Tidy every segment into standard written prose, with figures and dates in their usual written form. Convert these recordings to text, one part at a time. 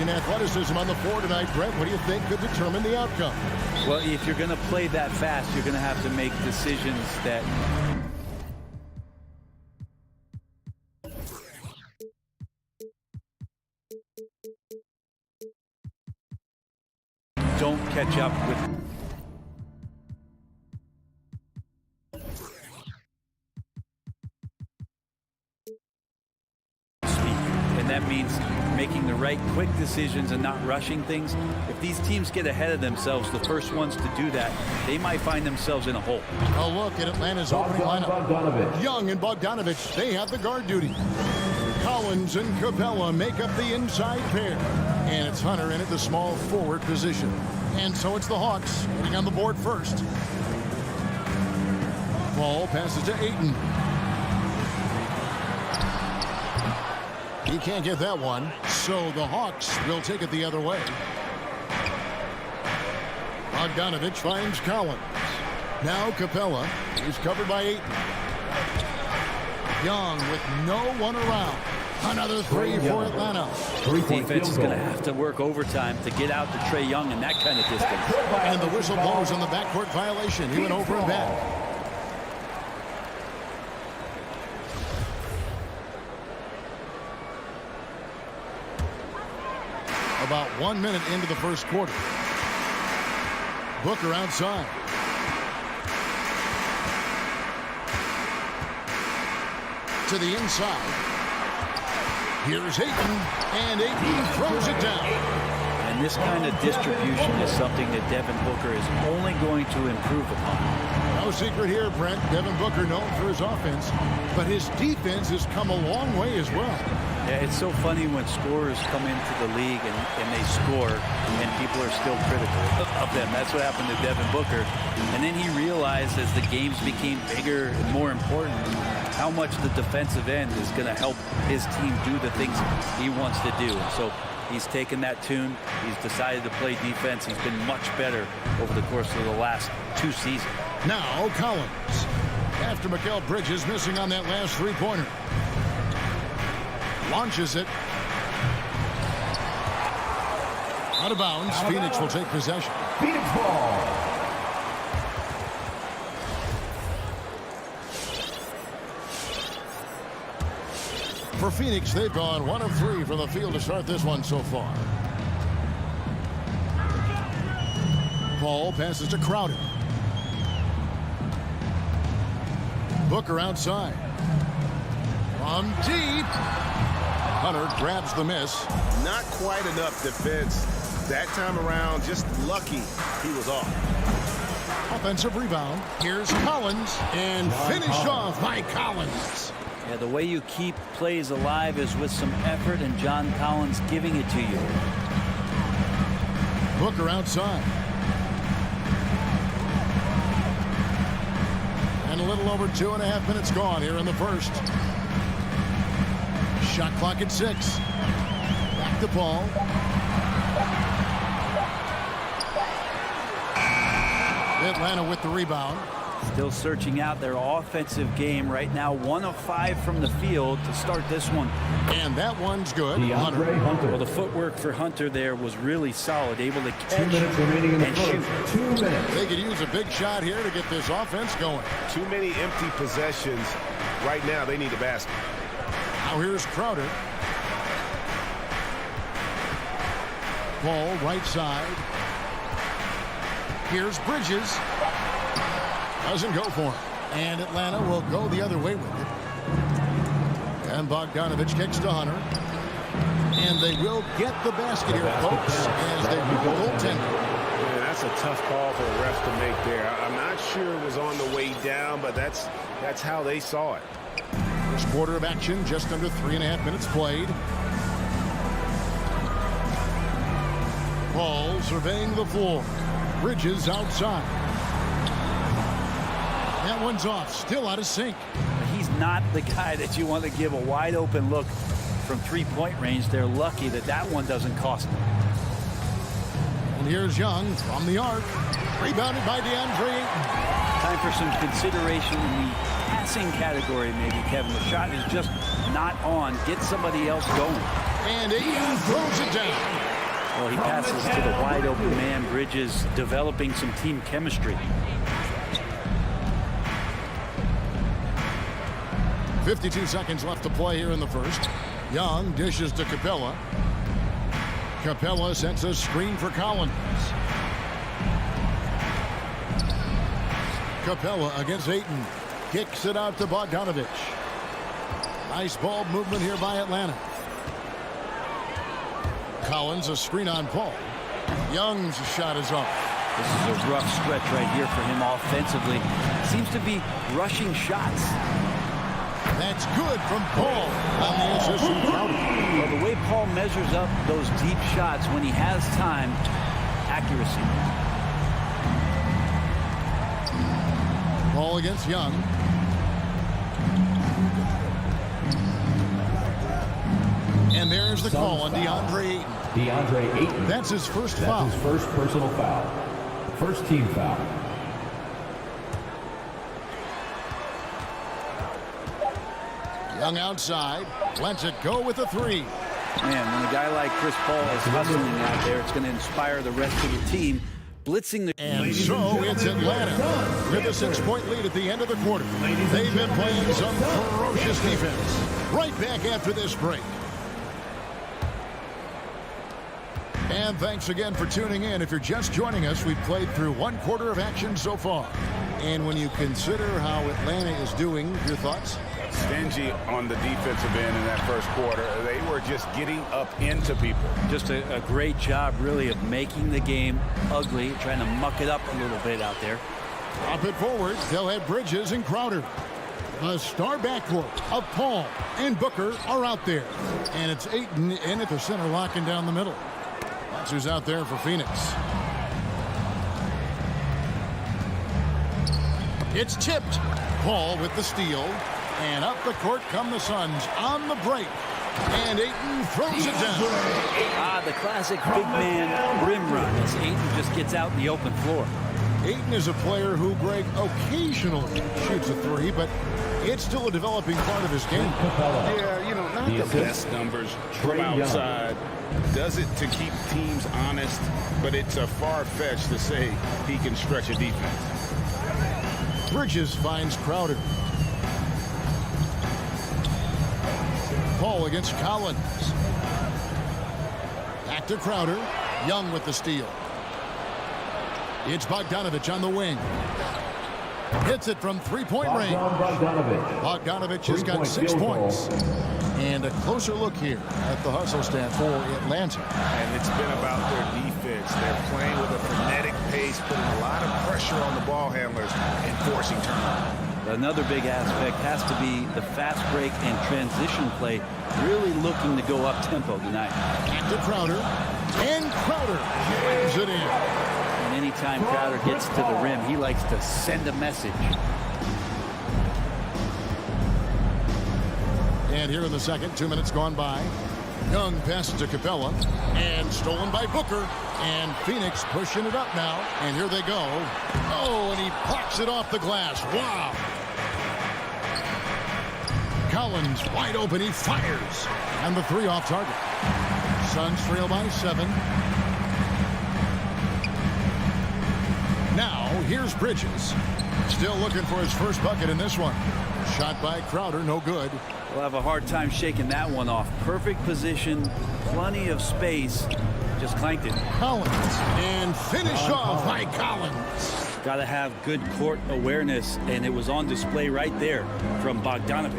and athleticism on the floor tonight, Brett. What do you think could determine the outcome? Well, if you're going to play that fast, you're going to have to make decisions that don't catch up with that means making the right quick decisions and not rushing things. If these teams get ahead of themselves, the first ones to do that, they might find themselves in a hole. A look at Atlanta's opening lineup. Young and Bogdanovich, they have the guard duty. Collins and Capella make up the inside pair. And it's Hunter in at the small forward position. And so it's the Hawks getting on the board first. Ball passes to Ayton. He can't get that one, so the Hawks will take it the other way. Bogdanovich finds Collins. Now Capella. He's covered by Ayton. Young with no one around. Another three for Atlanta. Defense is going to have to work overtime to get out to Trae Young in that kind of distance. And the whistle blows on the backcourt violation. He went over and back. About 1 minute into the first quarter. Booker outside. To the inside. Here's Ayton, and Ayton throws it down. And this kind of distribution is something that Devin Booker is only going to improve upon. No secret here, Brent. Devin Booker known for his offense, but his defense has come a long way as well. Yeah, it's so funny when scorers come into the league and they score and people are still critical of them. That's what happened to Devin Booker. And then he realized as the games became bigger and more important how much the defensive end is going to help his team do the things he wants to do. And so he's taken that tune. He's decided to play defense. He's been much better over the course of the last 2 seasons. Now Collins. After Mikal Bridges missing on that last three-pointer. Launches it. Out of bounds. Phoenix will take possession. Phoenix ball. For Phoenix, they've gone 1 of 3 from the field to start this one so far. Ball passes to Crowder. Booker outside. From deep. Hunter grabs the miss. Not quite enough defense that time around. Just lucky he was off. Offensive rebound. Here's Collins. And finished off by Collins. Yeah, the way you keep plays alive is with some effort, and John Collins giving it to you. Booker outside. And a little over 2.5 minutes gone here in the first. Shot clock at 6. Back to Paul. Atlanta with the rebound. Still searching out their offensive game right now. 1 of 5 from the field to start this one. And that one's good. Deandre Ayton. Well, the footwork for Hunter there was really solid. Able to catch 2 minutes remaining in the first. 2 minutes. They could use a big shot here to get this offense going. Too many empty possessions. Right now, they need a basket. Now here's Crowder. Ball right side. Here's Bridges. Doesn't go for him. And Atlanta will go the other way with it. And Bogdanovich kicks to Hunter. And they will get the basket here, folks, as they move the goaltender. Man, that's a tough call for the refs to make there. I'm not sure it was on the way down, but that's how they saw it. First quarter of action, just under 3.5 minutes played. Paul surveying the floor. Bridges outside. That one's off, still out of sync. He's not the guy that you want to give a wide open look from 3-point range. They're lucky that that one doesn't cost them. And here's Young from the arc. Rebounded by Deandre Ayton. Time for some consideration in the passing category, maybe, Kevin. The shot is just not on. Get somebody else going. And Ayton throws it down. Well, he passes to the wide open man. Bridges developing some team chemistry. 52 seconds left to play here in the first. Young dishes to Capella. Capella sends a screen for Collins. Capella against Ayton. Kicks it out to Bogdanovich. Nice ball movement here by Atlanta. Collins, a screen on Paul. Young's shot is off. This is a rough stretch right here for him offensively. Seems to be rushing shots. That's good from Paul on the assist from Crowder. Well, the way Paul measures up those deep shots when he has time, accuracy. Paul against Young. And there's the call on Deandre Ayton. Deandre Ayton. That's his first foul. That's his first personal foul. First team foul. Young outside. Lets it go with a three. Man, when a guy like Chris Paul is hustling out there, it's going to inspire the rest of the team. Blitzing the... And so it's Atlanta with a 6-point lead at the end of the quarter. They've been playing some ferocious defense. Right back after this break. And thanks again for tuning in. If you're just joining us, we've played through one quarter of action so far. And when you consider how Atlanta is doing, your thoughts? Stingy on the defensive end in that first quarter. They were just getting up into people. Just a great job, really, of making the game ugly, trying to muck it up a little bit out there. Drop it forward. They'll have Bridges and Crowder. A star backcourt of Paul and Booker are out there. And it's Ayton in at the center, locking down the middle. That's who's out there for Phoenix. It's tipped. Paul with the steal. And up the court come the Suns on the break. And Ayton throws it down. The classic big man rim run as Ayton just gets out in the open floor. Ayton is a player who, Greg, occasionally shoots a three, but it's still a developing part of his game. Yeah, you know, not the best numbers from outside. Does it to keep teams honest, but it's a far-fetched to say he can stretch a defense. Bridges finds Crowder. Paul against Collins. Back to Crowder. Young with the steal. It's Bogdanovich on the wing. Hits it from three-point range. Bogdanovich has got 6 points. And a closer look here at the hustle stat for Atlanta. And it's been about their defense. They're playing with a frenetic pace, putting a lot of pressure on the ball handlers and forcing turnovers. Another big aspect has to be the fast break and transition play, really looking to go up-tempo tonight. Back to Crowder. And Crowder jams it in. And anytime Crowder gets to the rim, he likes to send a message. And here in the second, 2 minutes gone by. Young passes to Capella. And stolen by Booker. And Phoenix pushing it up now. And here they go. Oh, and he blocks it off the glass. Wow. Collins wide open. He fires. And the three off target. Suns trail by 7. Now, here's Bridges. Still looking for his first bucket in this one. Shot by Crowder, no good. We'll have a hard time shaking that one off. Perfect position, plenty of space. Just clanked it. Collins, and finished off by Collins. Got to have good court awareness, and it was on display right there from Bogdanovich.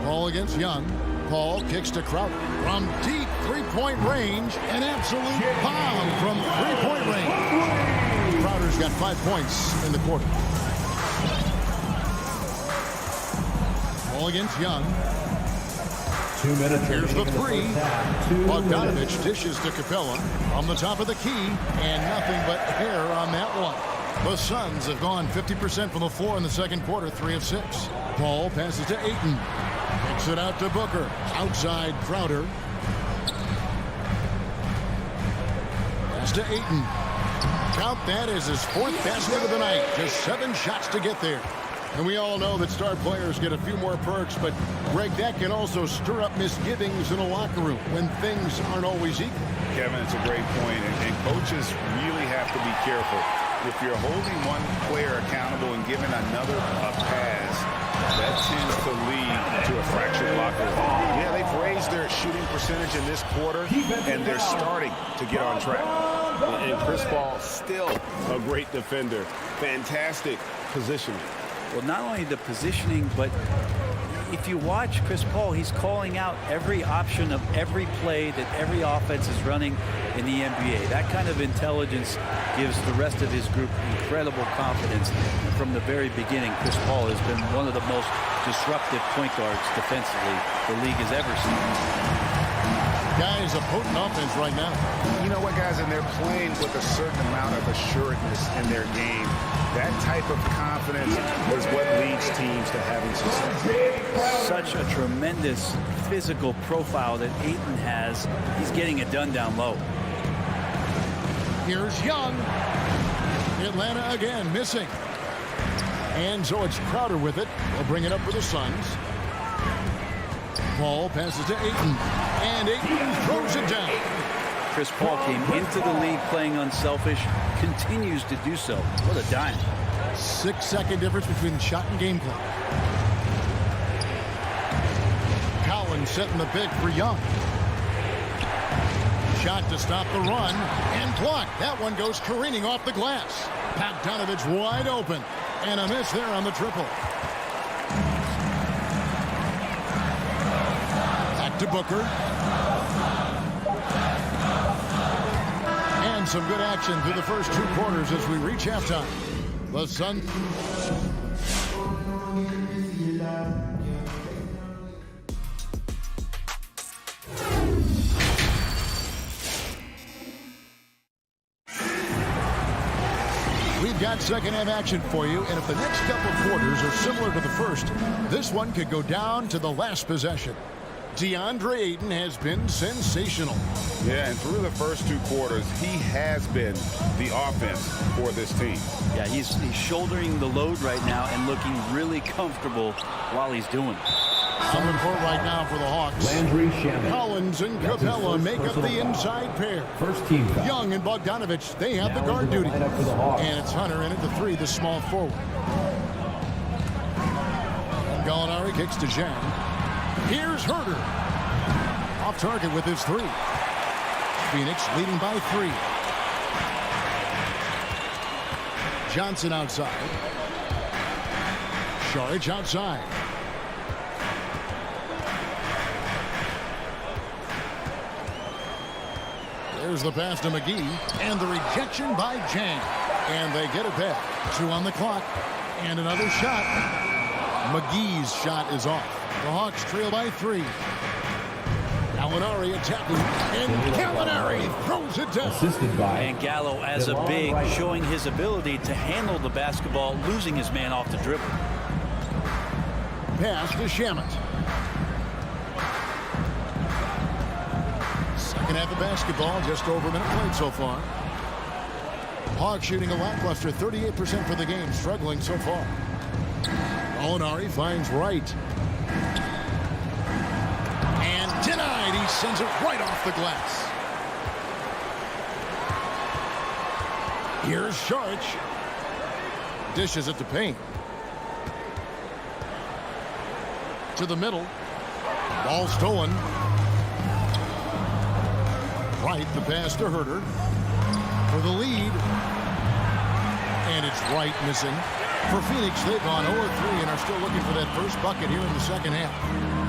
Paul against Young. Paul kicks to Crowder. From deep three-point range, an absolute bomb from three-point range. Crowder's got 5 points in the quarter. Paul against Young. 2 minutes. Here's the three. Bogdanovich dishes to Capella on the top of the key, and nothing but air on that one. The Suns have gone 50% from the floor in the second quarter, 3 of 6. Paul passes to Ayton. Kicks it out to Booker. Outside Crowder. Pass to Ayton. Count that as his 4th basket of the night. Just 7 shots to get there. And we all know that star players get a few more perks, but Greg, that can also stir up misgivings in a locker room when things aren't always equal. Kevin, it's a great point, and coaches really have to be careful. If you're holding one player accountable and giving another a pass, that tends to lead to a fractured locker room. Yeah, they've raised their shooting percentage in this quarter, and they're starting to get on track. And Chris Paul, still a great defender. Fantastic positioning. Well, not only the positioning, but if you watch Chris Paul, he's calling out every option of every play that every offense is running in the NBA. That kind of intelligence gives the rest of his group incredible confidence. And from the very beginning, Chris Paul has been one of the most disruptive point guards defensively the league has ever seen. Guys, a potent offense right now. You know what, guys, and they're playing with a certain amount of assuredness in their game. That type of confidence is what leads teams to having success. Such a tremendous physical profile that Ayton has. He's getting it done down low. Here's Young. Atlanta again missing. And so it's Crowder with it. We'll bring it up for the Suns. Paul passes to Ayton. And Ayton throws it down. Chris Paul came into the league playing unselfish, continues to do so. What a dime. 6-second difference between the shot and game clock. Collins setting the pick for Young. Shot to stop the run and blocked. That one goes careening off the glass. Bogdanovich wide open. And a miss there on the triple. Back to Booker. And some good action through the first 2 quarters as we reach halftime. The Suns. We've got second half action for you, and if the next couple quarters are similar to the first, this one could go down to the last possession. Deandre Ayton has been sensational. Yeah, and through the first 2 quarters, he has been the offense for this team. Yeah, he's shouldering the load right now and looking really comfortable while he's doing it. On the court right now for the Hawks. Landry Shamet. Collins and Capella make up the inside pair. First team foul. Young and Bogdanovich, they have the guard duty. And it's Hunter in at the 3, the small forward. And Gallinari kicks to Zhang. Here's Herter. Off target with his 3. Phoenix leading by 3. Johnson outside. Saric outside. There's the pass to McGee. And the rejection by Zhang. And they get it back. 2 on the clock. And another shot. McGee's shot is off. The Hawks trail by 3. Gallinari attacking. And Gallinari throws it down. Assisted by. And Gallo as a big, showing his ability to handle the basketball, losing his man off the dribble. Pass to Shamet. Second half of basketball, just over a minute played so far. Hawks shooting a lackluster 38% for the game, struggling so far. Gallinari finds Wright. And denied. He sends it right off the glass. Here's Saric. Dishes it to Payne. To the middle. Ball stolen. Wright, the pass to Herter. For the lead. And it's Wright missing. For Phoenix, they've gone 0-3 and are still looking for that first bucket here in the second half.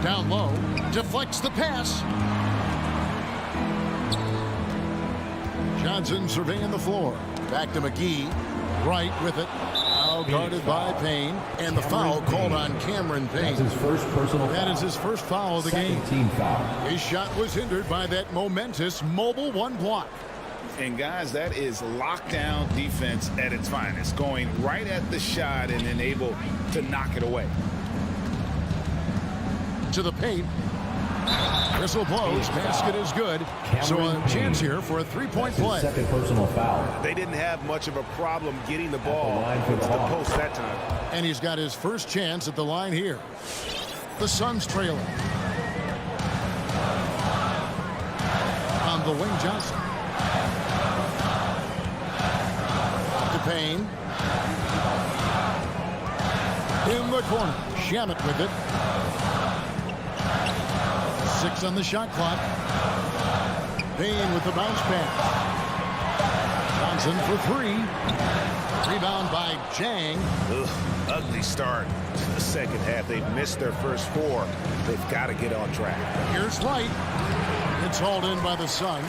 Down low, deflects the pass. Johnson surveying the floor. Back to McGee. Wright with it. Now guarded by Payne. And the foul called on Cameron Payne. That's his first personal foul. That is his first foul of the game. Team foul. His shot was hindered by that momentous mobile 1 block. And guys, that is lockdown defense at its finest, going right at the shot and then able to knock it away. To the paint. Whistle blows. Basket is good. So a chance here for a three-point play. Second personal foul. They didn't have much of a problem getting the ball for into the the Hawks. post that time. And he's got his first chance at the line here. The Suns trailing. On the wing, Johnson. To Payne. In the corner. Shamet with it. 6 on the shot clock. Payne with the bounce pass. Johnson for 3. Rebound by Jang. Ugh, ugly start to the second half. They've missed their first 4. They've got to get on track. Here's Light. It's hauled in by the Suns.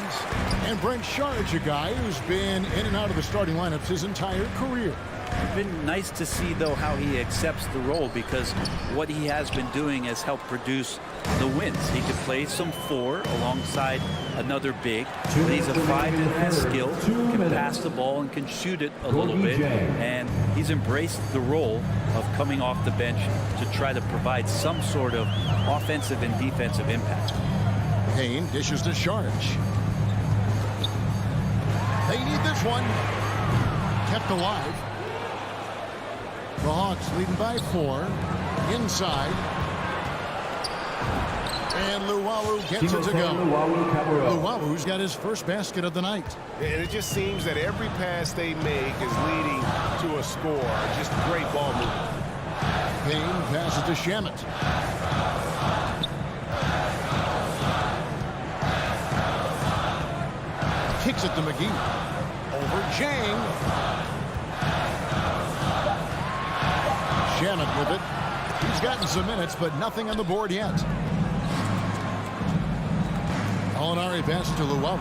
And Brent Sharge, a guy who's been in and out of the starting lineups his entire career. It's been nice to see, though, how he accepts the role, because what he has been doing has helped produce the wins. He can play some 4 alongside another big, but he's a 5 that has skill, can pass the ball and can shoot it a little bit, and he's embraced the role of coming off the bench to try to provide some sort of offensive and defensive impact. Payne dishes to Sharge. They need this one. Kept alive. The Hawks leading by 4. Inside. And Luwawu gets it to go. Luwawu's got his first basket of the night. And it just seems that every pass they make is leading to a score. Just great ball movement. Payne passes to Shamet. Kicks it to McGee. Over Jang. Shamet with it. He's gotten some minutes, but nothing on the board yet. Molinari passes to Luwawu.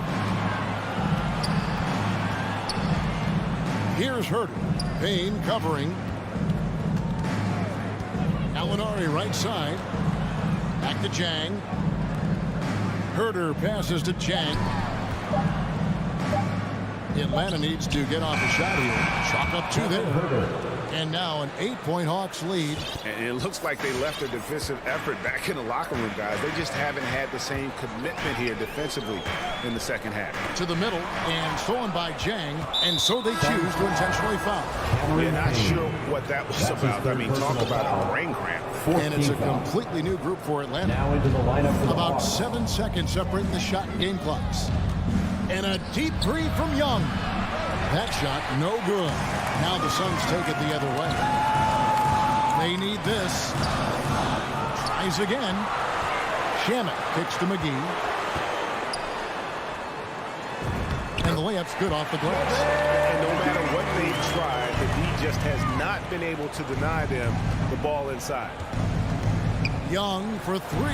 Here's Herter. Payne covering. Molinari right side. Back to Jang. Herter passes to Jang. Atlanta needs to get off a shot here. Chalk up 2 there. And now an 8-point Hawks lead. And it looks like they left their defensive effort back in the locker room, guys. They just haven't had the same commitment here defensively in the second half. To the middle and stolen by Jang, and so they choose to intentionally foul. We're not sure what that was about. I mean, talk about a brain cramp. And it's a completely new group for Atlanta. Now into the lineup for the About Hawks. 7 seconds separating the shot and game clocks. And a deep 3 from Young. That shot, no good. Now the Suns take it the other way. They need this. Tries again. Shamet kicks to McGee. And the layup's good off the glass. And no matter what they've tried, the D just has not been able to deny them the ball inside. Young for 3.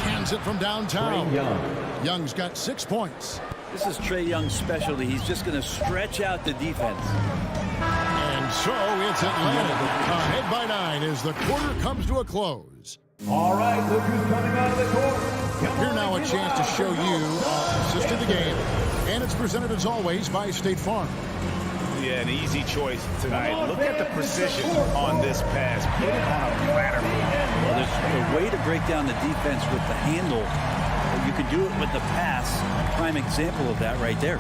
Cans it from downtown. Young. Young's got 6 points. This is Trae Young's specialty. He's just going to stretch out the defense. And so it's Atlanta ahead by 9 as the quarter comes to a close. All right, look who's coming out of the court. Here now a chance to show you assist of the game. And it's presented as always by State Farm. Yeah, an easy choice tonight. Look at the precision on this pass. Put it on a platter. Well, there's a way to break down the defense with the handle. You could do it with the pass. Prime example of that right there.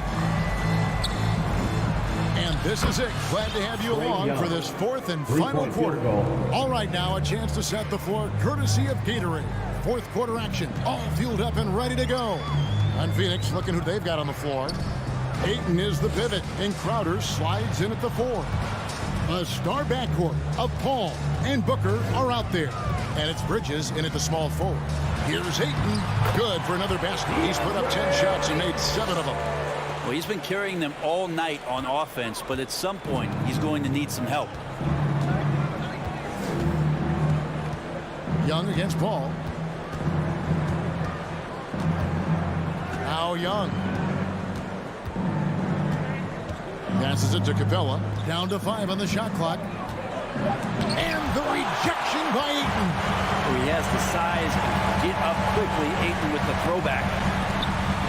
And this is it. Glad to have you along for this 4th and final quarter. All right, now a chance to set the floor courtesy of Gatorade. 4th quarter action, all fueled up and ready to go. On Phoenix, looking who they've got on the floor. Ayton is the pivot, and Crowder slides in at the 4. A star backcourt of Paul and Booker are out there. And it's Bridges in at the small forward. Here's Ayton. Good for another basket. He's put up 10 shots and made 7 of them. Well, he's been carrying them all night on offense, but at some point, he's going to need some help. Young against Paul. Now Young. Passes it to Capella. Down to 5 on the shot clock. And the rejection by Ayton. He has the size. Get up quickly. Ayton with the throwback.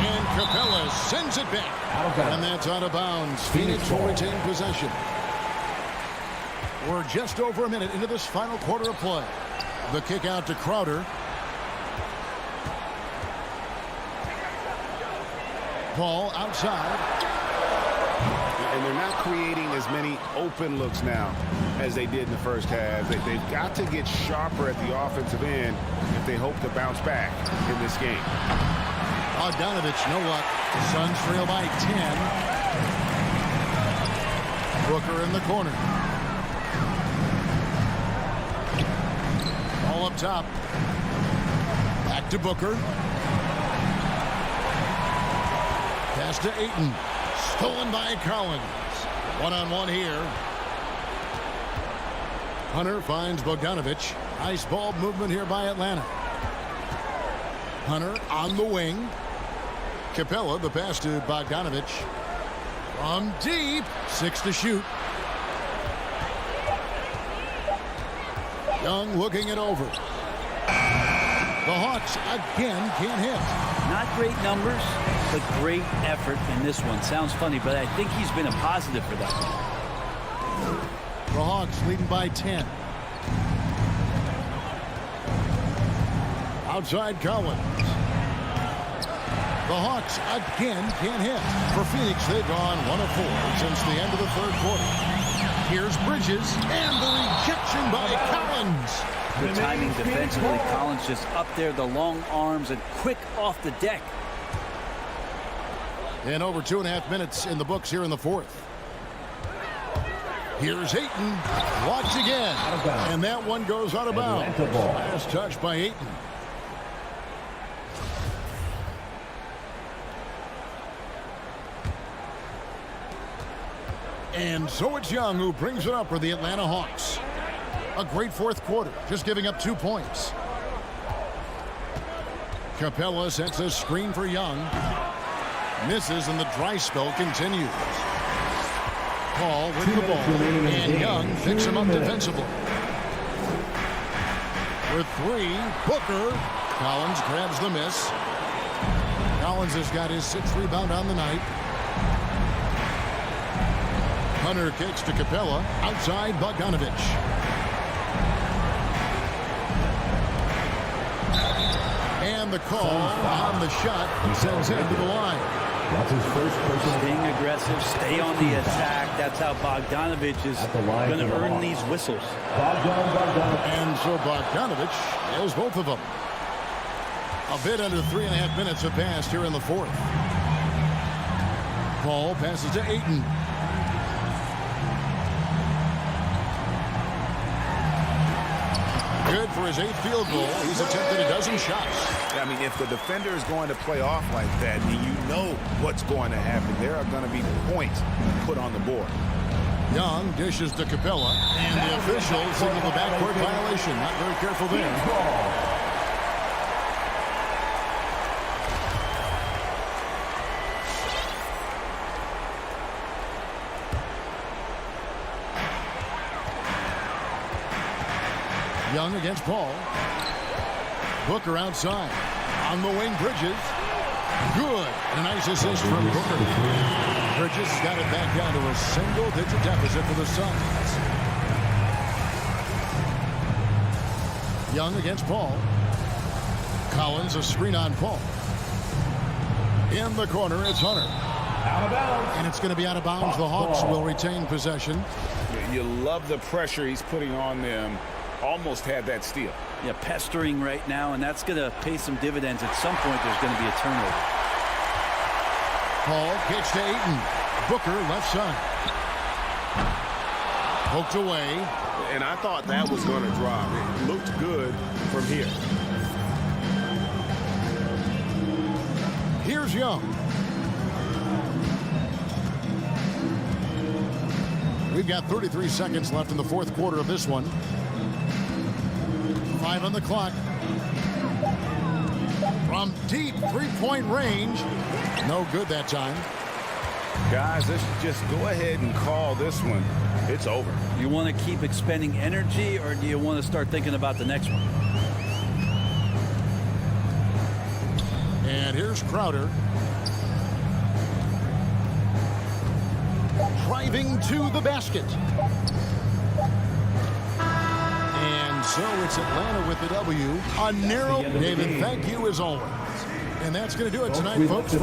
And Capella sends it back. And that's out of bounds. Phoenix will retain possession. We're just over a minute into this final quarter of play. The kick out to Crowder. Ball outside. And they're not creating as many open looks now as they did in the first half. They've got to get sharper at the offensive end if they hope to bounce back in this game. Bogdanovich, no luck. The Suns trail by 10. Booker in the corner. Ball up top. Back to Booker. Pass to Ayton. Stolen by Collins. One-on-one here. Hunter finds Bogdanovich. Nice ball movement here by Atlanta. Hunter on the wing. Capella, the pass to Bogdanovich. From deep. 6 to shoot. Young looking it over. The Hawks again can't hit. Not great numbers, but great effort in this one. Sounds funny, but I think he's been a positive for that. The Hawks leading by 10. Outside Collins. The Hawks again can't hit. For Phoenix, they've gone 1 of 4 since the end of the third quarter. Here's Bridges, and the rejection by Collins. Good timing defensively. Collins just up there, the long arms, and quick off the deck. And over 2.5 minutes in the books here in the fourth. Here's Ayton. Blocked again. And that one goes out of bounds. Last touch by Ayton. And so it's Young who brings it up for the Atlanta Hawks. A great fourth quarter, just giving up 2 points. Capella sets a screen for Young. Misses, and the dry spell continues. Paul with the ball, and Young picks him up defensively. With 3, Booker. Collins grabs the miss. Collins has got his 6th rebound on the night. Hunter kicks to Capella. Outside Bogdanovich. And the call on the shot sends him to the line. That's his first personal. Being aggressive, stay on the attack. That's how Bogdanovich is going to earn these whistles. Bogdanovich. And so Bogdanovich has both of them. A bit under 3.5 minutes have passed here in the fourth. Ball passes to Ayton. Good for his 8th field goal. He's attempted a dozen shots. I mean, if the defender is going to play off like that, then you know what's going to happen. There are going to be points put on the board. Young dishes to Capella, and the official signaled the backcourt violation. Not very careful there. Young against Paul. Booker outside. On the wing, Bridges. Good. And a nice assist from Booker. Bridges got it back down to a single-digit deficit for the Suns. Young against Paul. Collins, a screen on Paul. In the corner, it's Hunter. Out of bounds. And it's going to be out of bounds. The Hawks will retain possession. You love the pressure he's putting on them. Almost had that steal. Yeah, pestering right now, and that's going to pay some dividends. At some point, there's going to be a turnover. Paul kicks to Ayton. Booker left side. Poked away. And I thought that was going to drop. It looked good from here. Here's Young. We've got 33 seconds left in the fourth quarter of this one. 5 on the clock. From deep three-point range. No good that time. Guys, let's just go ahead and call this one. It's over. You want to keep expending energy, or do you want to start thinking about the next one? And here's Crowder. Driving to the basket. And so it's Atlanta with the W. A narrow. David, thank you as always. And that's going to do it tonight, folks.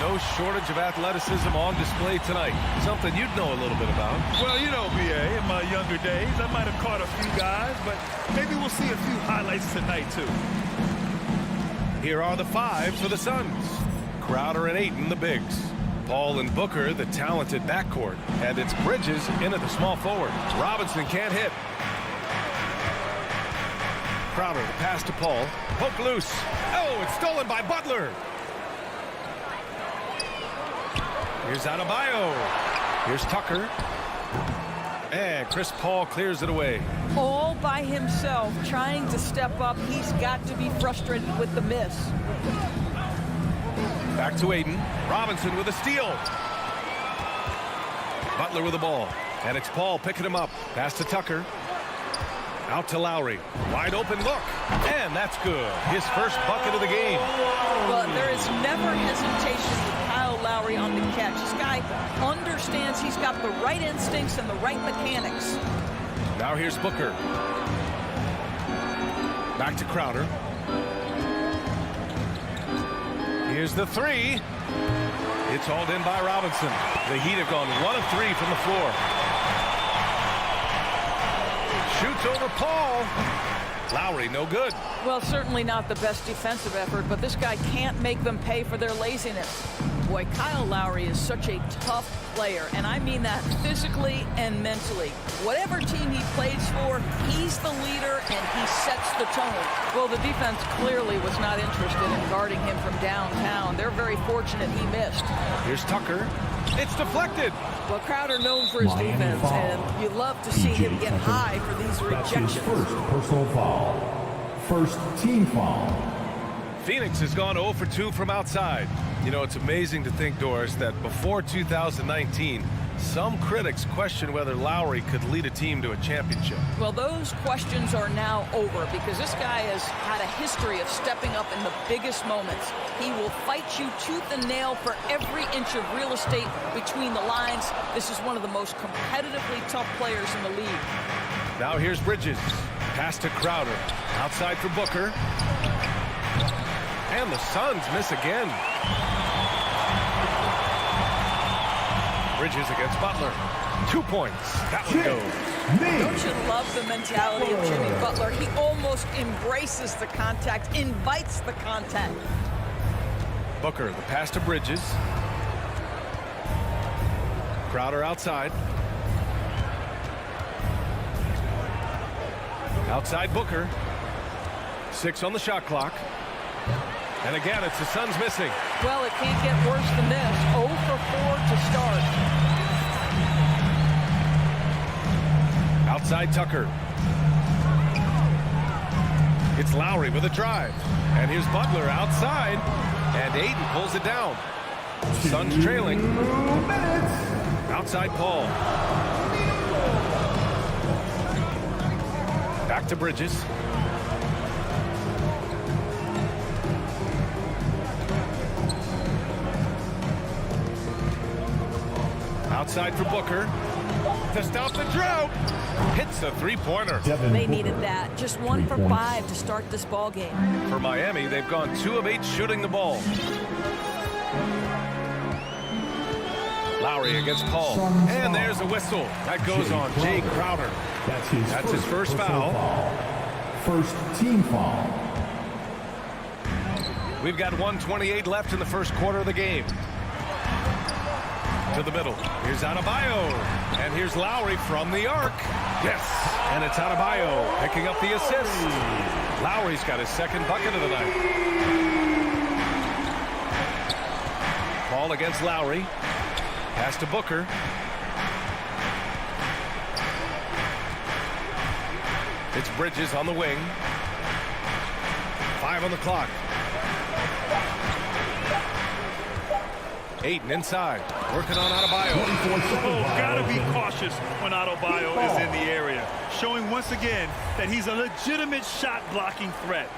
No shortage of athleticism on display tonight. Something you'd know a little bit about. Well, you know, BA, in my younger days, I might have caught a few guys, but maybe we'll see a few highlights tonight, too. Here are the five for the Suns. Crowder and Ayton, the bigs. Paul and Booker, the talented backcourt. And it's Bridges in at the small forward. Robinson can't hit. Crowder, the pass to Paul. Poke loose. Oh, it's stolen by Butler. Here's Adebayo. Here's Tucker. And Chris Paul clears it away. All by himself, trying to step up. He's got to be frustrated with the miss. Back to Ayton. Robinson with a steal. Butler with the ball. And it's Paul picking him up. Pass to Tucker. Out to Lowry. Wide open look. And that's good. His first bucket of the game. Well, there is never hesitation with Kyle Lowry on the catch. This guy understands he's got the right instincts and the right mechanics. Now here's Booker. Back to Crowder. Here's the three. It's hauled in by Robinson. The Heat have gone 1 of 3 from the floor. Shoots over Paul. Lowry, no good. Well, certainly not the best defensive effort, but this guy can't make them pay for their laziness. Boy, Kyle Lowry is such a tough player, and I mean that physically and mentally. Whatever team he plays for, he's the leader, and he sets the tone. Well, the defense clearly was not interested in guarding him from downtown. They're very fortunate he missed. Here's Tucker. It's deflected. Well, Crowder known for his defense, and you love to see him get high for these That's his rejections. first personal foul. First team foul. Phoenix has gone 0 for 2 from outside. You know, it's amazing to think, Doris, that before 2019, some critics questioned whether Lowry could lead a team to a championship. Well, those questions are now over because this guy has had a history of stepping up in the biggest moments. He will fight you tooth and nail for every inch of real estate between the lines. This is one of the most competitively tough players in the league. Now here's Bridges. Pass to Crowder. Outside for Booker. And the Suns miss again. Bridges against Butler. 2 points. That one goes. Don't you love the mentality of Jimmy Butler? He almost embraces the contact, invites the contact. Booker, the pass to Bridges. Crowder outside. Outside Booker. 6 on the shot clock. And again, it's the Suns missing. Well, it can't get worse than this. 0 for 4 to start. Outside Tucker. It's Lowry with a drive. And here's Butler outside. And Ayton pulls it down. Suns trailing. Outside Paul. Back to Bridges. Outside for Booker. To stop the drought. Hits a three-pointer. They needed that. Just 1 for 5 to start this ball game. For Miami, they've gone 2 of 8 shooting the ball. Lowry against Paul. And there's a whistle. That goes on Jay Crowder. That's his first foul. First team foul. We've got 1:28 left in the first quarter of the game. To the middle. Here's Adebayo. And here's Lowry from the arc. Yes. And it's Adebayo picking up the assist. Lowry's got his second bucket of the night. Paul against Lowry. Pass to Booker. It's Bridges on the wing. 5 on the clock. Ayton inside, working on Adebayo. Oh, gotta be cautious when Adebayo is in the area, showing once again that he's a legitimate shot-blocking threat.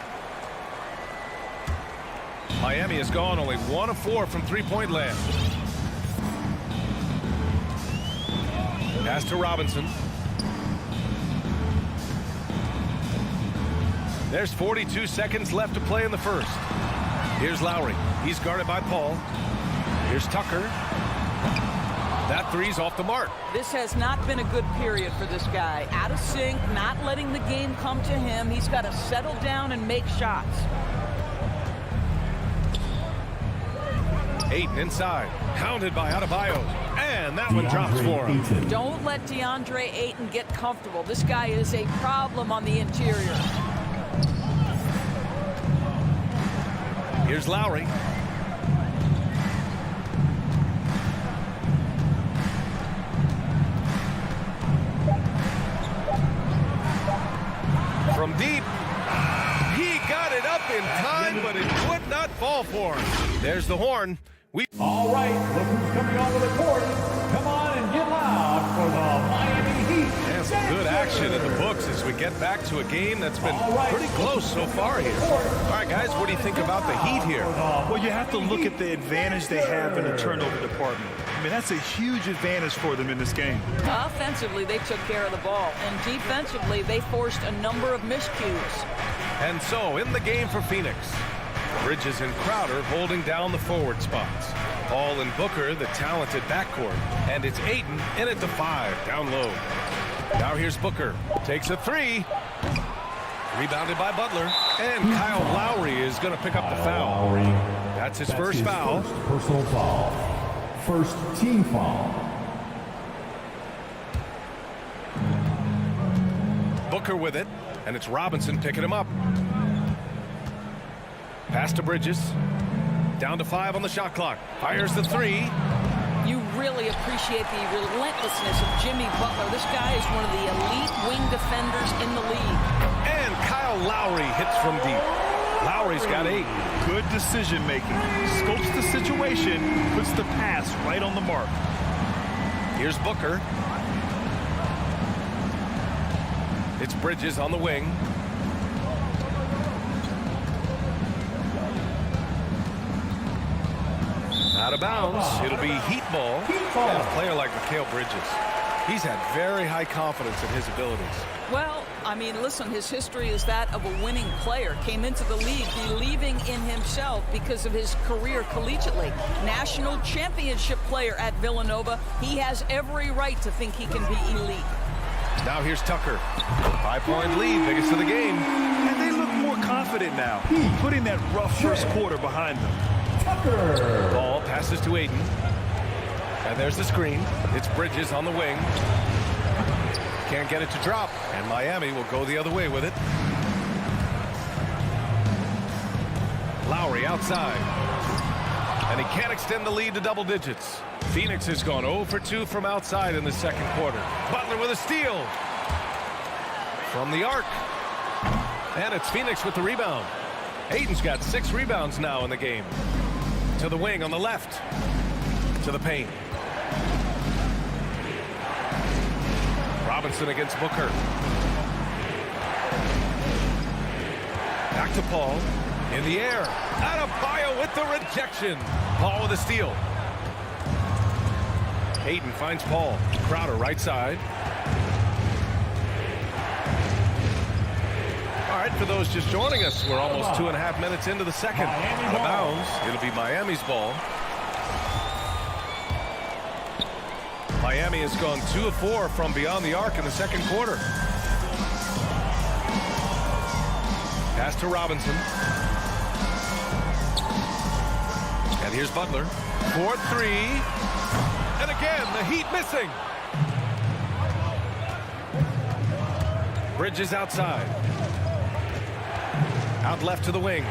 Miami has gone only 1 of 4 from three-point land. Pass to Robinson. There's 42 seconds left to play in the first. Here's Lowry. He's guarded by Paul. Here's Tucker. That three's off the mark. This has not been a good period for this guy. Out of sync, not letting the game come to him. He's got to settle down and make shots. Ayton inside. Hounded by Adebayo. And that one drops for him. Don't let Deandre Ayton get comfortable. This guy is a problem on the interior. Here's Lowry. From deep. He got it up in time, but it would not not fall for him. There's the horn. All right, look who's coming onto the court. Come on and get loud for the Miami Heat. And some good action in the books as we get back to a game that's been pretty close so far here. All right, guys, what do you think about the Heat here? Well, you have to look at the advantage they have in the turnover department. I mean, that's a huge advantage for them in this game. Offensively, they took care of the ball, and defensively, they forced a number of miscues. And so, in the game for Phoenix, Bridges and Crowder holding down the forward spots. Paul and Booker, the talented backcourt. And it's Ayton in at the 5, down low. Now here's Booker. Takes a 3. Rebounded by Butler. And Kyle Lowry is going to pick up the foul. That's his first foul. First personal foul. First team foul. Booker with it. And it's Robinson picking him up. Pass to Bridges. Down to 5 on the shot clock. Fires the 3. You really appreciate the relentlessness of Jimmy Butler. This guy is one of the elite wing defenders in the league. And Kyle Lowry hits from deep. Lowry's got 8. Good decision making. Scopes the situation, puts the pass right on the mark. Here's Booker. It's Bridges on the wing. Out of bounds. It'll be Heat ball. And a player like Mikal Bridges, he's had very high confidence in his abilities. Well, I mean, listen, his history is that of a winning player. Came into the league believing in himself because of his career collegiately. National championship player at Villanova. He has every right to think he can be elite. Now here's Tucker. 5-point lead, biggest of the game. And they look more confident now, putting that rough first quarter behind them. Tucker. Ball passes to Ayton. And there's the screen. It's Bridges on the wing. Can't get it to drop. And Miami will go the other way with it. Lowry outside. And he can't extend the lead to double digits. Phoenix has gone 0 for 2 from outside in the second quarter. Butler with a steal. From the arc. And it's Phoenix with the rebound. Ayton's got 6 rebounds now in the game. To the wing on the left. To the paint. Robinson against Booker. Back to Paul. In the air. Adebayo with the rejection. Paul with a steal. Ayton finds Paul. Crowder right side. All right, for those just joining us, we're almost 2.5 minutes into the second. Out of bounds. It'll be Miami's ball. Miami has gone 2 of 4 from beyond the arc in the second quarter. Pass to Robinson. And here's Butler. 4-3. And again, the Heat missing. Bridges outside. Out left to the wing.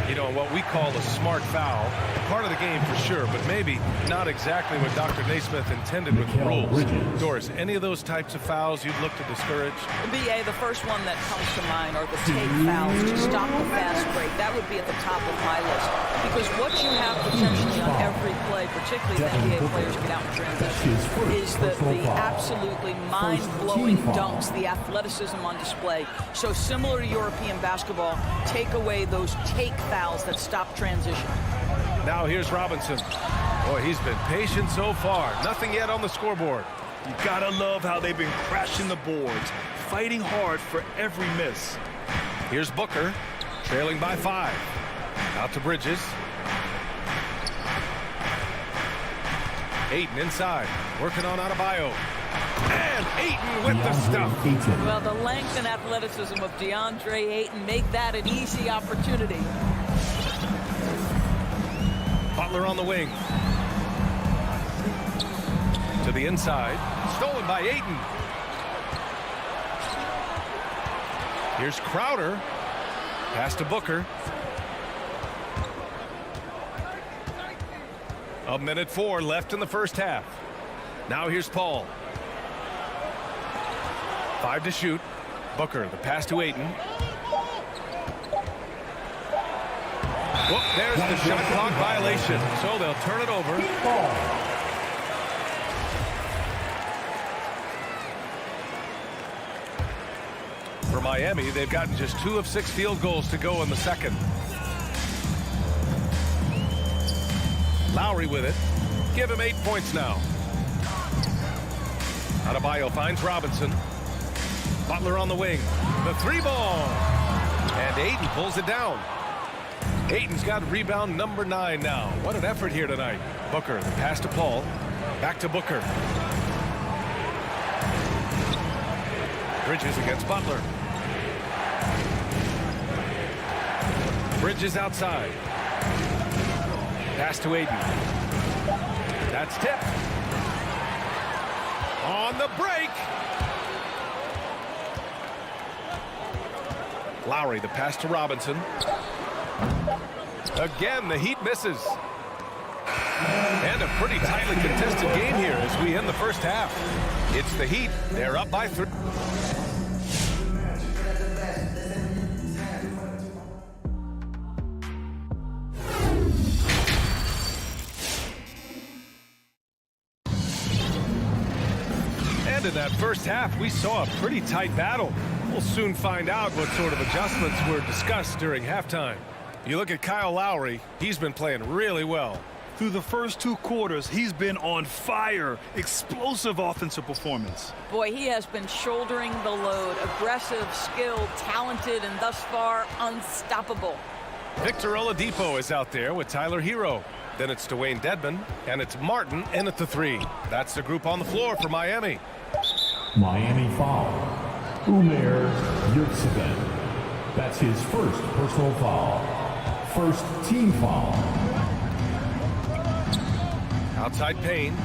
You know, what we call a smart foul. Part of the game for sure, but maybe not exactly what Dr. Naismith intended with the rules. Doris, any of those types of fouls you'd look to discourage? BA, the first one that comes to mind are the take fouls to stop the fast break. That would be at the top of my list. Because what you have potentially on every play, particularly if NBA players get out in transition, is the absolutely mind-blowing dunks, the athleticism on display. So similar to European basketball, take away those take fouls that stop transition. Now here's Robinson. Boy, he's been patient so far. Nothing yet on the scoreboard. You gotta love how they've been crashing the boards, fighting hard for every miss. Here's Booker, trailing by 5. Out to Bridges. Ayton inside, working on Adebayo. And Ayton with the stuff. Well, the length and athleticism of Deandre Ayton make that an easy opportunity. Butler on the wing. To the inside. Stolen by Ayton. Here's Crowder. Pass to Booker. 1:04 left in the first half. Now here's Paul. 5 to shoot. Booker, the pass to Ayton. Well, there's the shot clock violation, so they'll turn it over. For Miami, they've gotten just 2 of 6 field goals to go in the second. Lowry with it. Give him 8 points now. Adebayo finds Robinson. Butler on the wing. The 3-ball. And Ayton pulls it down. Ayton's got rebound number 9 now. What an effort here tonight. Booker, the pass to Paul. Back to Booker. Bridges against Butler. Bridges outside. Pass to Ayton. That's tipped. On the break. Lowry, the pass to Robinson. Again, the Heat misses. And a pretty tightly contested game here as we end the first half. It's the Heat. They're up by 3. And in that first half, we saw a pretty tight battle. We'll soon find out what sort of adjustments were discussed during halftime. You look at Kyle Lowry, he's been playing really well. Through the first 2 quarters, he's been on fire. Explosive offensive performance. Boy, he has been shouldering the load. Aggressive, skilled, talented, and thus far unstoppable. Victor Oladipo is out there with Tyler Hero. Then it's Dwayne Dedmon, and it's Martin in at the 3. That's the group on the floor for Miami. Miami foul. Umair Yurtseven. That's his first personal foul. First team foul. Outside Payne.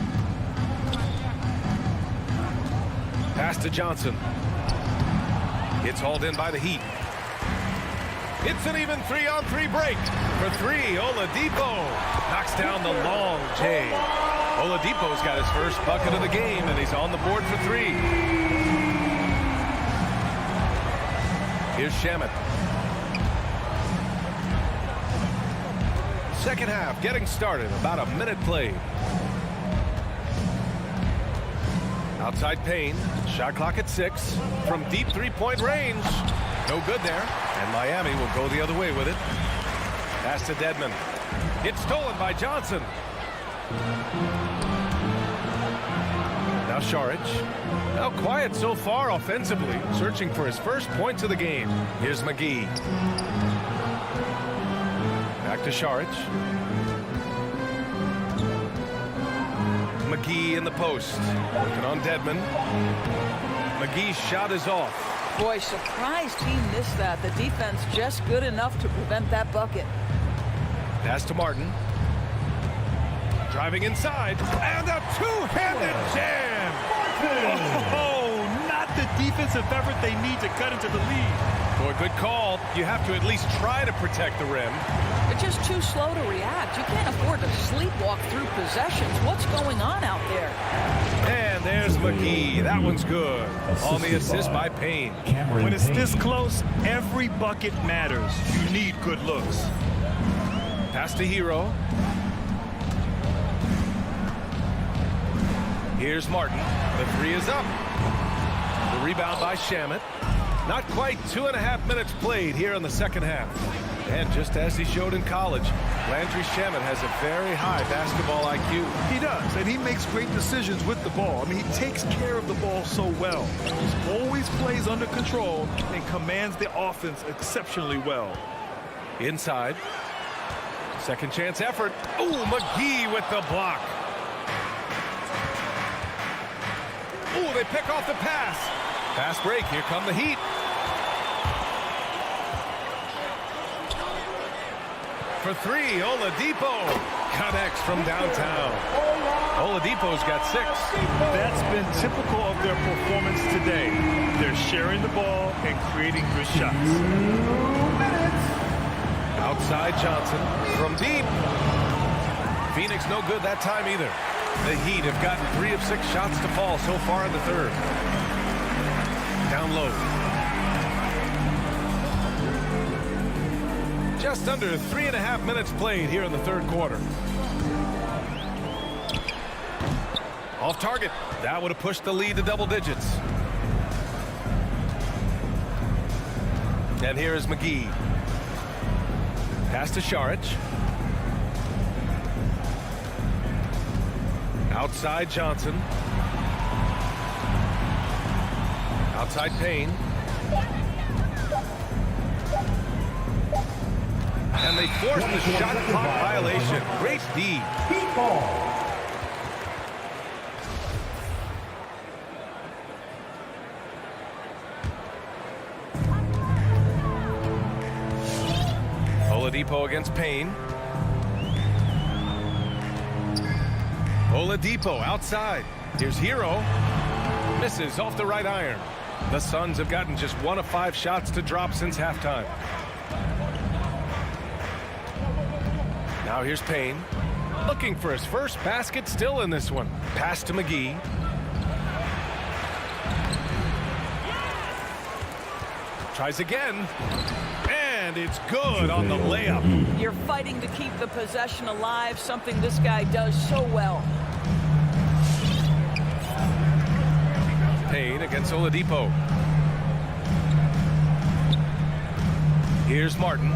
Pass to Johnson. It's hauled in by the Heat. It's an even 3-on-3 break. For 3, Oladipo knocks down the long J. Oladipo's got his first bucket of the game, and he's on the board for 3. Here's Shamet. Second half getting started. About a minute played. Outside Payne. Shot clock at 6. From deep 3-point range. No good there. And Miami will go the other way with it. Pass to Dedmon. It's stolen by Johnson. Now Šarić. Now quiet so far offensively. Searching for his first points of the game. Here's McGee. Back to Šarić. McGee in the post. Working on Dedmon. McGee's shot is off. Boy, surprised he missed that. The defense just good enough to prevent that bucket. Pass to Martin. Driving inside. And a two-handed jam. Oh, not the defensive effort they need to cut into the lead. Boy, good call. You have to at least try to protect the rim. They're just too slow to react. You can't afford to sleepwalk through possessions. What's going on out there? And there's McGee. That one's good. On the assist by Payne. When it's this close, every bucket matters. You need good looks. Pass to Hero. Here's Martin. The 3 is up. The rebound by Shamet. Not quite 2.5 minutes played here in the second half. And just as he showed in college, Landry Shamet has a very high basketball IQ. He does, and he makes great decisions with the ball. I mean, he takes care of the ball so well. He always plays under control and commands the offense exceptionally well. Inside. Second chance effort. Ooh, McGee with the block. Ooh, they pick off the pass. Fast break. Here come the Heat. For 3, Oladipo connects from downtown. Oladipo's got 6. That's been typical of their performance today. They're sharing the ball and creating good shots. Outside Johnson from deep. Phoenix no good that time either. The Heat have gotten 3 of 6 shots to fall so far in the third. Down low. Just under 3.5 minutes played here in the third quarter. Off target. That would have pushed the lead to double digits. And here is McGee. Pass to Šarić. Outside Johnson. Outside Payne. And they forced the shot clock violation. Great D. Oladipo against Payne. Oladipo outside. Here's Hero. Misses off the right iron. The Suns have gotten just 1 of 5 shots to drop since halftime. Now here's Payne. Looking for his first basket still in this one. Pass to McGee. Tries again. And it's good on the layup. You're fighting to keep the possession alive, something this guy does so well. Payne against Oladipo. Here's Martin.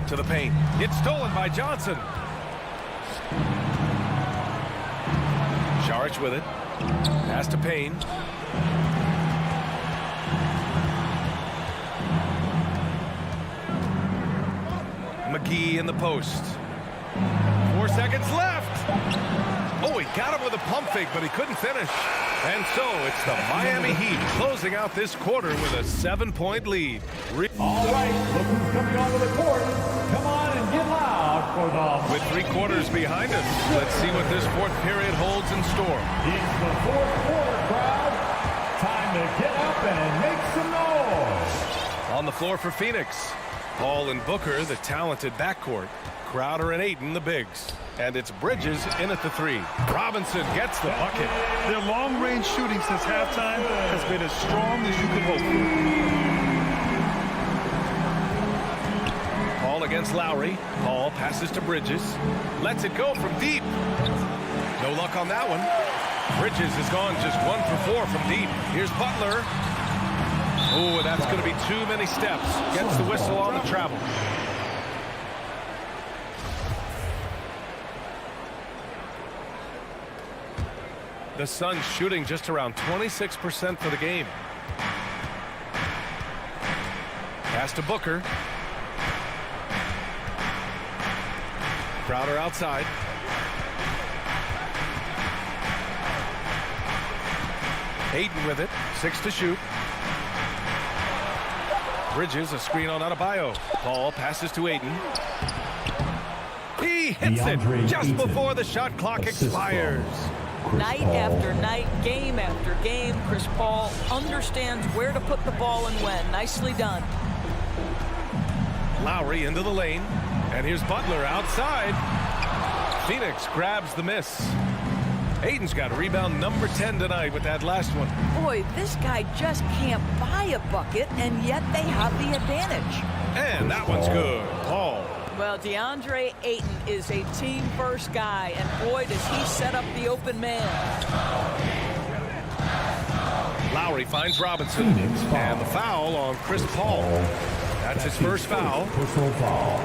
To the paint. It's stolen by Johnson. Šarić with it. Pass to Payne. McGee in the post. 4 seconds left. Oh, he got him with a pump fake, but he couldn't finish. And so it's the Miami Heat closing out this quarter with a 7-point lead. All right, look who's coming onto the court. Come on and get loud for the... With 3 quarters behind us, let's see what this fourth period holds in store. It's the fourth quarter, crowd. Time to get up and make some noise. On the floor for Phoenix, Paul and Booker, the talented backcourt. Crowder and Ayton, the bigs. And it's Bridges in at the 3. Robinson gets the bucket. Their long-range shooting since halftime has been as strong as you could hope for. Paul against Lowry. Paul passes to Bridges. Lets it go from deep. No luck on that one. Bridges has gone just 1 for 4 from deep. Here's Butler. Oh, that's going to be too many steps. Gets the whistle on the travel. The Suns shooting just around 26% for the game. Pass to Booker. Crowder outside. Ayton with it. 6 to shoot. Bridges, a screen on Adebayo. Paul passes to Ayton. He hits it just before the shot clock expires. Night after night, game after game, Chris Paul understands where to put the ball and when. Nicely done. Lowry into the lane. And here's Butler outside. Phoenix grabs the miss. Ayton's got rebound number 10 tonight with that last one. Boy, this guy just can't buy a bucket, and yet they have the advantage. And that one's good. Paul. Well, Deandre Ayton is a team-first guy, and boy, does he set up the open man. Lowry finds Robinson. And the foul on Chris Paul. That's his first foul. Personal foul.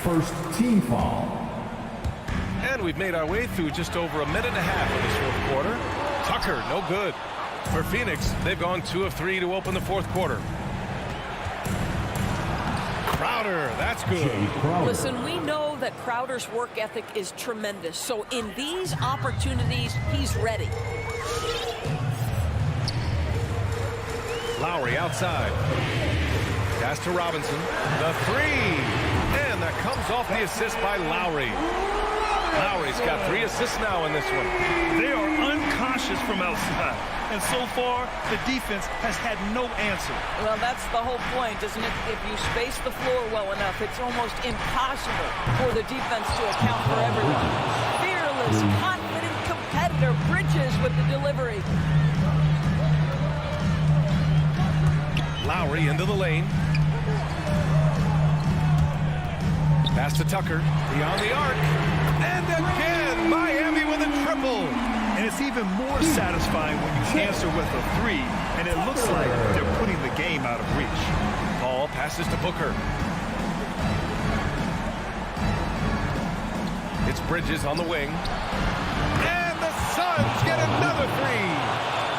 First team foul. And we've made our way through just over a minute and a half of this fourth quarter. Tucker, no good. For Phoenix, they've gone 2 of 3 to open the fourth quarter. Crowder, that's good. Listen, we know that Crowder's work ethic is tremendous. So in these opportunities, he's ready. Lowry outside. Pass to Robinson. The 3. And that comes off the assist by Lowry. Lowry's got 3 assists now in this one. They are unconscious from outside. And so far, the defense has had no answer. Well, that's the whole point, isn't it? If you space the floor well enough, it's almost impossible for the defense to account for everyone. Fearless, confident competitor. Bridges with the delivery. Lowry into the lane. Pass to Tucker. Beyond the arc. And again, Miami with a triple. And it's even more satisfying when you answer with a three, and it looks like they're putting the game out of reach. Paul passes to Booker. It's Bridges on the wing. And the Suns get another three.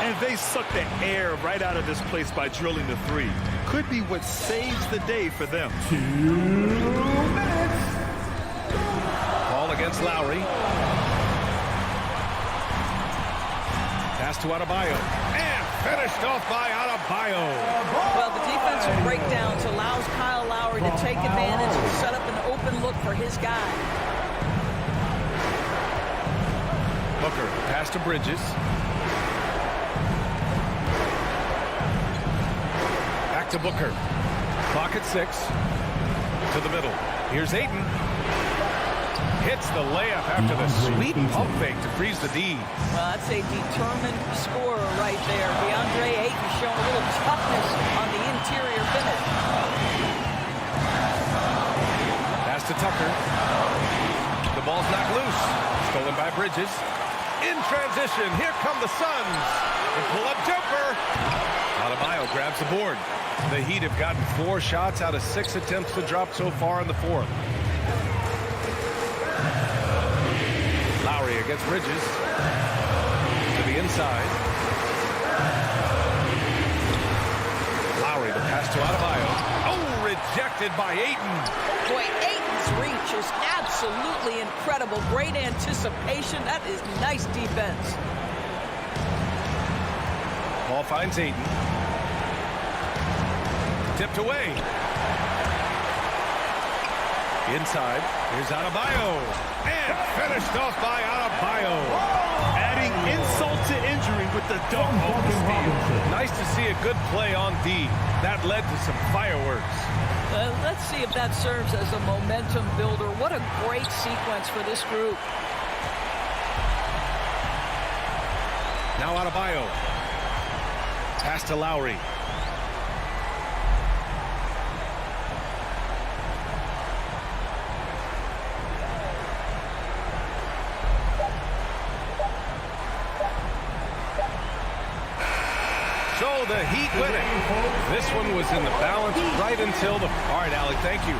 And they suck the air right out of this place by drilling the three. Could be what saves the day for them. 2 minutes. Paul against Lowry. Pass to Adebayo. And finished off by Adebayo. Well, the defensive breakdowns allows Kyle Lowry to take advantage and set up an open look for his guy. Booker, pass to Bridges. Back to Booker. Clock at 6. To the middle. Here's Ayton. Hits the layup after the sweet pump fake to freeze the D. Well, that's a determined scorer right there. Deandre Ayton showing a little toughness on the interior finish. Pass to Tucker. The ball's knocked loose. Stolen by Bridges. In transition, here come the Suns. The pull-up jumper. Adebayo grabs the board. The Heat have gotten 4 shots out of 6 attempts to drop so far in the fourth. Lowry against Bridges. To the inside. Lowry, the pass to Adebayo. Oh, rejected by Ayton. Boy, Ayton's reach is absolutely incredible. Great anticipation. That is nice defense. Ball finds Ayton. Tipped away. Inside. Here's Adebayo. And finished off by Adebayo. Adding insult to injury with the dunk off the steal. Nice to see a good play on D. That led to some fireworks. Let's see if that serves as a momentum builder. What a great sequence for this group. Now Adebayo. Pass to Lowry. So the Heat winning. This one was in the balance right until the... All right, Alec, thank you.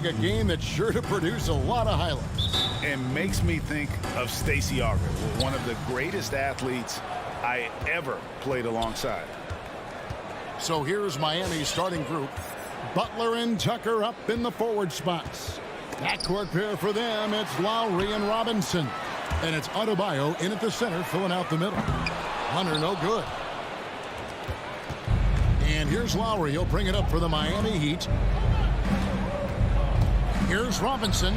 like a game that's sure to produce a lot of highlights. And makes me think of Stacey Auger, one of the greatest athletes I ever played alongside. So here's Miami's starting group. Butler and Tucker up in the forward spots. Backcourt pair for them, it's Lowry and Robinson. And it's Adebayo in at the center, filling out the middle. Hunter, no good. And here's Lowry. He'll bring it up for the Miami Heat. Here's Robinson.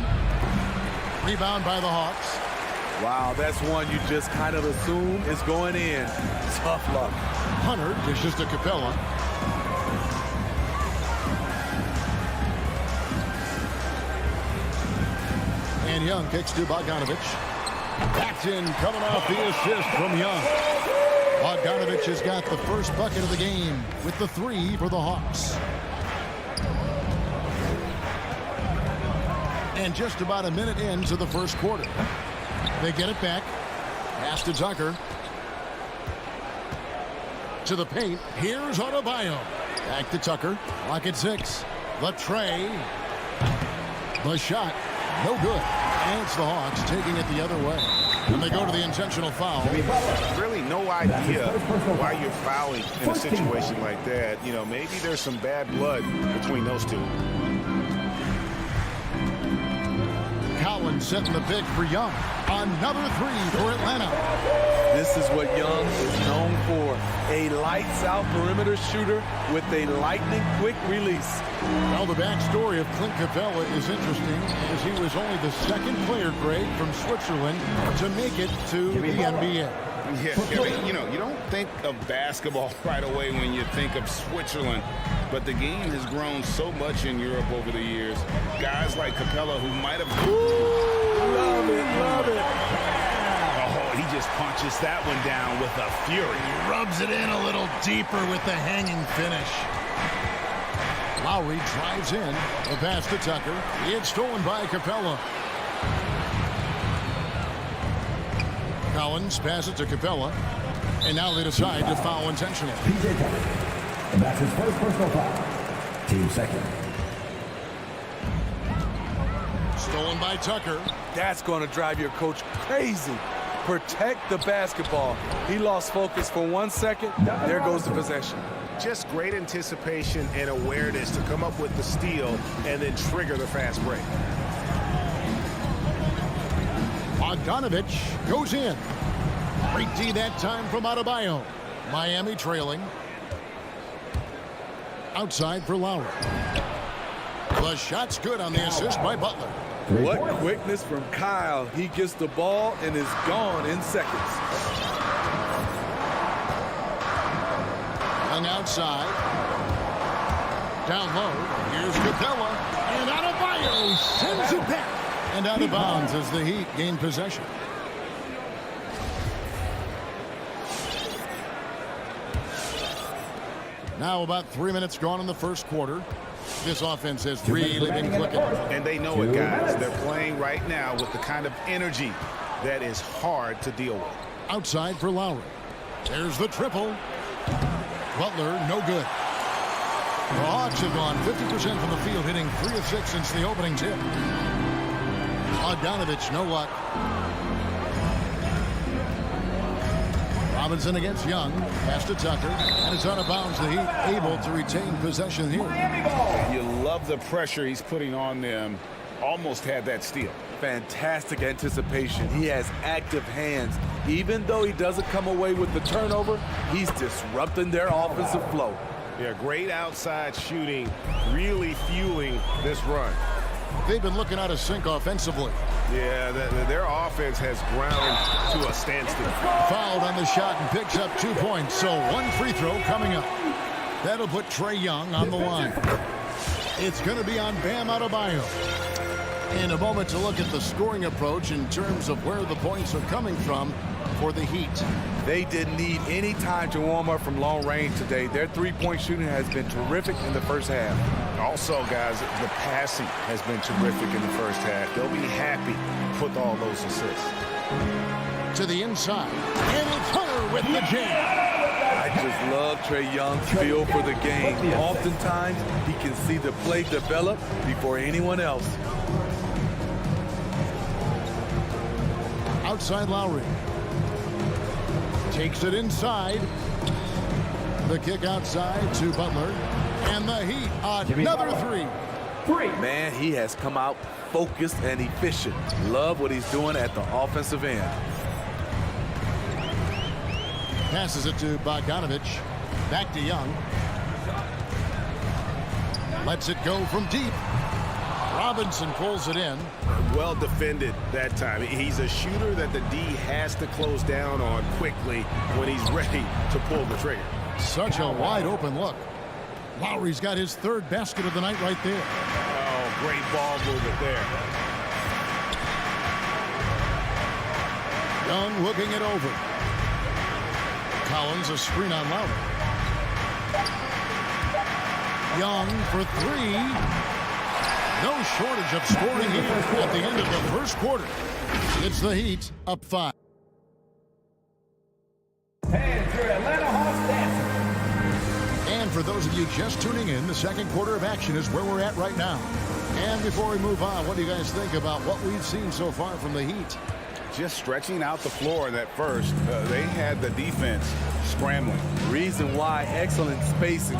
Rebound by the Hawks. Wow, that's one you just kind of assume is going in. Tough luck. Hunter dishes to Capella. And Young kicks to Bogdanovich. Backed in, coming off the assist from Young. Bogdanovich has got the first bucket of the game with the 3 for the Hawks. And just about a minute into the first quarter. They get it back. Pass to Tucker. To the paint. Here's Adebayo. Back to Tucker. Lock at 6. The tray. The shot. No good. And it's the Hawks taking it the other way. And they go to the intentional foul. I mean, really no idea why you're fouling in a situation like that. You know, maybe there's some bad blood between those two. Collins setting the pick for Young. Another 3 for Atlanta. This is what Young is known for. A lights-out perimeter shooter with a lightning-quick release. Well, the backstory of Clint Capella is interesting, as he was only the second player, Greg, from Switzerland to make it to the NBA. Yeah, I mean, you know, you don't think of basketball right away when you think of Switzerland, but the game has grown so much in Europe over the years. Guys like Capella who might have... Love it, love it. Oh, he just punches that one down with a fury. He rubs it in a little deeper with the hanging finish. Lowry drives in. The pass to Tucker. It's stolen by Capella. Collins passes to Capella. And now they decide to foul intentionally. PJ Tucker. And that's his first personal foul. Team second. Stolen by Tucker. That's going to drive your coach crazy. Protect the basketball. He lost focus for 1 second. There goes the possession. Just great anticipation and awareness to come up with the steal and then trigger the fast break. Bogdanovich goes in. Great D that time from Adebayo. Miami trailing. Outside for Lowry. The shot's good on the assist by Butler. What quickness from Kyle. He gets the ball and is gone in seconds. Young outside. Down low. Here's Capella. And Adebayo sends it back. And out of bounds as the Heat gain possession. Now about 3 minutes gone in the first quarter. This offense has really been clicking. And they know it, guys. They're playing right now with the kind of energy that is hard to deal with. Outside for Lowry. There's the triple. Butler, no good. The Hawks have gone 50% from the field, hitting 3 of 6 since the opening tip. Bogdanovich, no luck. Robinson against Young. Pass to Tucker. And it's out of bounds. The Heat able to retain possession here. You love the pressure he's putting on them. Almost had that steal. Fantastic anticipation. He has active hands. Even though he doesn't come away with the turnover, he's disrupting their offensive flow. Yeah, great outside shooting, really fueling this run. They've been looking out of sync offensively. Yeah, their offense has ground to a standstill. Fouled on the shot and picks up 2 points. So 1 free throw coming up. That'll put Trae Young on the line. It's going to be on Bam Adebayo. In a moment to look at the scoring approach in terms of where the points are coming from for the Heat. They didn't need any time to warm up from long range today. Their three-point shooting has been terrific in the first half. Also, guys, the passing has been terrific in the first half. They'll be happy with all those assists. To the inside. And it's Hunter with the jam. I just love Trae Young's feel for the game. Oftentimes, he can see the play develop before anyone else. Outside Lowry. Takes it inside. The kick outside to Butler. And the Heat, another three. Man, he has come out focused and efficient. Love what he's doing at the offensive end. Passes it to Bogdanovich. Back to Young. Lets it go from deep. Robinson pulls it in. Well defended that time. He's a shooter that the D has to close down on quickly when he's ready to pull the trigger. Such a wide open look. Lowry's got his third basket of the night right there. Oh, great ball movement there. Young looking it over. Collins a screen on Lowry. Young for three. No shortage of scoring here at the end of the first quarter. It's the Heat up 5. And your Atlanta Hawks dancing. And for those of you just tuning in, the second quarter of action is where we're at right now. And before we move on, what do you guys think about what we've seen so far from the Heat? Just stretching out the floor in that first. They had the defense scrambling. Reason why, excellent spacing.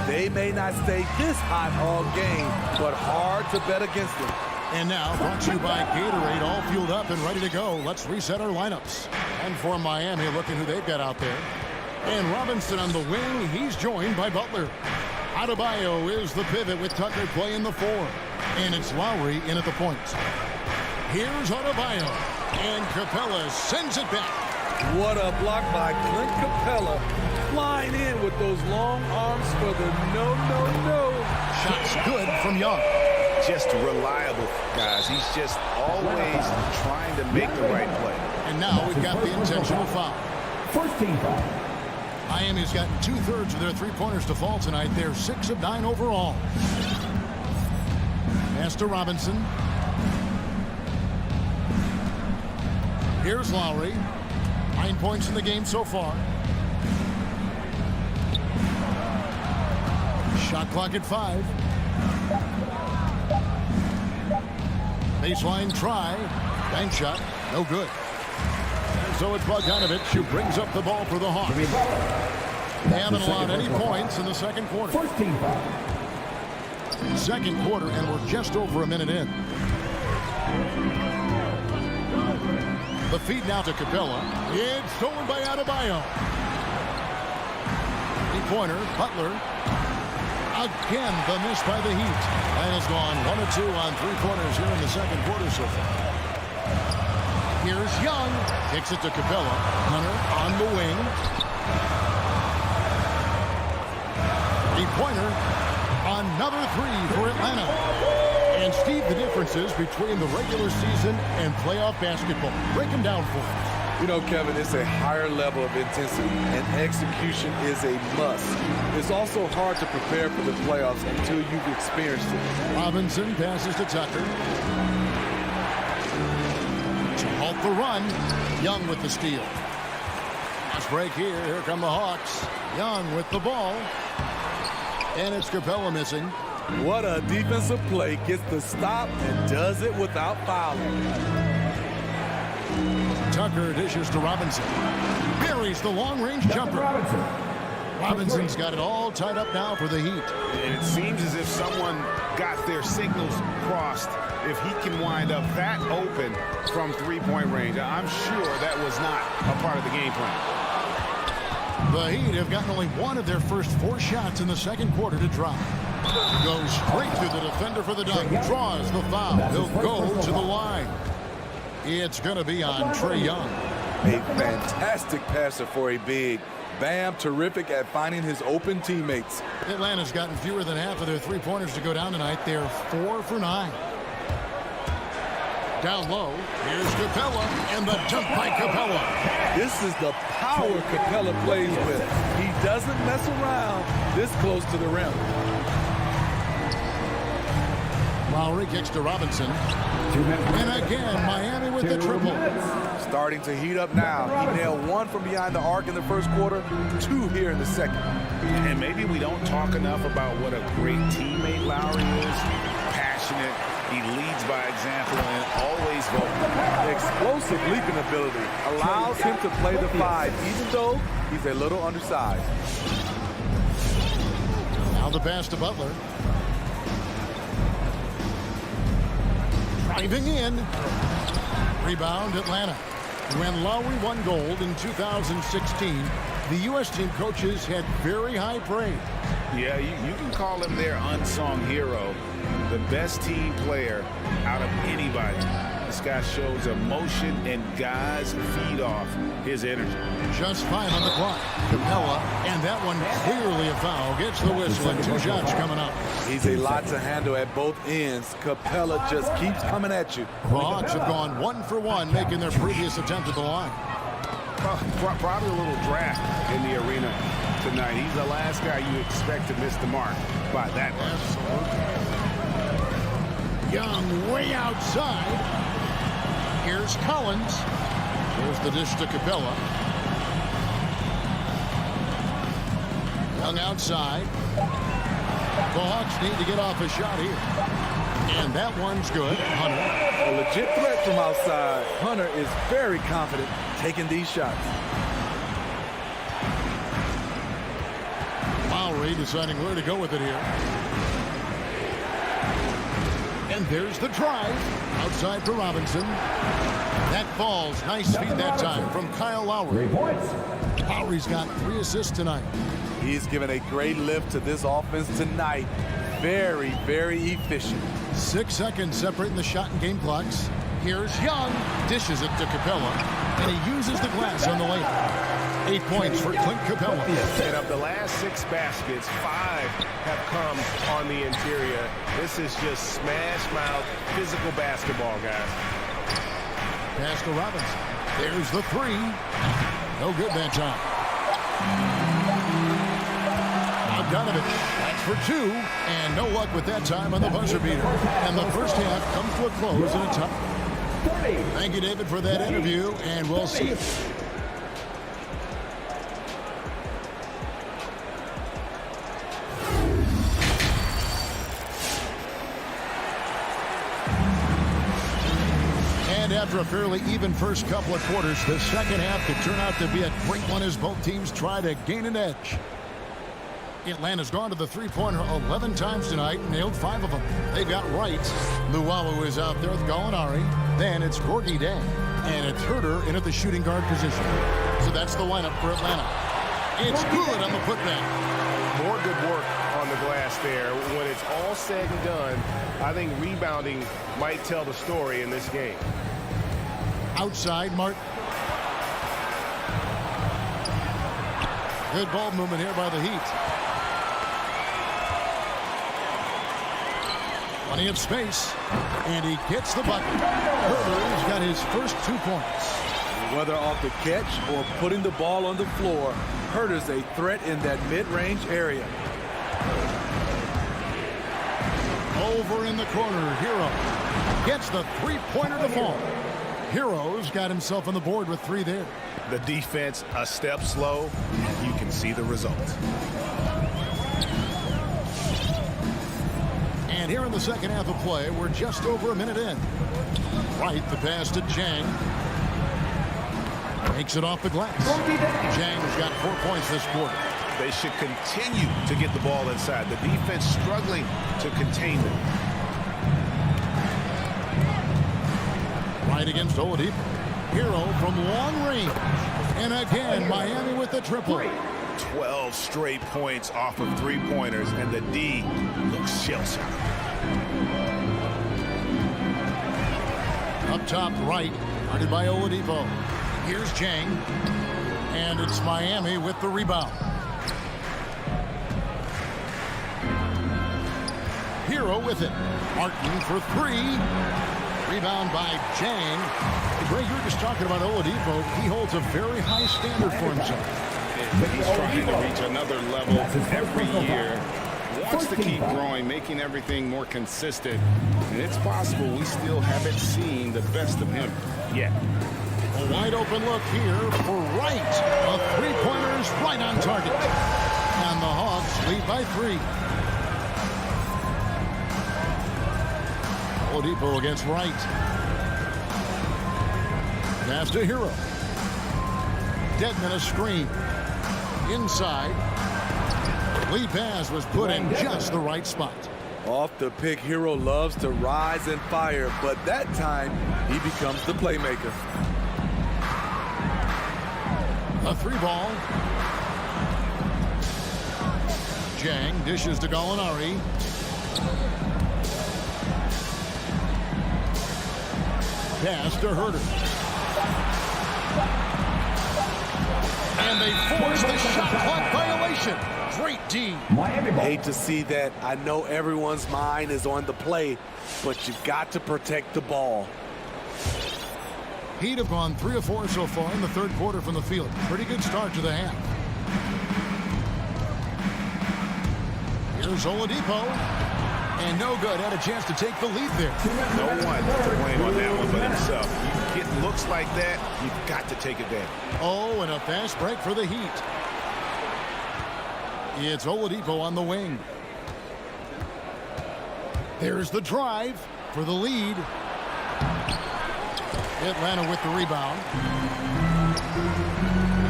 They may not stay this hot all game, but hard to bet against them. And now, brought to you by Gatorade, all fueled up and ready to go. Let's reset our lineups. And for Miami, look at who they've got out there. And Robinson on the wing, he's joined by Butler. Adebayo is the pivot with Tucker playing the 4. And it's Lowry in at the point. Here's Adebayo. And Capella sends it back. What a block by Clint Capella. Flying in with those long arms for the no. Shots good from Young. Just reliable, guys. He's just always trying to make the right play. And now we've got the intentional foul. First team foul. Miami's gotten 2/3 of their three-pointers to fall tonight. They're 6 of 9 overall. Pass to Robinson. Here's Lowry. 9 points in the game so far. Shot clock at 5. Baseline try. Bank shot. No good. And so it's Bogdanovich who brings up the ball for the Hawks. They haven't allowed any points in the second quarter. First team foul. Second quarter, and we're just over a minute in. The feed now to Capella. It's stolen by Adebayo. Three-pointer, Butler. Again, the miss by the Heat. And has gone 1 of 2 on three-pointers here in the second quarter so far. Here's Young. Kicks it to Capella. Hunter on the wing. Three-pointer. Another three for Atlanta. And Steve, the differences between the regular season and playoff basketball. Break them down for us. You know, Kevin, it's a higher level of intensity, and execution is a must. It's also hard to prepare for the playoffs until you've experienced it. Robinson passes to Tucker. To halt the run, Young with the steal. Fast break here. Here come the Hawks. Young with the ball. And it's Capella missing. What a defensive play. Gets the stop and does it without fouling. Tucker dishes to Robinson. Buries the long-range jumper. Robinson's got it all tied up now for the Heat. And it seems as if someone got their signals crossed. If he can wind up that open from three-point range, I'm sure that was not a part of the game plan. The Heat have gotten only one of their first 4 shots in the second quarter to drop. Goes straight to the defender for the dunk. Draws the foul. He'll go to the line. It's going to be on Trae Young. A fantastic passer for a big. Bam, terrific at finding his open teammates. Atlanta's gotten fewer than half of their three-pointers to go down tonight. They're 4 for 9. Down low, here's Capella, and the dunk by Capella. This is the power Capella plays with. He doesn't mess around this close to the rim. Lowry kicks to Robinson. And again, Miami with the triple. Starting to heat up now. He nailed one from behind the arc in the first quarter, 2 here in the second. And maybe we don't talk enough about what a great teammate Lowry is. Passionate. He leads by example and always vocal. Explosive leaping ability allows him to play the 5, even though he's a little undersized. Now the pass to Butler. Driving in. Rebound, Atlanta. When Lowry won gold in 2016, the U.S. team coaches had very high praise. Yeah, you can call him their unsung hero. The best team player out of anybody. This guy shows emotion, and guys feed off his energy. Just 5 on the clock. Capella, and that one clearly a foul. Gets the whistle, and 2 shots coming up. He's a lot to handle at both ends. Capella just keeps coming at you. The Hawks have gone 1 for 1, making their previous attempt at the line. Probably a little draft in the arena tonight. He's the last guy you expect to miss the mark by that much. Absolutely. Young way outside. Here's Collins. Here's the dish to Capella. Young outside. The Hawks need to get off a shot here. And that one's good. Hunter. A legit threat from outside. Hunter is very confident taking these shots. Lowry deciding where to go with it here. And there's the drive. Outside for Robinson. That falls. Nice feed that time from Kyle Lowry. 3 points. Lowry's got 3 assists tonight. He's given a great lift to this offense tonight. Very, very efficient. 6 seconds separating the shot and game clocks. Here's Young. Dishes it to Capella. And he uses the glass on the layup. 8 points for Clint Capella. And of the last 6 baskets, 5 have come on the interior. This is just smash mouth physical basketball, guys. Pass to Robinson. There's the 3. No good that time. Bogdanovich. That's for 2. And no luck with that time on the buzzer beater. And the first half comes to a close in a tie. Thank you, David, for that interview. And we'll see you. And after a fairly even first couple of quarters, the second half could turn out to be a great one as both teams try to gain an edge. Atlanta's gone to the three-pointer 11 times tonight, nailed 5 of them. They've got Wright. Luwawu is out there with Gallinari. Then it's Gorgie Day. And it's Herter in at the shooting guard position. So that's the lineup for Atlanta. It's good on the putback. More good work on the glass there. When it's all said and done, I think rebounding might tell the story in this game. Outside, Martin. Good ball movement here by the Heat. Plenty of space. And he gets the bucket. Herter's got his first 2 points. Whether off the catch or putting the ball on the floor, Herter's a threat in that mid-range area. Over in the corner, Hero gets the three-pointer to fall. Hero's got himself on the board with 3 there. The defense a step slow. You can see the result. And here in the second half of play, we're just over a minute in. Right, the pass to Jang. Makes it off the glass. Jang's got 4 points this quarter. They should continue to get the ball inside. The defense struggling to contain them. Right against Oladipo. Hero from long range. And again, Miami with the triple. 12 straight points off of 3-pointers, and the D looks shell-shocked. Up top right, guarded by Oladipo. Here's Jang. And it's Miami with the rebound. Hero with it. Martin for 3. Rebound by Jang. Greg, you were just talking about Oladipo. He holds a very high standard for himself. He's trying to reach another level every year wants to keep growing, making everything more consistent. And it's possible we still haven't seen the best of him yet. A wide open look here for Wright. A three-pointer's right on target. And the Hawks lead by 3. Oladipo against Wright. Pass to Hero. Dedmon a screen. Inside. Lead pass was put in just the right spot. Off the pick, Hero loves to rise and fire, but that time he becomes the playmaker. A 3-ball. Jang dishes to Gallinari. Pass to Herter. And they force the shot clock violation. Great D. Hate to see that. I know everyone's mind is on the play, but you've got to protect the ball. Heat have gone 3 of 4 so far in the third quarter from the field. Pretty good start to the half. Here's Oladipo. And no good. Had a chance to take the lead there. No one to blame on that one but himself. You get looks like that, you've got to take advantage. Oh, and a fast break for the Heat. It's Oladipo on the wing. There's the drive for the lead. Atlanta with the rebound.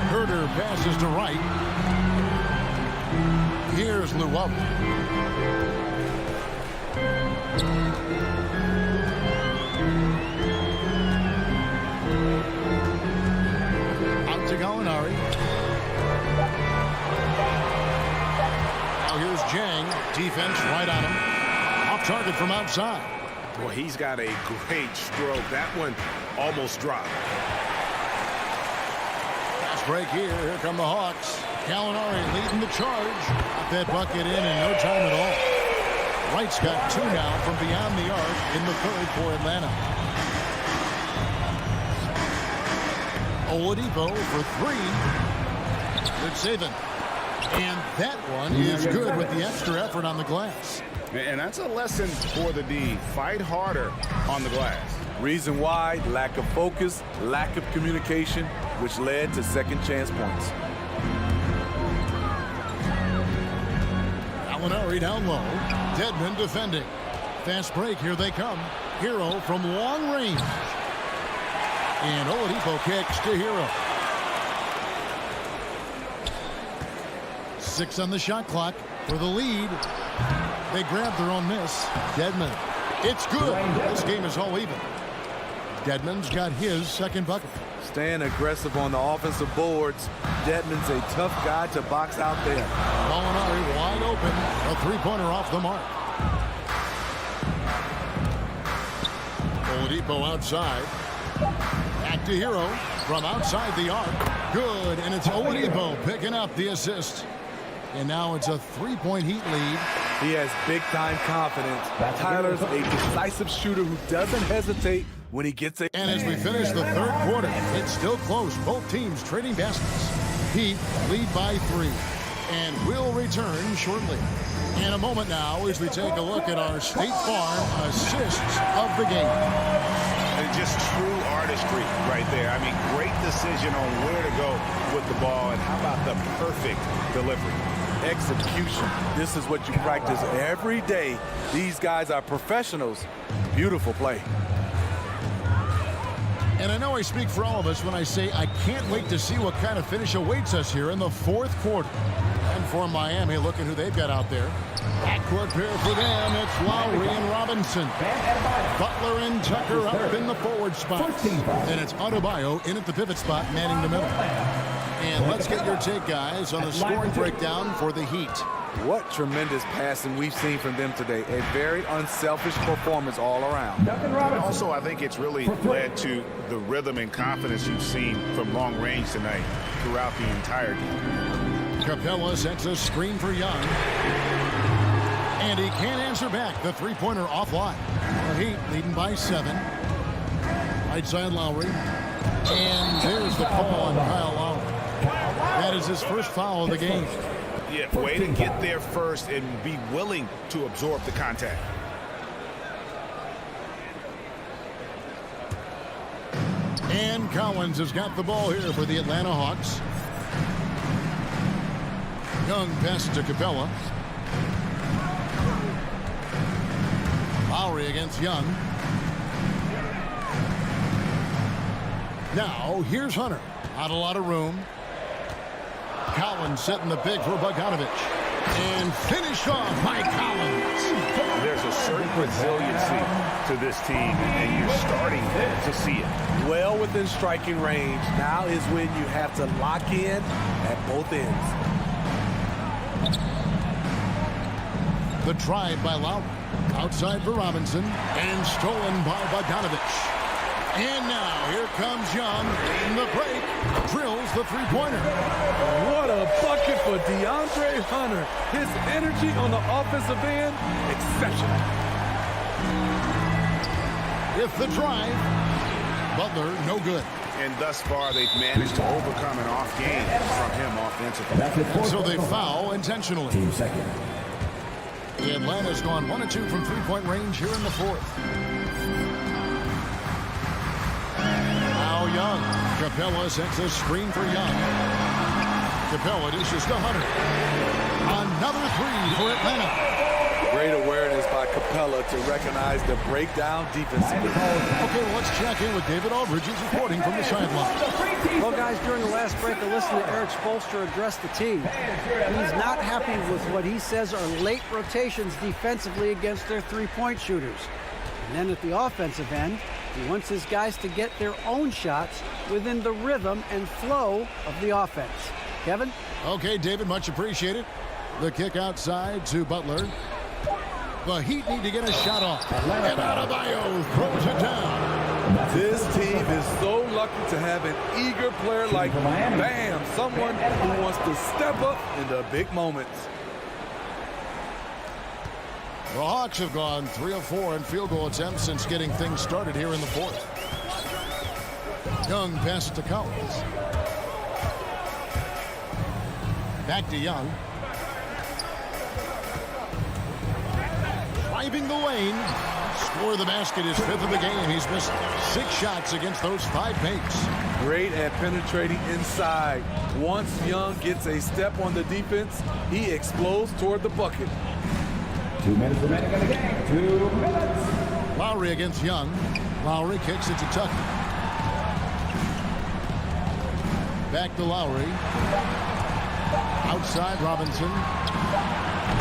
Herter passes to Wright. Here's Luau. Out to Gallinari. Now here's Jang. Defense right on him. Off target from outside. Boy, he's got a great stroke. That one almost dropped. Fast break here. Here come the Hawks. Gallinari leading the charge. Got that bucket in no time at all. Wright's got 2 now from beyond the arc in the third for Atlanta. Oladipo for 3. Good saving. And that one is good with the extra effort on the glass. And that's a lesson for the D. Fight harder on the glass. Reason why: lack of focus, lack of communication, which led to second chance points. Gallinari down low. Dedmon defending. Fast break. Here they come. Hero from long range. And Oladipo kicks to Hero. 6 on the shot clock for the lead. They grab their own miss. Dedmon. It's good. This game is all even. Dedmon's got his second bucket. Staying aggressive on the offensive boards. Dedmon's a tough guy to box out there. Gallinari wide open. A 3-pointer off the mark. Oladipo outside. Back to Hero from outside the arc. Good, and it's Oladipo picking up the assist. And now it's a 3-point Heat lead. He has big-time confidence. Tyler's a decisive shooter who doesn't hesitate when he gets it. And as we finish the third quarter, it's still close. Both teams trading baskets. Heat lead by 3. And we'll return shortly. In a moment now as we take a look at our State Farm assists of the game. And just true artistry right there. I mean, great decision on where to go with the ball. And how about the perfect delivery? Execution. This is what you practice every day. These guys are professionals. Beautiful play. And I know I speak for all of us when I say I can't wait to see what kind of finish awaits us here in the fourth quarter. And for Miami, look at who they've got out there. Backcourt pair for them. It's Lowry and Robinson. Butler and Tucker up in the forward spot. And it's Adebayo in at the pivot spot, manning the middle. And let's get your take, guys, on the scoring breakdown for the Heat. What tremendous passing we've seen from them today. A very unselfish performance all around. And also, I think it's really led to the rhythm and confidence you've seen from long range tonight throughout the entire game. Capella sets a screen for Young. And he can't answer back. The 3-pointer offline. The Heat leading by 7. Right side Lowry. And there's the call on Kyle Lowry. That is his first foul of the game. Yeah, way to get there first and be willing to absorb the contact. And Collins has got the ball here for the Atlanta Hawks. Young pass to Capella. Lowry against Young. Now, here's Hunter. Not a lot of room. Collins setting the pick for Bogdanovich. And finished off by Collins. There's a certain resiliency to this team, and you're starting to see it. Well within striking range. Now is when you have to lock in at both ends. The drive by Lowry. Outside for Robinson. And stolen by Bogdanovich. And now here comes Young in the break. Drills the three-pointer. What a bucket for Deandre Hunter. His energy on the offensive end, exceptional. With the drive, Butler no good. And thus far, they've managed to overcome an off game from him offensively. So they foul intentionally. Team second. Atlanta's gone 1 of 2 from three-point range here in the fourth. Now Young. Capella sets a screen for Young. Capella dishes to Hunter. Another three for Atlanta. Great awareness by Capella to recognize the breakdown defensively. Okay, well, let's check in with David Aldridge. He's reporting from the sideline. Well, guys, during the last break, I listened to Eric Spoelstra address the team. He's not happy with what he says are late rotations defensively against their three-point shooters. And then at the offensive end, he wants his guys to get their own shots within the rhythm and flow of the offense. Kevin? Okay, David, much appreciated. The kick outside to Butler. The Heat need to get a shot off. And Adebayo throws it down. This team is so lucky to have an eager player like Bam, someone who wants to step up in the big moments. The Hawks have gone 3 of 4 in field goal attempts since getting things started here in the fourth. Young pass to Collins. Back to Young. Driving the lane. Score the basket, his 5th of the game. He's missed 6 shots against those 5 paints. Great at penetrating inside. Once Young gets a step on the defense, he explodes toward the bucket. 2 minutes remaining in the game. 2 minutes. Lowry against Young. Lowry kicks it to Tucker. Back to Lowry. Outside Robinson.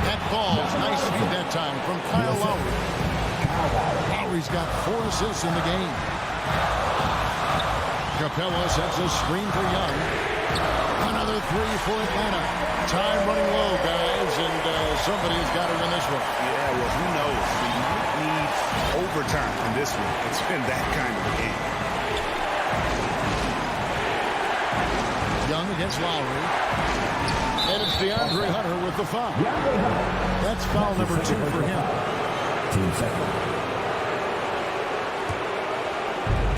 That falls. Nice feed that time from Kyle Lowry. Lowry's got 4 assists in the game. Capella sets a screen for Young. Another 3 for Atlanta. Time running low, guys, and somebody's got to win this one. Yeah, well, who knows? We might need overtime in this one. It's been that kind of a game. Young against Lowry. And it's Deandre Hunter with the foul. That's foul number 2 for him. Team second.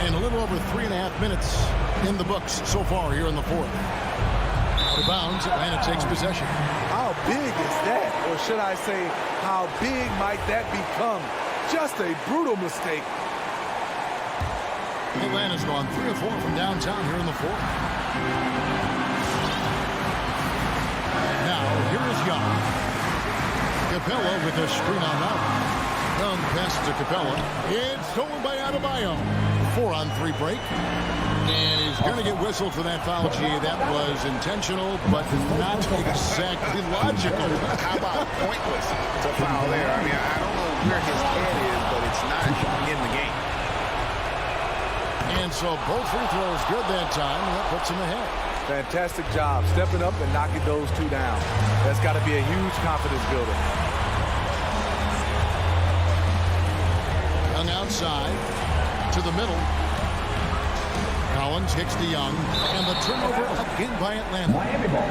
And a little over 3.5 minutes in the books so far here in the fourth. Out of bounds, Atlanta takes possession. How big is that? Or should I say, how big might that become? Just a brutal mistake. Atlanta's gone 3 of 4 from downtown here in the fourth. Now, here is Young. Capella with a screen on that one. Young pass to Capella. It's stolen by Adebayo. 4-on-3 break. And he's going to get whistled for that foul. Gee, that was intentional, but not exactly logical. How about pointless to foul there? I mean, I don't know where his head is, but it's not in the game. And so both free throws good that time, and that puts him ahead. Fantastic job stepping up and knocking those 2 down. That's got to be a huge confidence builder. Young outside to the middle. Collins kicks to Young, and the turnover again by Atlanta. Miami ball.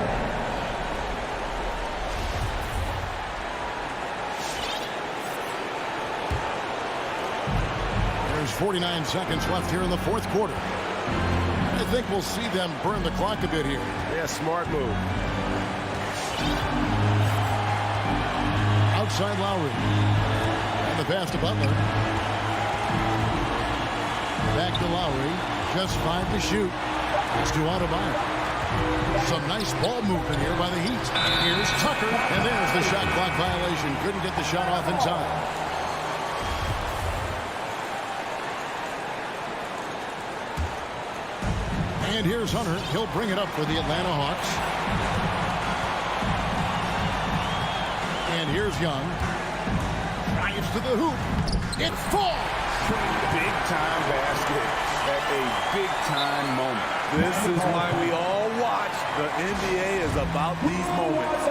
There's 49 seconds left here in the fourth quarter. I think we'll see them burn the clock a bit here. Yeah, smart move. Outside Lowry. And the pass to Butler. Back to Lowry. Just 5 to shoot. It's to Adebayo. Some nice ball movement here by the Heat. Here's Tucker. And there's the shot clock violation. Couldn't get the shot off in time. And here's Hunter. He'll bring it up for the Atlanta Hawks. And here's Young. Drives to the hoop. It falls. Big time basket at a big time moment. This is why we all watch. The NBA is about these moments.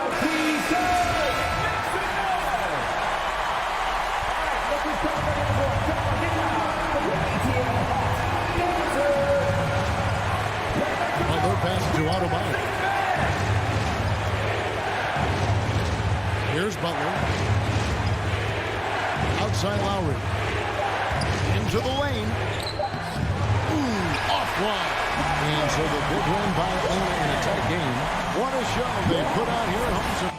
Butler passes to Adebayo. Here's Butler. Outside Lowry. Into the lane. Ooh, off one. And so the big win by Atlanta in a tight game. What a show they put out here at home.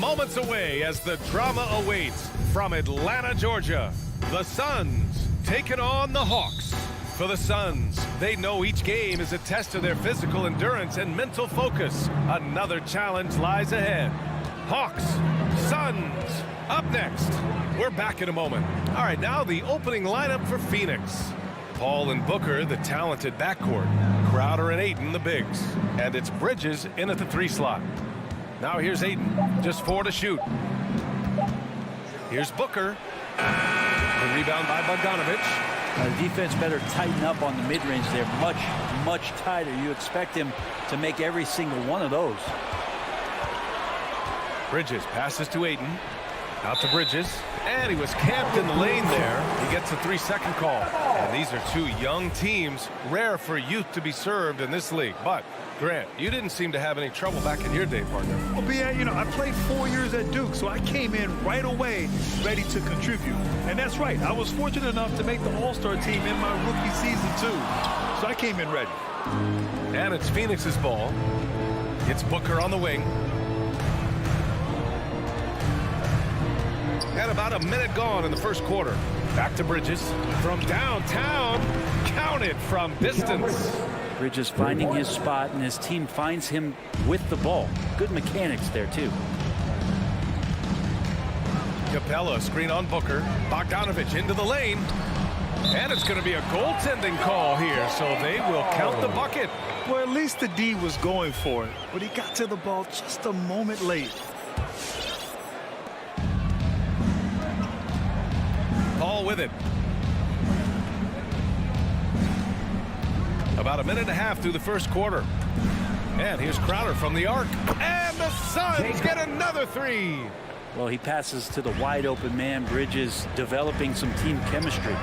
moments away as the drama awaits from Atlanta, Georgia. The Suns taking on the Hawks. For the Suns, they know each game is a test of their physical endurance and mental focus. Another challenge lies ahead. Hawks, Suns, up next. We're back in a moment. All right, now the opening lineup for Phoenix. Paul and Booker, the talented backcourt. Crowder and Ayton, the bigs. And it's Bridges in at the 3 slot. Now here's Ayton, just 4 to shoot. Here's Booker. The rebound by Bogdanovich. The defense better tighten up on the mid-range. They're much tighter. You expect him to make every single one of those. Bridges passes to Ayton. Out to Bridges. And he was camped in the lane there. He gets a 3-second call. And these are 2 young teams. Rare for youth to be served in this league. But, Grant, you didn't seem to have any trouble back in your day, partner. Well, BA, you know, I played 4 years at Duke, so I came in right away ready to contribute. And that's right. I was fortunate enough to make the All-Star team in my rookie season, too. So I came in ready. And it's Phoenix's ball. It's Booker on the wing. And about a minute gone in the first quarter. Back to Bridges. From downtown. Counted from distance. Bridges finding his spot, and his team finds him with the ball. Good mechanics there, too. Capella, screen on Booker. Bogdanovich into the lane. And it's going to be a goaltending call here, so they will count the bucket. Well, at least the D was going for it, but he got to the ball just a moment late. Paul with it. About a minute and a half through the first quarter. And here's Crowder from the arc. And the Suns get another 3. Well, he passes to the wide open man. Bridges developing some team chemistry.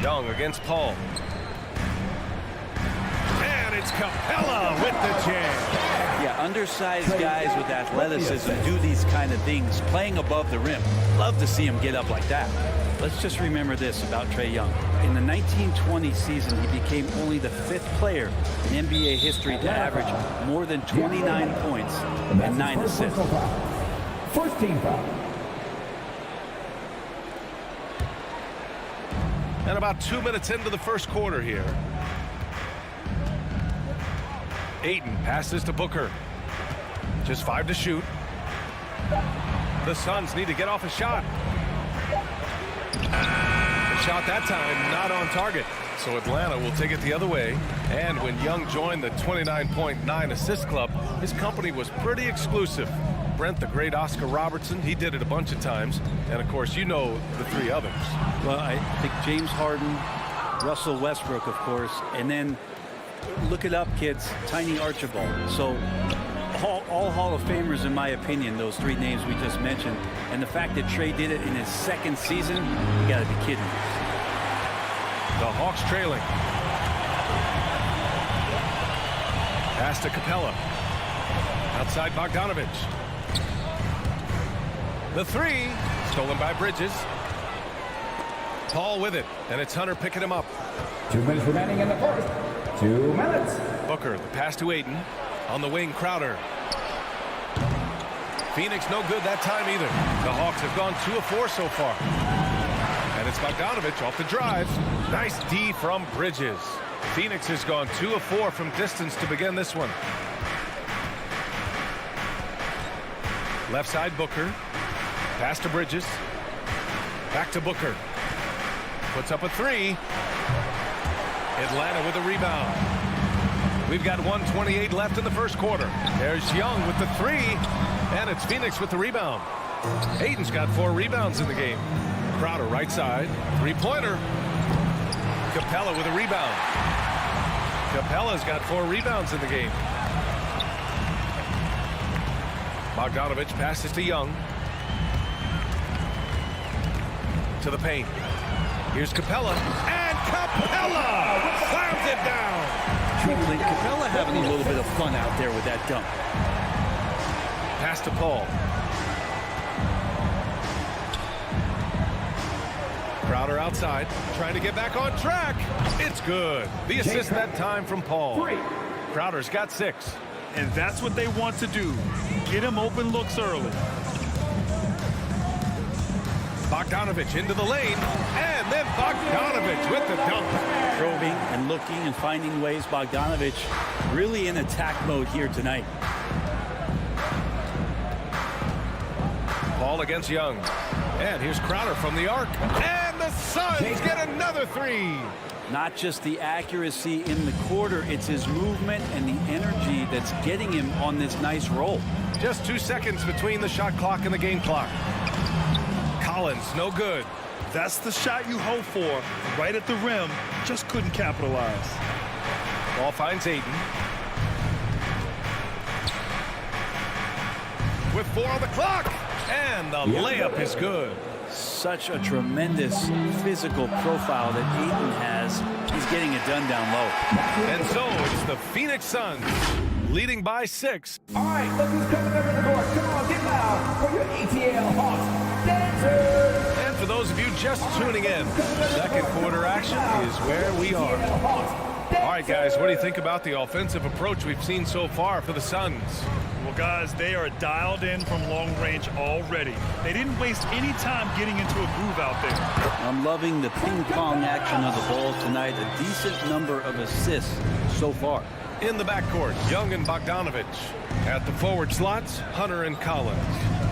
Young against Paul. And it's Capella with the jam. Yeah, undersized guys with athleticism do these kind of things, playing above the rim. Love to see him get up like that. Let's just remember this about Trae Young. In the 1920 season, he became only the 5th player in NBA history to average more than 29 points and 9 assists. First team foul. And about 2 minutes into the first quarter here. Ayton passes to Booker. Just 5 to shoot. The Suns need to get off a shot. The shot that time not on target. So Atlanta will take it the other way. And when Young joined the 29.9 assist club, his company was pretty exclusive. Brent, the great Oscar Robertson, he did it a bunch of times. And of course, you know the 3 others. Well, I think James Harden, Russell Westbrook, of course, and then look it up, kids, Tiny Archibald. So all Hall of Famers, in my opinion, those 3 names we just mentioned. And the fact that Trae did it in his 2nd season, you got to be kidding me. The Hawks trailing. Pass to Capella. Outside Bogdanovich. The 3, stolen by Bridges. Paul with it, and it's Hunter picking him up. 2 minutes remaining in the first. 2 minutes. Booker, the pass to Ayton. On the wing, Crowder. Phoenix no good that time either. The Hawks have gone 2 of 4 so far. And it's Bogdanovich off the drive. Nice D from Bridges. Phoenix has gone 2 of 4 from distance to begin this one. Left side, Booker. Pass to Bridges. Back to Booker. Puts up a 3. Atlanta with a rebound. We've got 1:28 left in the first quarter. There's Young with the 3. And it's Phoenix with the rebound. Ayton's got 4 rebounds in the game. Crowder right side. 3-pointer. Capella with a rebound. Capella's got 4 rebounds in the game. Bogdanovich passes to Young. To the paint. Here's Capella. And Capella slams it down. Truthfully, Capella having a little bit of fun out there with that dunk. Pass to Paul. Crowder outside, trying to get back on track. It's good. The assist that time from Paul. Crowder's got 6. and that's what they want to do. Get him open looks early. Bogdanovich into the lane, and then Bogdanovich with the dunk. Probing and looking and finding ways. Bogdanovich really in attack mode here tonight. Ball against Young. And here's Crowder from the arc. And the Suns get another three. Not just the accuracy in the quarter, it's his movement and the energy that's getting him on this nice roll. Just 2 seconds between the shot clock and the game clock. Collins, no good. That's the shot you hope for. Right at the rim, just couldn't capitalize. Ball finds Ayton. With 4 on the clock. And the layup is good. Such a tremendous physical profile that Ayton has. He's getting it done down low. And so it's the Phoenix Suns leading by 6. All right, look who's coming over the court. Come on, get loud for your ATL Hawks dancers. And for those of you just tuning in, second quarter action is where we are. All right, guys, what do you think about the offensive approach we've seen so far for the Suns? Well, guys, they are dialed in from long range already. They didn't waste any time getting into a groove out there. I'm loving the ping pong action of the ball tonight. A decent number of assists so far. In the backcourt, Young and Bogdanovich. At the forward slots, Hunter and Collins.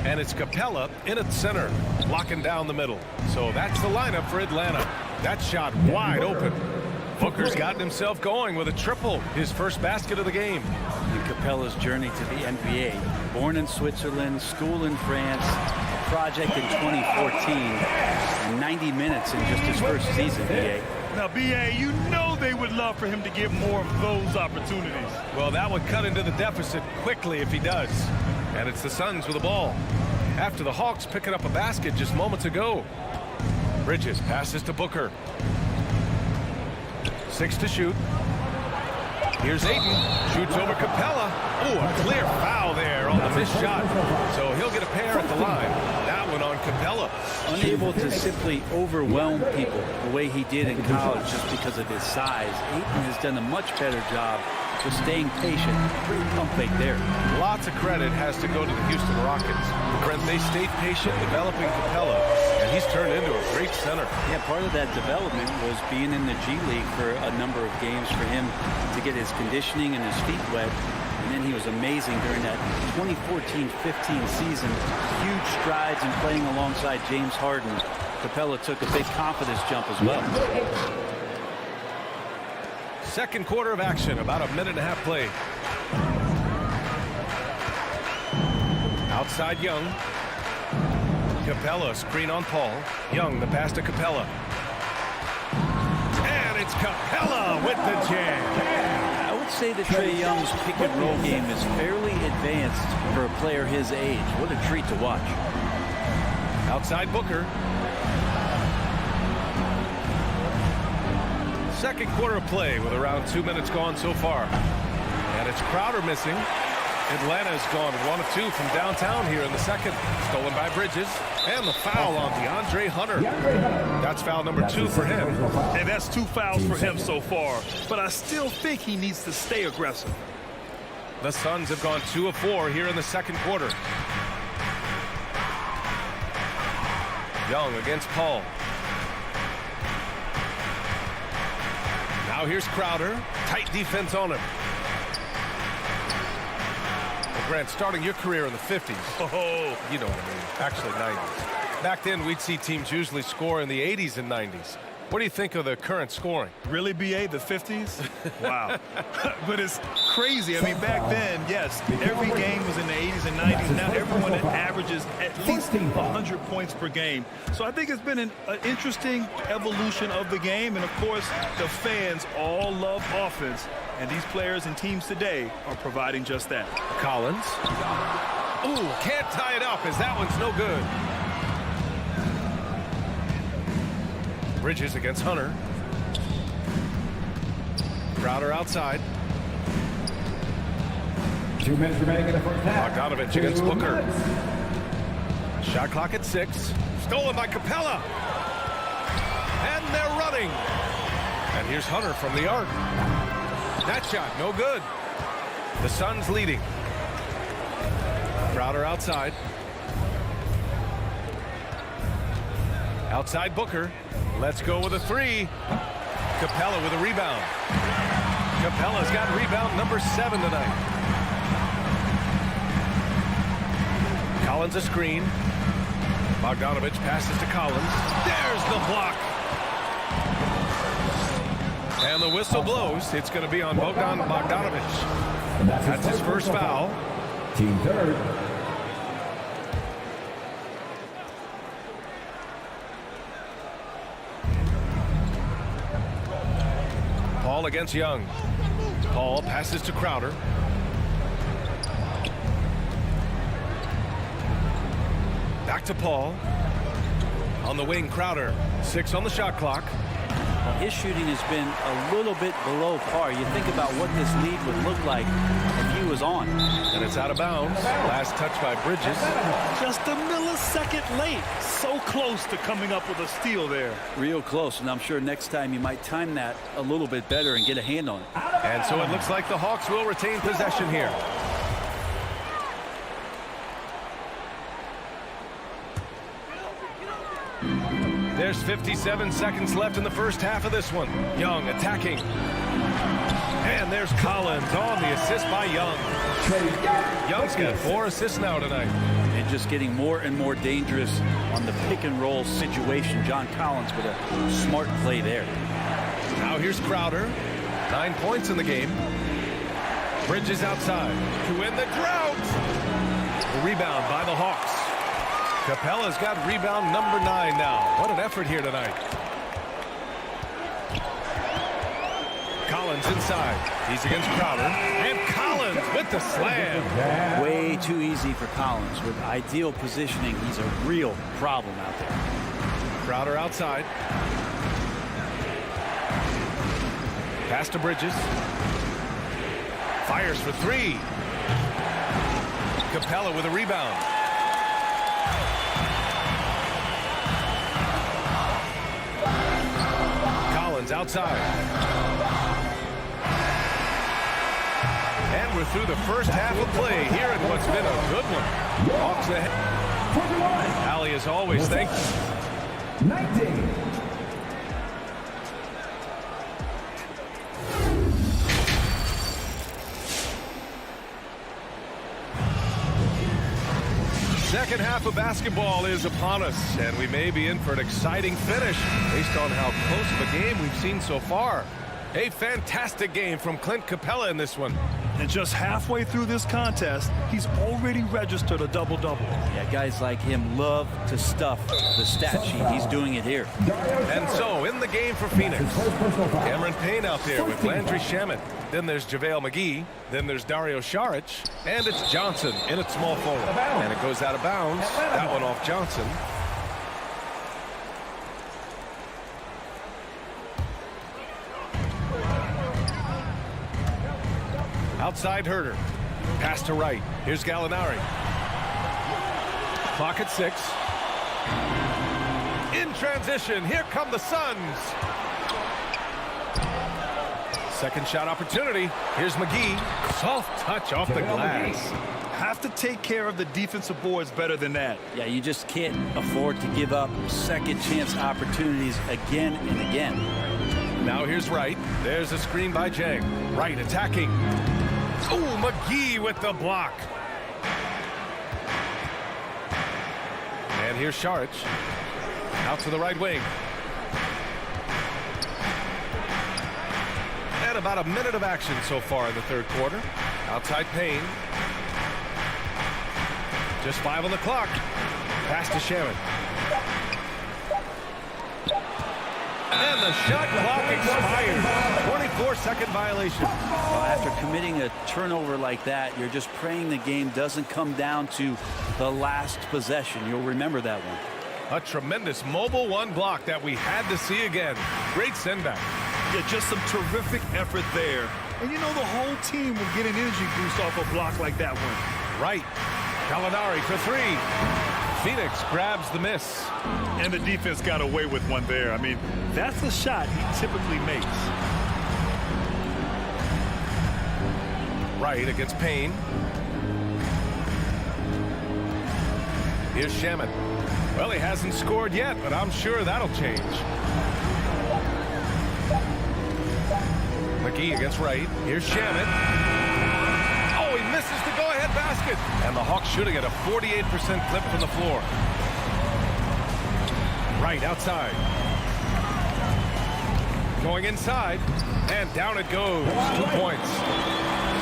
And it's Capella in at center, locking down the middle. So that's the lineup for Atlanta. That shot wide open. Booker's gotten himself going with a triple, his first basket of the game. And Capella's journey to the NBA. Born in Switzerland, school in France, a project in 2014, and 90 minutes in just his first season, BA. Now, BA, you know they would love for him to get more of those opportunities. Well, that would cut into the deficit quickly if he does. And it's the Suns with the ball. After the Hawks picking up a basket just moments ago. Bridges passes to Booker. 6 to shoot. Here's Ayton. Shoots over Capella. Oh, a clear foul there on the missed shot. So he'll get a pair at the line. That one on Capella. Unable to simply overwhelm people the way he did in college just because of his size. Ayton has done a much better job of staying patient. Pretty pump fake there. Lots of credit has to go to the Houston Rockets. Brent, they stayed patient developing Capella, and he's turned into a great center. Yeah, part of that development was being in the G League for a number of games for him to get his conditioning and his feet wet. And then he was amazing during that 2014-15 season. Huge strides in playing alongside James Harden. Capella took a big confidence jump as well. Second quarter of action, about a minute and a half play. Outside Young. Capella, screen on Paul. Young, the pass to Capella. And it's Capella with the jam. I would say that Trae Young's pick and roll game is fairly advanced for a player his age. What a treat to watch. Outside Booker. Second quarter of play with around 2 minutes gone so far. And it's Crowder missing. Atlanta's gone 1 of 2 from downtown here in the second. Stolen by Bridges. And the foul on Deandre Hunter. That's foul number 2 for him. And that's 2 fouls for him so far. But I still think he needs to stay aggressive. The Suns have gone 2 of 4 here in the second quarter. Young against Paul. Now here's Crowder. Tight defense on him. Well, Grant, starting your career in the 50s. Oh, You know what I mean. Actually, 90s. Back then, we'd see teams usually score in the 80s and 90s. What do you think of the current scoring? really, BA, the 50s? Wow. But it's crazy. I mean, back then, yes, every game was in the 80s and 90s. Now everyone averages at least 100 points per game. So I think it's been an interesting evolution of the game. And, of course, the fans all love offense. And these players and teams today are providing just that. Collins. Ooh, can't tie it up as that one's no good. Bridges against Hunter. Crowder outside. 2 minutes remaining in the first half. Bogdanovich against Booker. Shot clock at 6. Stolen by Capella. And they're running. And here's Hunter from the arc. That shot, no good. The Suns leading. Crowder outside. Outside Booker. Let's go with a three. Capella with a rebound. Capella's got rebound number 7 tonight. Collins a screen. Bogdanovich passes to Collins. There's the block. And the whistle blows. It's going to be on Bogdanovich. That's his first foul. Team third. Paul against Young. Paul passes to Crowder. Back to Paul. On the wing, Crowder. 6 on the shot clock. Well, his shooting has been a little bit below par. You think about what this lead would look like if he was on. And it's out of bounds. Last touch by Bridges. Just a millisecond late. So close to coming up with a steal there. Real close, and I'm sure next time you might time that a little bit better and get a hand on it. And so it looks like the Hawks will retain possession here. There's 57 seconds left in the first half of this one. Young attacking. And there's Collins on the assist by Young. Young's got 4 assists now tonight. And just getting more and more dangerous on the pick and roll situation. John Collins with a smart play there. Now here's Crowder. 9 points in the game. Bridges outside to win the drought. The rebound by the Hawks. Capella's got rebound number 9 now. What an effort here tonight. Collins inside. He's against Crowder. And Collins with the slam. Way too easy for Collins. With ideal positioning, he's a real problem out there. Crowder outside. Pass to Bridges. Fires for 3. Capella with a rebound. Collins outside. And we're through the first half of play here in what's been a good one. Hawks ahead. Allie, as always, thank you. 19. Second half of basketball is upon us, and we may be in for an exciting finish based on how close of a game we've seen so far. A fantastic game from Clint Capella in this one. And just halfway through this contest, he's already registered a double-double. Yeah, guys like him love to stuff the stat sheet. He's doing it here. And so, in the game for Phoenix, Cameron Payne out there with Landry Shamet. Then there's JaVale McGee. Then there's Dario Saric. And it's Johnson in at small forward. And it goes out of bounds. That one off Johnson. Outside Herter. Pass to right. Here's Gallinari. Clock at 6. In transition. Here come the Suns. Second shot opportunity. Here's McGee. Soft touch off the glass. Have to take care of the defensive boards better than that. Yeah, you just can't afford to give up second chance opportunities again and again. Now here's Wright. There's a screen by Jang. Wright attacking. Oh, McGee with the block. And here's Saric. Out to the right wing. And about a minute of action so far in the third quarter. Outside Payne. Just 5 on the clock. Pass to Shaman. And the shot clock expires. 24-second violation. Well, after committing a turnover like that, you're just praying the game doesn't come down to the last possession. You'll remember that one. A tremendous mobile 1 block that we had to see again. Great sendback. Yeah, just some terrific effort there. And you know the whole team will get an energy boost off a block like that one. Right. Gallinari for 3. Phoenix grabs the miss. And the defense got away with one there. I mean, that's a shot he typically makes. Right against Payne. Here's Shamet. Well, he hasn't scored yet, but I'm sure that'll change. McGee against Wright. Here's Shamet. Oh, he misses the go-ahead basket. And the Hawks shooting at a 48% clip from the floor. Wright outside. Going inside. And down it goes. 2 points.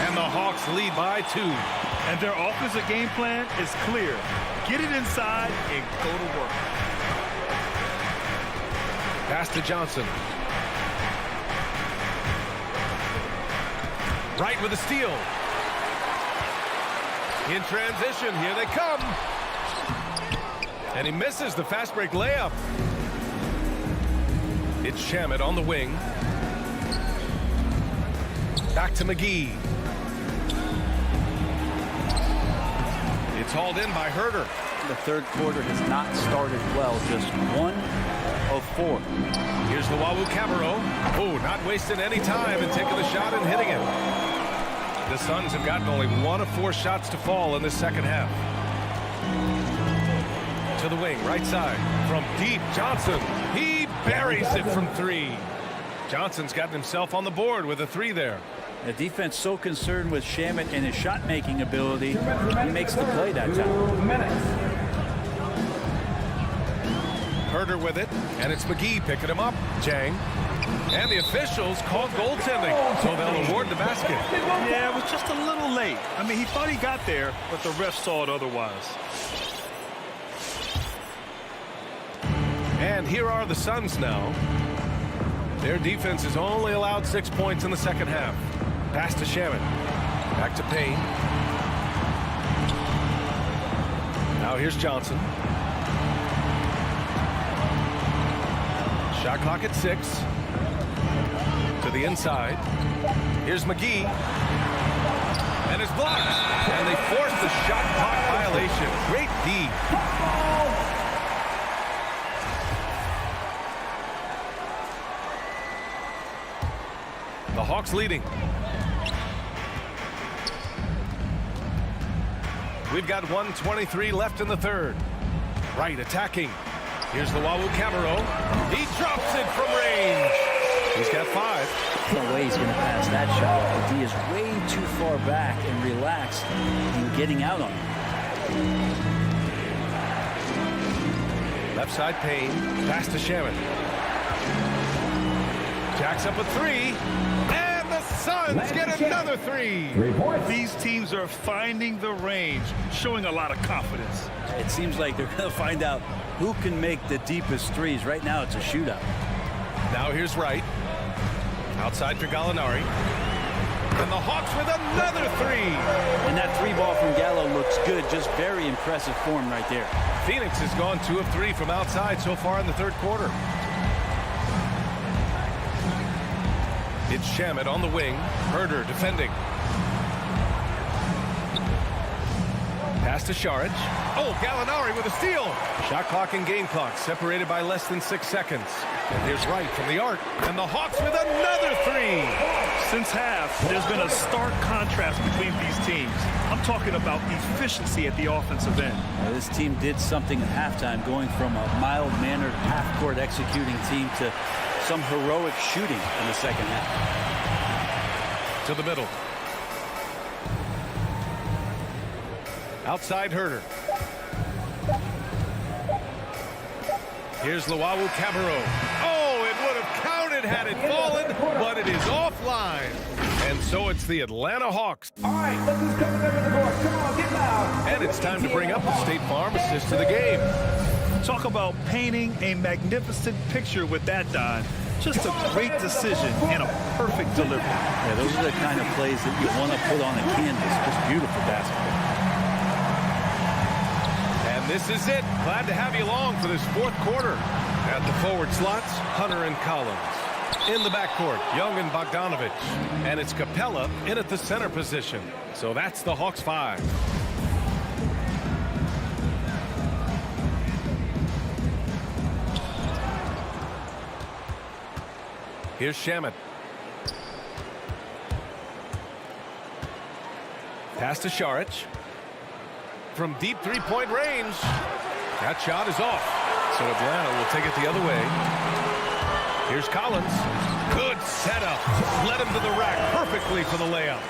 And the Hawks lead by 2. And their offensive game plan is clear. Get it inside and go to work. Pass to Johnson. Wright with a steal. In transition, here they come. And he misses the fast break layup. It's Shamet on the wing. Back to McGee. It's hauled in by Herter. The third quarter has not started well. Just 1 of 4. Here's the Wawu Cabarro. Oh, not wasting any time and taking the shot and hitting it. The Suns have gotten only 1 of 4 shots to fall in the second half. To the wing, right side. From deep, Johnson. He buries it from 3. Johnson's gotten himself on the board with a 3 there. The defense so concerned with Shamet and his shot-making ability, he makes the play that time. Herter with it, and it's McGee picking him up. Jang. And the officials called goaltending, so they'll award the basket. Yeah, it was just a little late. I mean, he thought he got there, but the ref saw it otherwise. And here are the Suns now. Their defense has only allowed 6 points in the second half. Pass to Shamet. Back to Payne. Now here's Johnson. Shot clock at 6. To the inside. Here's McGee. And it's blocked. And they force the shot clock violation. Great D. The Hawks leading. We've got 1:23 left in the third. Wright attacking. Here's the Wawu Cabarro. He drops it from range. He's got 5. No way he's going to pass that shot. The D is way too far back and relaxed in getting out on him. Left side Payne. Pass to Shamet. Jacks up a 3. And the Suns get another 3. These teams are finding the range, showing a lot of confidence. It seems like they're going to find out who can make the deepest threes. Right now, it's a shootout. Now here's Wright. Outside for Gallinari. And the Hawks with another 3. And that 3 ball from Gallo looks good. Just very impressive form right there. Phoenix has gone 2 of 3 from outside so far in the third quarter. It's Shamet on the wing. Herter defending. Pass to Šarić. Oh, Gallinari with a steal. Shot clock and game clock separated by less than 6 seconds. And here's Wright from the arc. And the Hawks with another 3. Since half, there's been a stark contrast between these teams. I'm talking about efficiency at the offensive end. Well, this team did something at halftime, going from a mild-mannered half-court executing team to some heroic shooting in the second half. To the middle. Outside Herter. Here's Wawu Cabarro. Oh, it would have counted had it fallen, but it is offline. And so it's the Atlanta Hawks. All right, look who's coming over the court. Come on, get loud. And it's time to bring up the State Farm assist to the game. Talk about painting a magnificent picture with that, Don. Just a great decision and a perfect delivery. Yeah, those are the kind of plays that you want to put on a canvas. Just beautiful basketball. And this is it. Glad to have you along for this fourth quarter. At the forward slots, Hunter and Collins. In the backcourt, Young and Bogdanovich. And it's Capella in at the center position. So that's the Hawks 5. Here's Shamet. Pass to Saric. From deep three-point range. That shot is off. So Atlanta will take it the other way. Here's Collins. Good setup. Led him to the rack perfectly for the layup.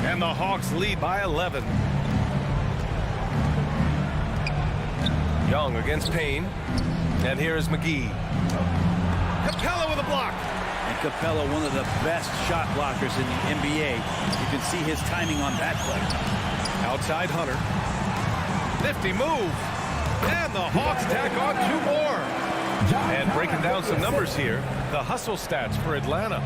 And the Hawks lead by 11. Young against Payne. And here is McGee. Capella with a block. And Capella, one of the best shot blockers in the NBA. You can see his timing on that play. Outside Hunter. Nifty move. And the Hawks tack on 2 more. And breaking down some numbers here, the hustle stats for Atlanta.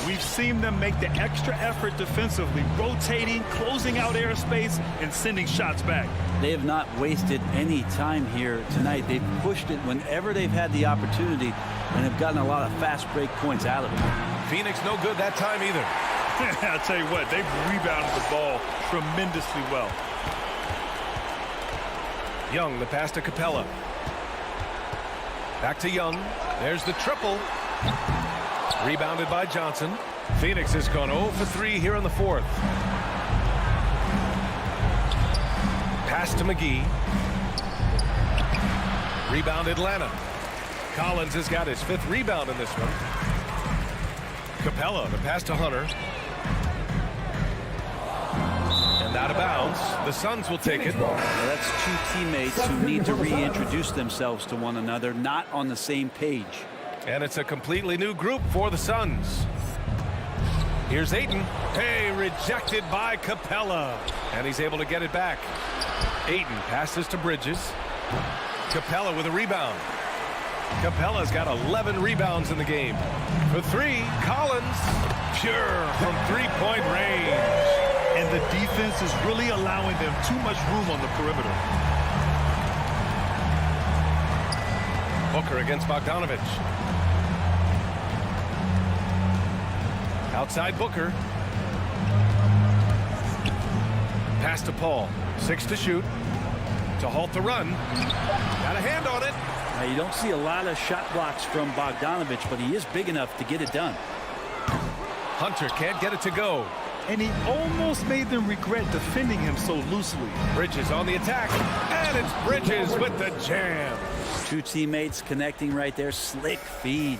We've seen them make the extra effort defensively, rotating, closing out airspace, and sending shots back. They have not wasted any time here tonight. They've pushed it whenever they've had the opportunity and have gotten a lot of fast break points out of it. Phoenix no good that time either. I'll tell you what, they've rebounded the ball tremendously well. Young, the pass to Capella. Back to Young. There's the triple. Rebounded by Johnson. Phoenix has gone 0 for 3 here in the 4th. Pass to McGee. Rebound Atlanta. Collins has got his 5th rebound in this one. Capella, the pass to Hunter. And out of bounds. The Suns will take it. Well, that's 2 teammates who need to reintroduce themselves to one another, not on the same page. And it's a completely new group for the Suns. Here's Ayton. Hey, rejected by Capella. And he's able to get it back. Ayton passes to Bridges. Capella with a rebound. Capella's got 11 rebounds in the game. For 3, Collins. Pure from three-point range. And the defense is really allowing them too much room on the perimeter. Booker against Bogdanovich. Outside Booker. Pass to Paul. 6 to shoot. To halt the run. Got a hand on it. Now, you don't see a lot of shot blocks from Bogdanovich, but he is big enough to get it done. Hunter can't get it to go. And he almost made them regret defending him so loosely. Bridges on the attack. And it's Bridges with the jam. 2 teammates connecting right there. Slick feed.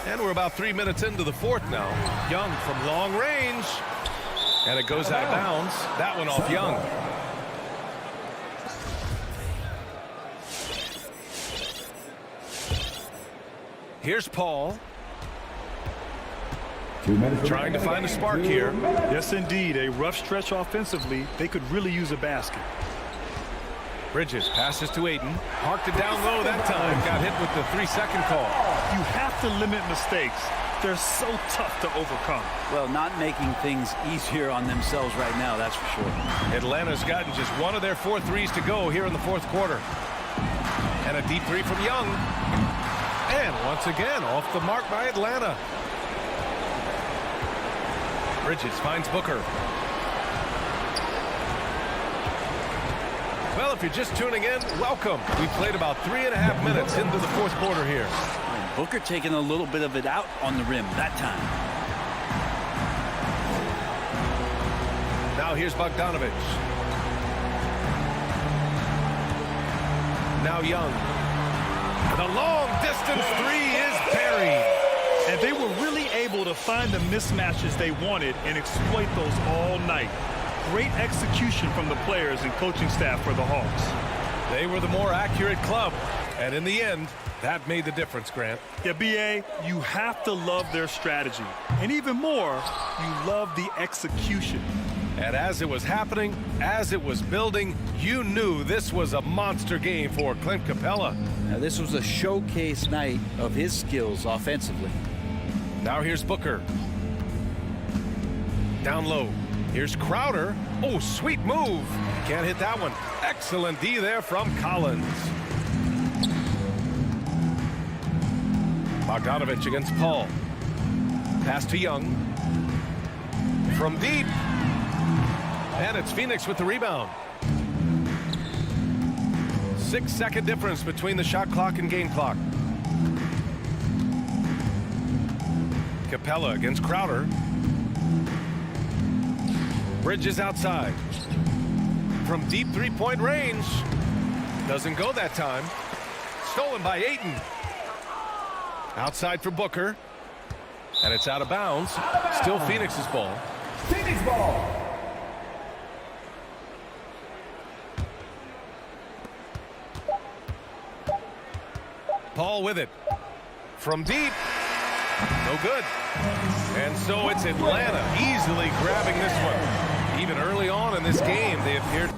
And we're about 3 minutes into the 4th now. Young from long range. And it goes out of bounds. That one off Young. Here's Paul. Trying to find a spark here. Yes, indeed. A rough stretch offensively. They could really use a basket. Bridges passes to Ayton. Parked it down low that time. Got hit with the 3-second call. You have to limit mistakes. They're so tough to overcome. Well, not making things easier on themselves right now, that's for sure. Atlanta's gotten just 1 of their 4 threes to go here in the 4th quarter. And a deep 3 from Young. And once again, off the mark by Atlanta. Bridges finds Booker. Well, if you're just tuning in, welcome. We played about 3.5 minutes into the 4th quarter here. And Booker taking a little bit of it out on the rim that time. Now here's Bogdanovich. Now Young. The long distance 3 is buried. And they were really able to find the mismatches they wanted and exploit those all night. Great execution from the players and coaching staff for the Hawks. They were the more accurate club. And in the end, that made the difference, Grant. Yeah, B.A., you have to love their strategy. And even more, you love the execution. And as it was happening, as it was building, you knew this was a monster game for Clint Capella. Now, this was a showcase night of his skills offensively. Now here's Booker. Down low. Here's Crowder. Oh, sweet move. Can't hit that one. Excellent D there from Collins. Bogdanovich against Paul. Pass to Young. From deep. And it's Phoenix with the rebound. 6-second difference between the shot clock and game clock. Capella against Crowder. Bridges outside. From deep three-point range. Doesn't go that time. Stolen by Ayton. Outside for Booker. And it's out of bounds. Still Phoenix's ball. Phoenix ball. Paul with it. From deep. No good. And so it's Atlanta easily grabbing this one. Even early on in this game, they appeared.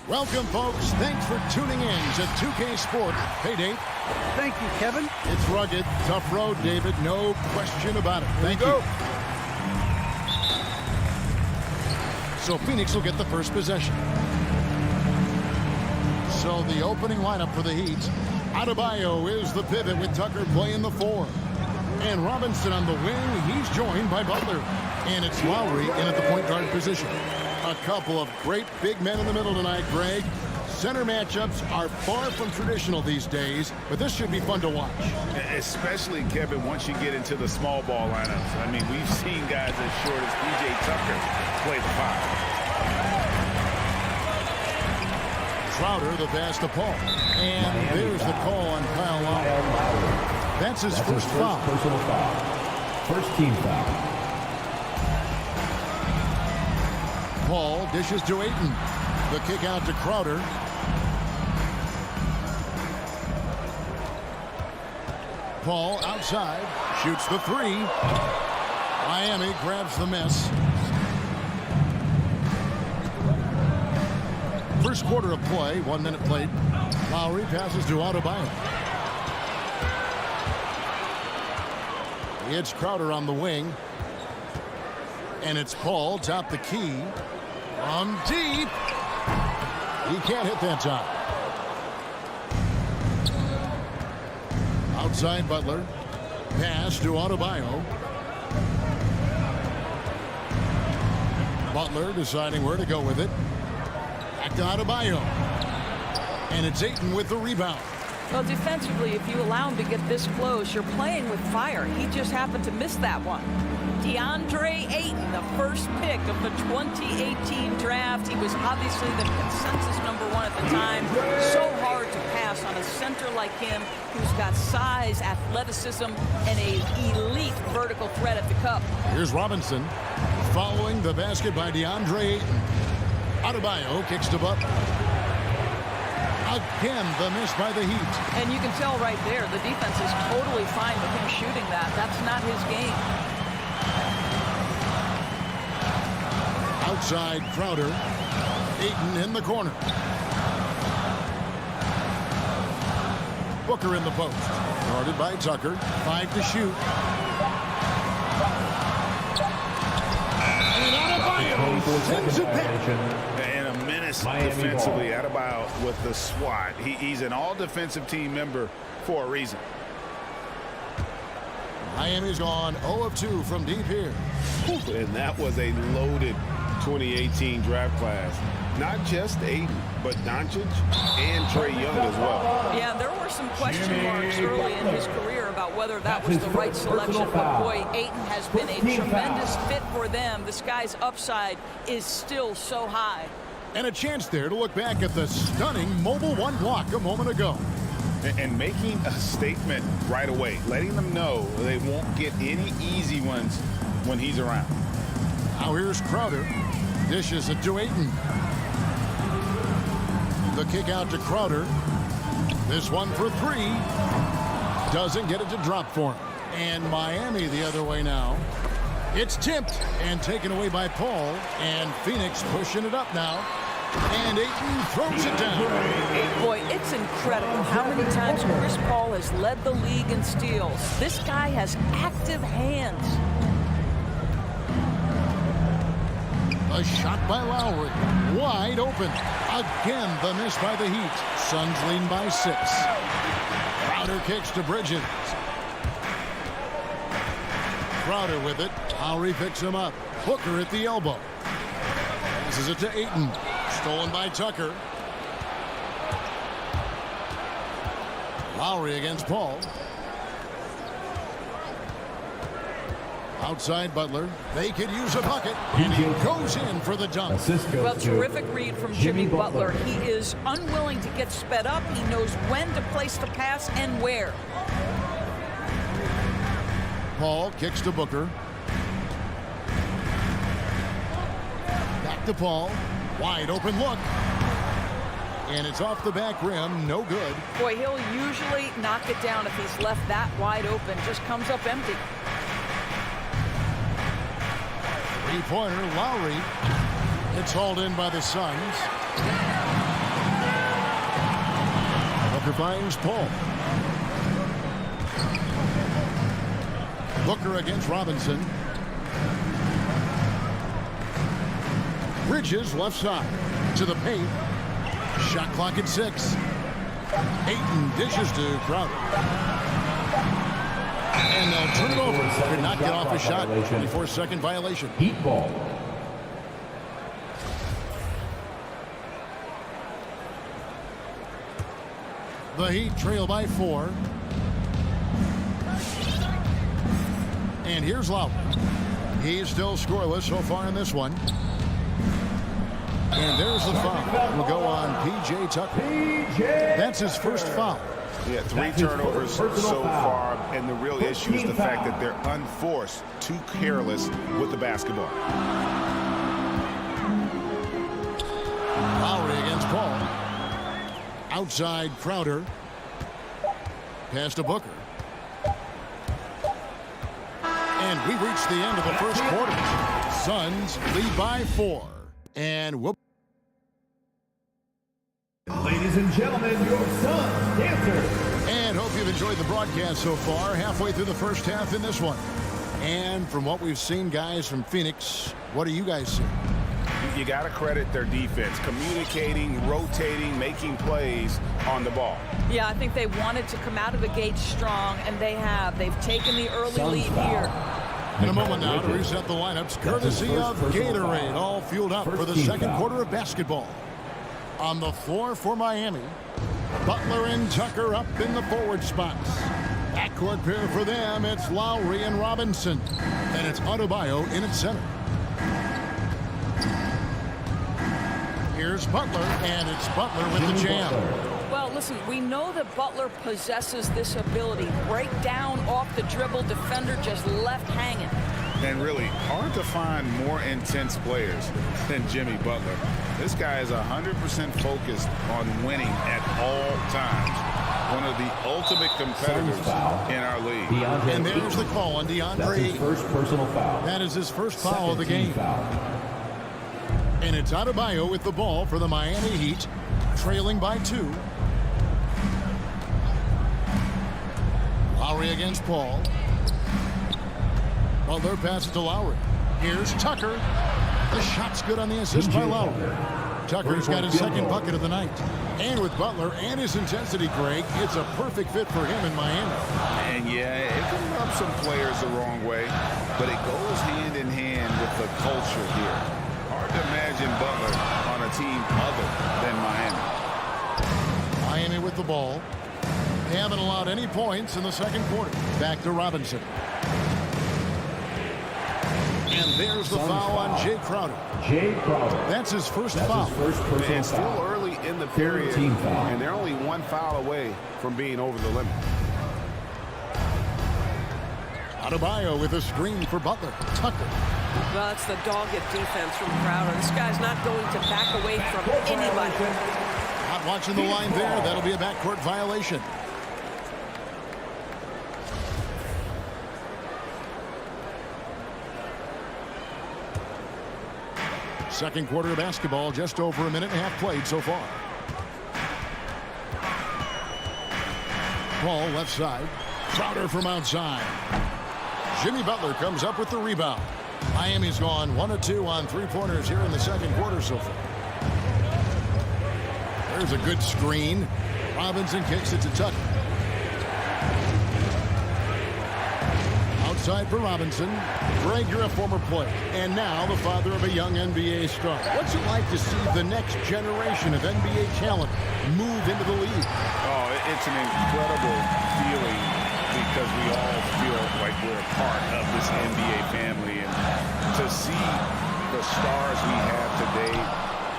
Welcome, folks. Thanks for tuning in to 2K Sport. Hey, Dave. Thank you, Kevin. It's rugged, tough road, David. No question about it. Thank you. So Phoenix will get the first possession. So the opening lineup for the Heat. Adebayo is the pivot with Tucker playing the 4. And Robinson on the wing. He's joined by Butler. And it's Lowry in at the point guard position. A couple of great big men in the middle tonight, Greg. Center matchups are far from traditional these days, but this should be fun to watch. Especially, Kevin, once you get into the small ball lineups. I mean, we've seen guys as short as PJ Tucker play the 5. Crowder, the pass to Paul. And there's the call on Kyle Lowry. That's his first foul. Personal foul. First team foul. Paul dishes to Ayton. The kick out to Crowder. Paul outside. Shoots the 3. Miami grabs the miss. First quarter of play. 1 minute played. Lowry passes to Adebayo. It's Crowder on the wing. And it's Paul, top the key. From deep. He can't hit that time. Outside Butler. Pass to Adebayo. Butler deciding where to go with it. Back to Adebayo. And it's Ayton with the rebound. Well, defensively, if you allow him to get this close, you're playing with fire. He just happened to miss that one. Deandre Ayton, the first pick of the 2018 draft. He was obviously the consensus #1 at the time. So hard to pass on a center like him who's got size, athleticism, and an elite vertical threat at the cup. Here's Robinson following the basket by Deandre Ayton. Adebayo kicks to Butler. Again, the miss by the Heat. And you can tell right there, the defense is totally fine with him shooting that. That's not his game. Outside Crowder. Ayton in the corner. Booker in the post. Guarded by Tucker. 5 to shoot. And Adebayo sends it back. And a menace defensively. Adebayo with the swat. He's an all-defensive team member for a reason. Miami's gone 0 of 2 from deep here. And that was a loaded 2018 draft class. Not just Ayton, but Doncic and Trae Young as well. Yeah, there were some question marks early in his career about whether that was the right selection. But boy, Ayton has been a tremendous fit for them. This guy's upside is still so high. And a chance there to look back at the stunning mobile 1 block a moment ago. And making a statement right away, letting them know they won't get any easy ones when he's around. Now here's Crowder. Dishes it to Ayton. The kick out to Crowder. This one for 3. Doesn't get it to drop for him. And Miami the other way now. It's tipped and taken away by Paul. And Phoenix pushing it up now. And Ayton throws it down. Boy, it's incredible how many times Chris Paul has led the league in steals. This guy has active hands. A shot by Lowry. Wide open. Again, the miss by the Heat. Suns lead by 6. Crowder kicks to Bridges. Crowder with it. Lowry picks him up. Booker at the elbow. Passes it to Ayton. Stolen by Tucker. Lowry against Paul. Outside Butler. They could use a bucket. And he goes in for the dunk. Well, terrific read from Jimmy Butler. He is unwilling to get sped up. He knows when to place the pass and where. Paul kicks to Booker. Back to Paul. Wide open look. And it's off the back rim. No good. Boy, he'll usually knock it down if he's left that wide open. Just comes up empty. Three-pointer, Lowry. It's hauled in by the Suns. Booker finds Paul. Booker against Robinson. Bridges left side to the paint. Shot clock at 6. Ayton dishes to Crowder. And they'll turn it over. Could not get off a shot. 24-second violation. Heat ball. The Heat trail by 4. And here's Lowry. He's still scoreless so far in this one. And there's the foul. Will go on P.J. Tucker. That's his first foul. Yeah, 3 turnovers so far, and the real issue is the fact that they're unforced, too careless with the basketball. Lowry against Paul. Outside Crowder. Pass to Booker. And we've reached the end of the first quarter. Suns lead by 4. And whoop. Ladies and gentlemen, your Suns dancers. And hope you've enjoyed the broadcast so far. Halfway through the first half in this one. And from what we've seen, guys, from Phoenix, what do you guys see? You got to credit their defense, communicating, rotating, making plays on the ball. Yeah, I think they wanted to come out of the gate strong, and they have. They've taken the early lead here. In a moment now to reset the lineups, courtesy of Gatorade, all fueled up for the second quarter of basketball. On the floor for Miami, Butler and Tucker up in the forward spots. Backcourt pair for them, it's Lowry and Robinson. And it's Adebayo in its center. Here's Butler, and it's Butler with the jam. Well, listen, we know that Butler possesses this ability. Break down off the dribble, defender just left hanging. And really, hard to find more intense players than Jimmy Butler. This guy is 100% focused on winning at all times. One of the ultimate competitors in our league. And there's the call on Deandre Ayton. First personal foul. That is his first foul of the game. And it's Adebayo with the ball for the Miami Heat, trailing by 2. Lowry against Paul. Butler passes to Lowry. Here's Tucker. The shot's good on the assist by Lowry. Tucker's got his second bucket of the night. And with Butler and his intensity, Greg, it's a perfect fit for him in Miami. And yeah, it can rub some players the wrong way, but it goes hand in hand with the culture here. Hard to imagine Butler on a team other than Miami. Miami with the ball. They haven't allowed any points in the second quarter. Back to Robinson. And there's the foul on Jay Crowder. That's his first foul. And still early in the period, and they're only 1 foul away from being over the limit. Adebayo with a screen for Butler. Tucker. Well, it's the dogged defense from Crowder. This guy's not going to back away from anybody. Not watching the line there. That'll be a backcourt violation. Second quarter of basketball, just over a minute and a half played so far. Ball left side. Crowder from outside. Jimmy Butler comes up with the rebound. Miami's gone 1 of 2 on three-pointers here in the second quarter so far. There's a good screen. Robinson kicks it to Tucker. Outside for Robinson. Greg, you're a former player, and now the father of a young NBA star. What's it like to see the next generation of NBA talent move into the league? Oh, it's an incredible feeling because we all feel like we're a part of this NBA family. And to see the stars we have today,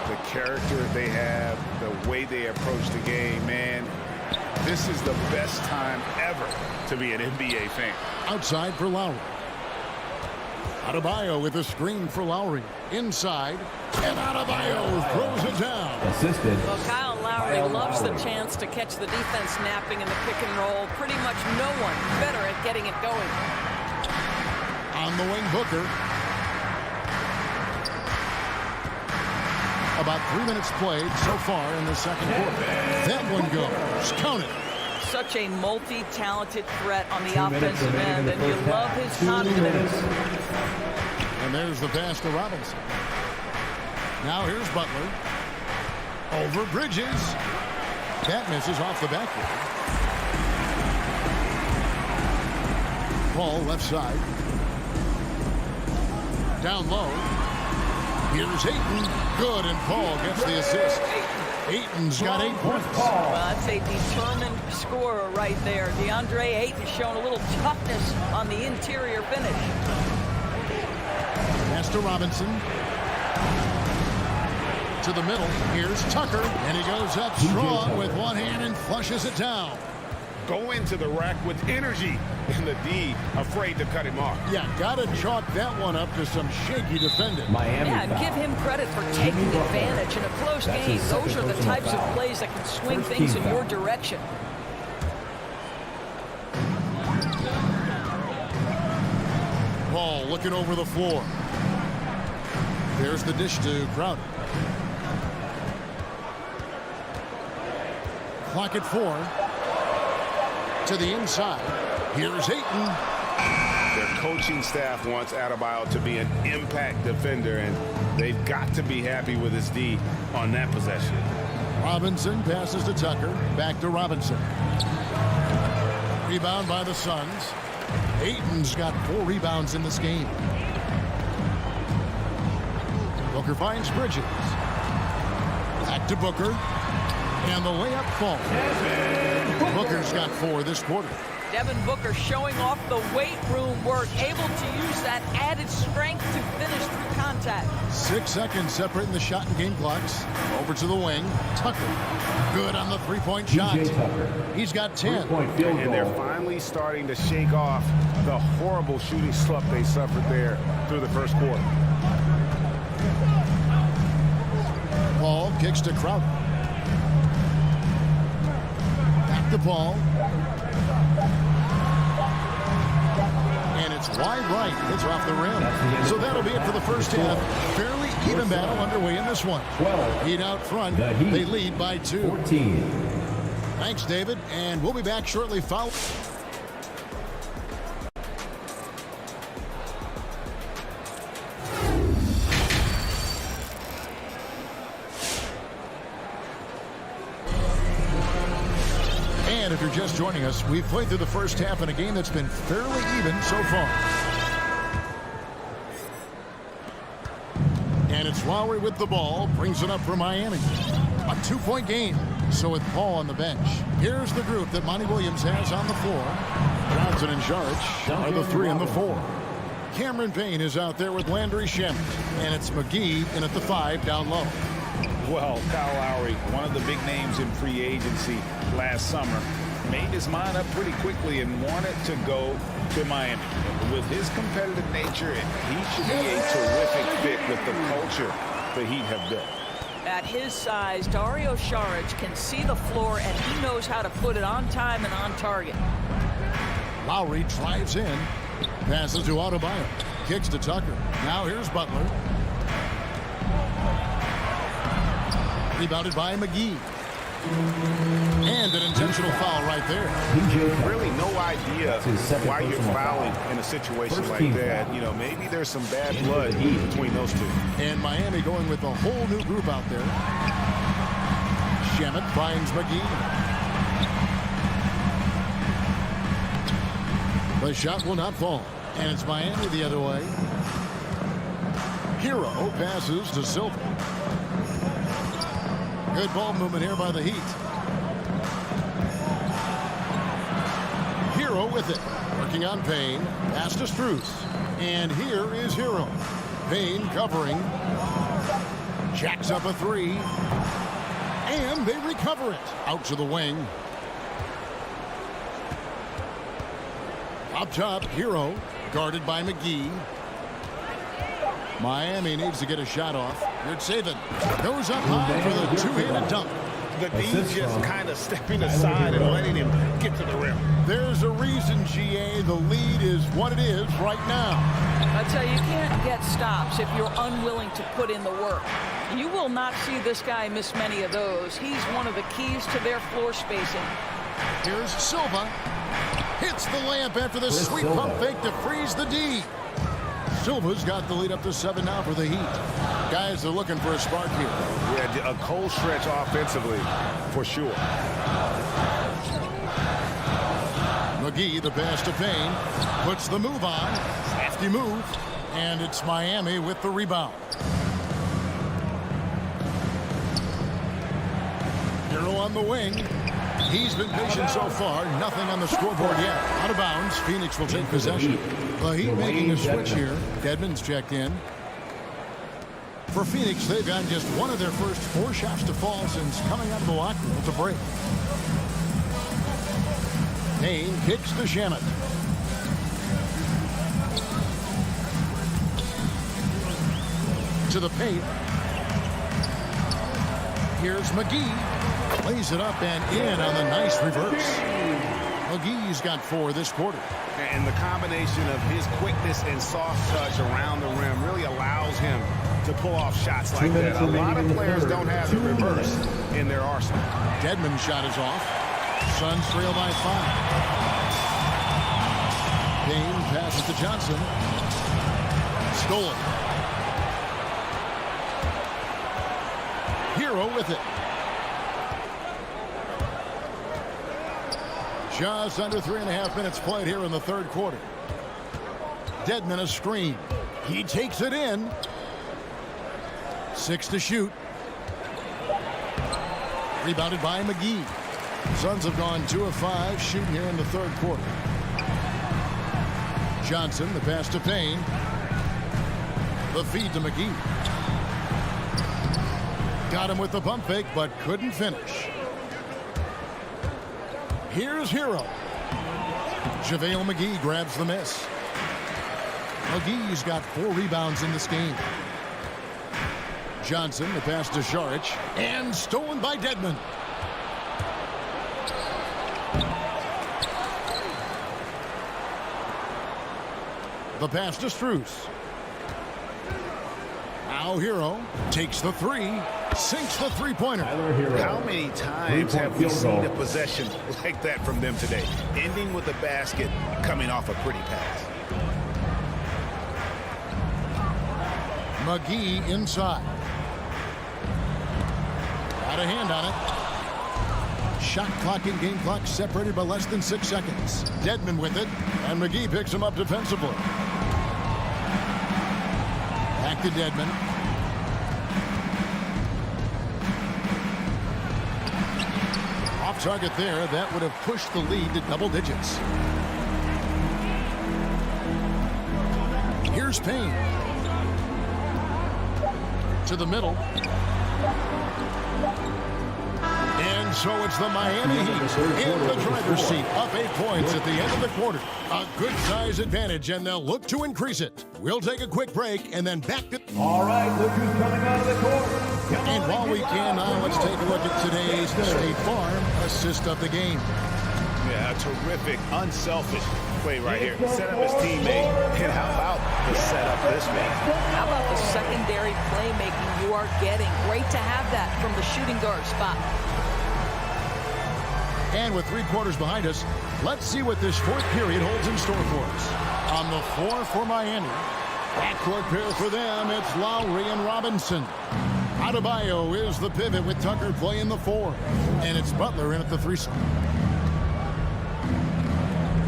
the character they have, the way they approach the game, man, this is the best time ever to be an NBA fan. Outside for Lowry. Adebayo with a screen for Lowry. Inside. And Adebayo throws it down. Assisted. Well, Kyle Lowry loves the chance to catch the defense napping in the pick and roll. Pretty much no one better at getting it going. On the wing, Booker. A About 3 minutes played so far in the second quarter. That one goes. Count it. Such a multi-talented threat on the offensive end, and you love his confidence. And there's the pass to Robinson. Now here's Butler. Over Bridges. That misses off the backboard. Paul left side. Down low. Here's Ayton. Good, and Paul gets the assist. Ayton's got 8 points. Well, that's a determined scorer right there. Deandre Ayton showing a little toughness on the interior finish. Pass to Robinson. To the middle. Here's Tucker. And he goes up strong with one hand and flushes it down. Go into the rack with energy. And the D afraid to cut him off. Yeah, got to chalk that one up to some shaky defending. Yeah, and give him credit for taking advantage in a close game. Those are the types of plays that can swing things in your direction. Paul looking over the floor. There's the dish to Crowder. Clock at 4. To the inside. Here's Ayton. Their coaching staff wants Adebayo to be an impact defender, and they've got to be happy with his D on that possession. Robinson passes to Tucker. Back to Robinson. Rebound by the Suns. Ayton's got 4 rebounds in this game. Booker finds Bridges. Back to Booker. And the layup falls. Booker's got 4 this quarter. Devin Booker showing off the weight room work, able to use that added strength to finish through contact. 6 seconds separating the shot and game clocks. Over to the wing. Tucker. Good on the three-point shot. He's got 10. And they're finally starting to shake off the horrible shooting slump they suffered there through the first quarter. Paul kicks to Crowder. Back to Paul. And it's wide right. It's off the rim. So that'll be it for the first half. Fairly even battle underway in this one. Heat out front. They lead by 2. Thanks, David. And we'll be back shortly following. And if you're just joining us, we've played through the first half in a game that's been fairly even so far. And it's Lowry with the ball, brings it up for Miami. A 2-point game. So with Paul on the bench, here's the group that Monty Williams has on the floor. Johnson and Saric are the 3 and the 4. Cameron Payne is out there with Landry Shamet. And it's McGee in at the 5 down low. Well, Kyle Lowry, one of the big names in free agency last summer, made his mind up pretty quickly and wanted to go to Miami. With his competitive nature, he should be a terrific fit with the culture the Heat have built. At his size, Dario Saric can see the floor, and he knows how to put it on time and on target. Lowry drives in, passes to Adebayo, kicks to Tucker. Now here's Butler. Rebounded by McGee. And an intentional foul right there. Really no idea why you're fouling in a situation like that. You know, maybe there's some bad blood between those two. And Miami going with a whole new group out there. Shamet finds McGee. The shot will not fall. And it's Miami the other way. Hero passes to Silver. Good ball movement here by the Heat. Hero with it. Working on Payne. Pass to Strus. And here is Hero. Payne covering. Jacks up a 3. And they recover it. Out to the wing. Up top, Hero. Guarded by McGee. Miami needs to get a shot off. Good saving. Goes up high for the two-handed dunk. the D just kind of stepping aside and letting him get to the rim. There's a reason, GA, the lead is what it is right now. I tell you, you can't get stops if you're unwilling to put in the work. You will not see this guy miss many of those. He's one of the keys to their floor spacing. Here's Silva. Hits the layup after the sweet pump fake to freeze the D. Silva's got the lead up to 7 now for the Heat. Guys are looking for a spark here. Yeah, a cold stretch offensively, for sure. McGee, the pass to Payne, puts the move on. Hefty move, and it's Miami with the rebound. Hero on the wing. He's been patient so far. Nothing on the scoreboard yet. Out of bounds. Phoenix will take possession. The Heat making a switch here. Dedmon's checked in. For Phoenix, they've gotten just one of their first 4 shots to fall since coming out of the locker room to break. Payne kicks to Shamet. To the paint. Here's McGee. Lays it up and in on the nice reverse. McGee's got 4 this quarter. And the combination of his quickness and soft touch around the rim really allows him to pull off shots like that. A lot of players don't have the reverse in their arsenal. Dedmon's shot is off. Suns trail by 5. Payne passes to Johnson. Stolen. Hero with it. Just under 3.5 minutes played here in the third quarter. Dedmon a screen. He takes it in. 6 to shoot. Rebounded by McGee. Suns have gone 2 of 5 shooting here in the third quarter. Johnson, the pass to Payne. The feed to McGee. Got him with the pump fake, but couldn't finish. Here's Hero. JaVale McGee grabs the miss. McGee's got 4 rebounds in this game. Johnson, the pass to Šarić, and stolen by Dedmon. The pass to Strus. Now Hero takes the 3, sinks the three-pointer. How many times have we seen a possession like that from them today? Ending with a basket, coming off a pretty pass. McGee inside. Got a hand on it. Shot clock and game clock separated by less than 6 seconds. Dedmon with it, and McGee picks him up defensively. Back to Dedmon. Off target there. That would have pushed the lead to double digits. Here's Payne. To the middle. And so it's the Miami Heat in the driver's seat, up 8 points at the end of the quarter. A good size advantage, and they'll look to increase it. We'll take a quick break and then back to... All right, look who's coming out of the court. And while we can now, let's take a look at today's State Farm assist of the game. Yeah, a terrific, unselfish play right here. Set up his teammate. And how about the setup this man? How about the secondary playmaking you are getting? Great to have that from the shooting guard spot. And with 3 quarters behind us, let's see what this fourth period holds in store for us. On the floor for Miami, backcourt pair for them, it's Lowry and Robinson. Adebayo is the pivot with Tucker playing the 4. And it's Butler in at the 3 slot.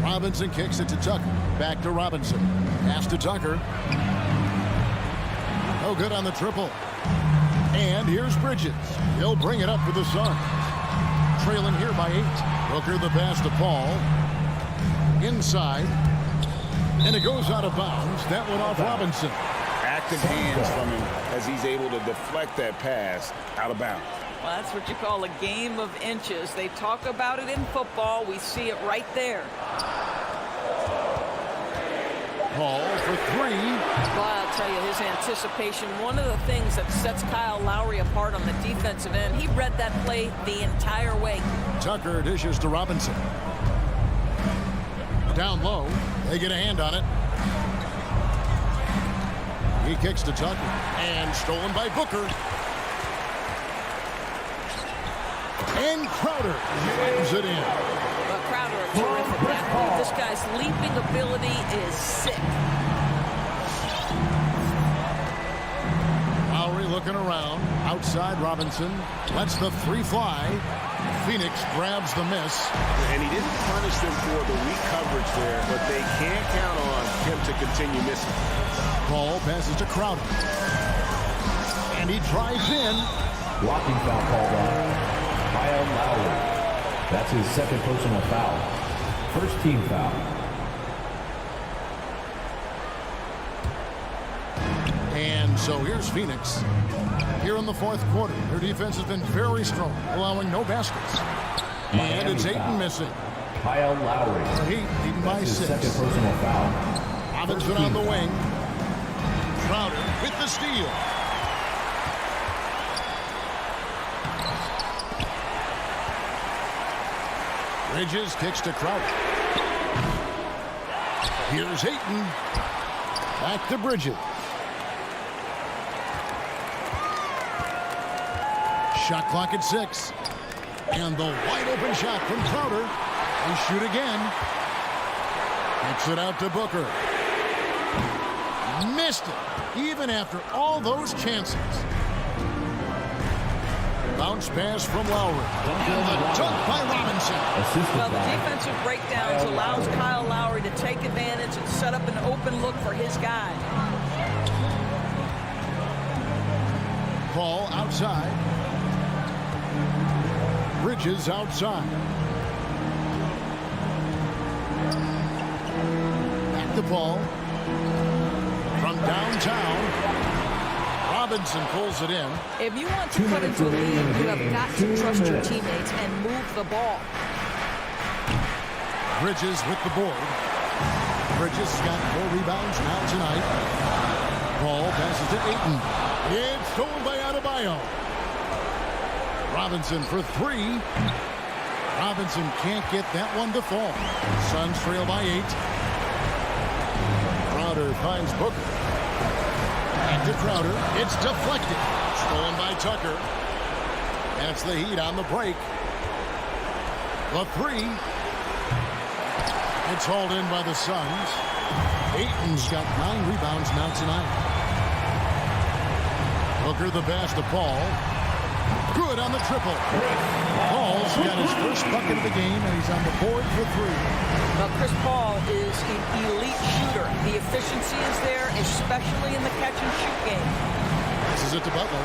Robinson kicks it to Tucker. Back to Robinson. Pass to Tucker. No good on the triple. And here's Bridges. He'll bring it up for the Suns. Trailing here by 8. Booker the pass to Paul. Inside. And it goes out of bounds. That went off Robinson. Active hands from him as he's able to deflect that pass out of bounds. Well, that's what you call a game of inches. They talk about it in football. We see it right there. Paul for three. Well, I'll tell you, his anticipation, one of the things that sets Kyle Lowry apart on the defensive end, he read that play the entire way. Tucker dishes to Robinson. Down low, they get a hand on it. He kicks to Tucker, and stolen by Booker. And Crowder slams it in. But Crowder, a terrific athlete. This guy's leaping ability is sick. Lowry looking around. Outside Robinson. Lets the three fly. Phoenix grabs the miss. And he didn't punish them for the weak coverage there, but they can't count on him to continue missing. Paul passes to Crowder. And he drives in. Blocking foul called on Kyle Lowry. That's his second personal foul. First team foul. And so here's Phoenix. Here in the fourth quarter, their defense has been very strong, allowing no baskets. And it's Ayton missing. Kyle Lowry. Heat beaten by That's his 6. second personal foul. Robinson on the wing. Crowder with the steal. Bridges kicks to Crowder. Here's Ayton. Back to Bridges. Shot clock at 6. And the wide open shot from Crowder. They shoot again. Kicks it out to Booker. Missed it, even after all those chances. Bounce pass from Lowry. And the dunk by Robinson. Well, the defensive breakdowns allows Kyle Lowry to take advantage and set up an open look for his guy. Paul outside. Bridges outside. Back to Paul. From downtown. Robinson pulls it in. If you want to cut into the lead, you have got to trust your teammates and move the ball. Bridges with the board. Bridges has got 4 rebounds now tonight. Paul passes to Ayton. It's stolen by Adebayo. Robinson for 3. Robinson can't get that one to fall. Suns trail by 8. Crowder finds Booker. Back to Crowder. It's deflected. Stolen by Tucker. That's the Heat on the break. The 3. It's hauled in by the Suns. Ayton's got 9 rebounds now tonight. Booker the pass to Paul. Good on the triple. Paul's got his first bucket of the game, and he's on the board for 3. Well, Chris Paul is an elite shooter. The efficiency is there, especially in the catch-and-shoot game. This is it to Butler.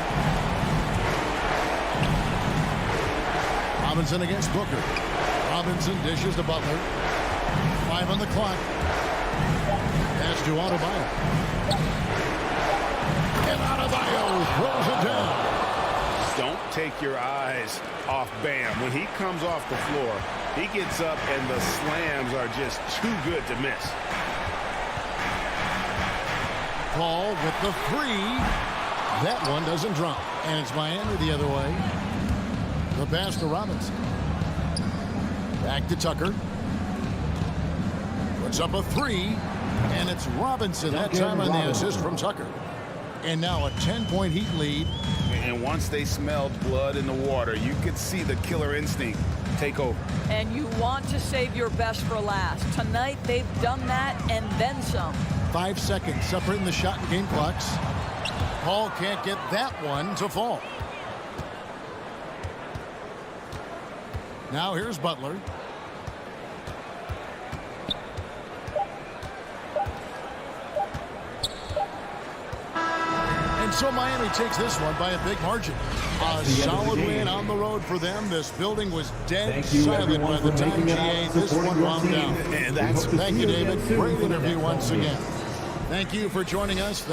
Robinson against Booker. Robinson dishes to Butler. 5 on the clock. Pass to Adebayo. And Adebayo throws it down. Don't take your eyes off Bam. When he comes off the floor, he gets up and the slams are just too good to miss. Paul with the 3. That one doesn't drop. And it's Miami the other way. The pass to Robinson. Back to Tucker. Puts up a 3. And it's Robinson that time on the assist from Tucker. And now a 10-point Heat lead. And once they smelled blood in the water, you could see the killer instinct take over. And you want to save your best for last. Tonight, they've done that and then some. 5 seconds separating the shot and game clocks. Paul can't get that one to fall. Now here's Butler. And so Miami takes this one by a big margin. A solid win on the road for them. This building was dead silent by the time GA this one wound down. Thank you, David. Great interview once again. Thank you for joining us.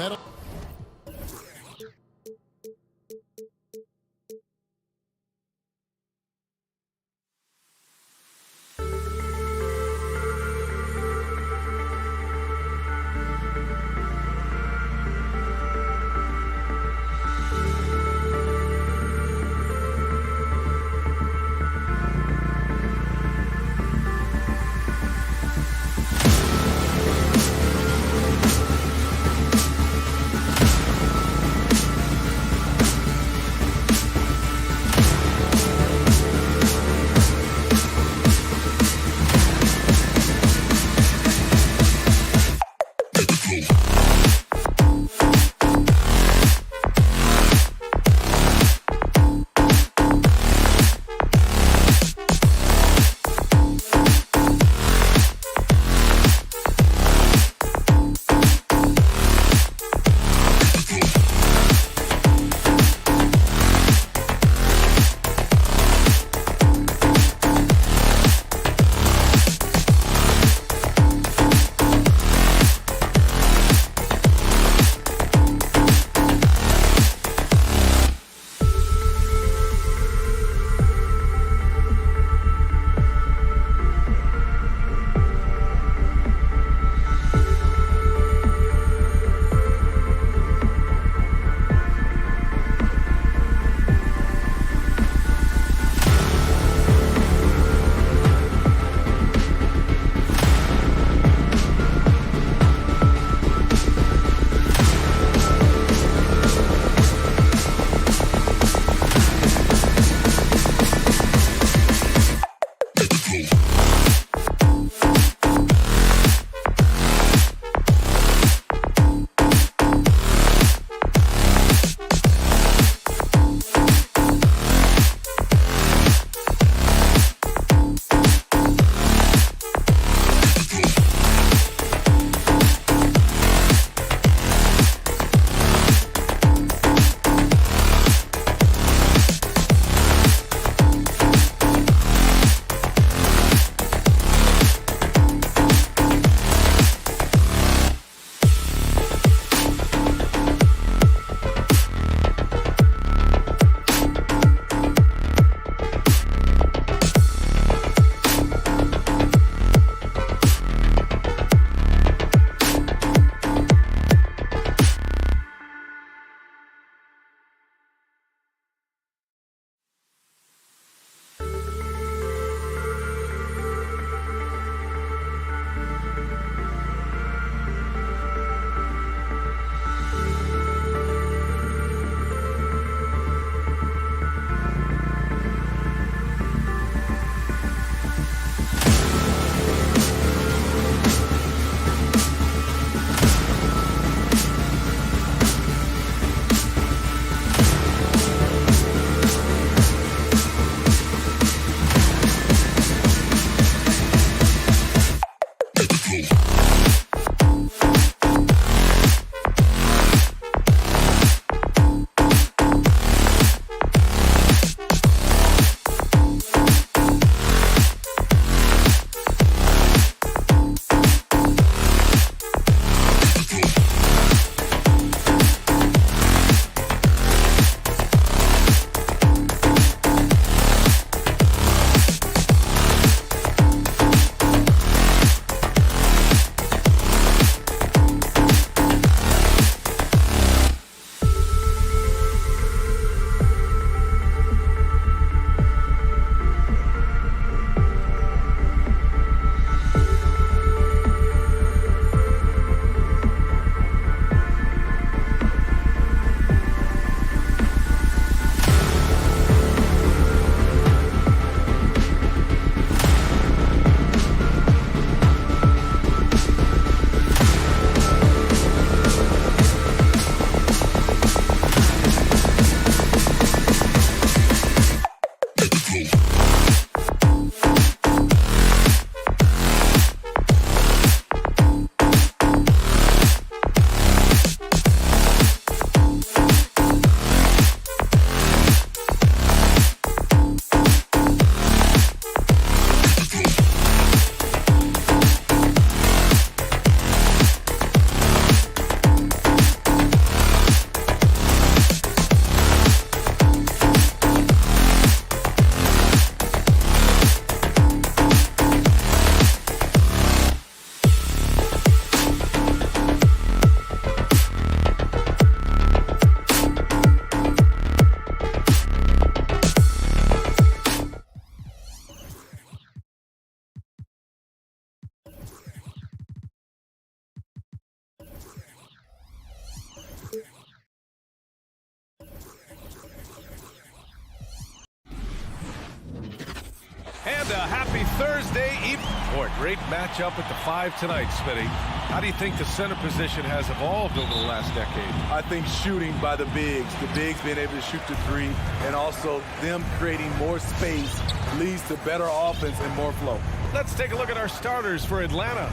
Thursday evening. Boy, great matchup at the 5 tonight, Smitty. How do you think the center position has evolved over the last decade? I think shooting by the bigs being able to shoot the 3, and also them creating more space leads to better offense and more flow. Let's take a look at our starters for Atlanta.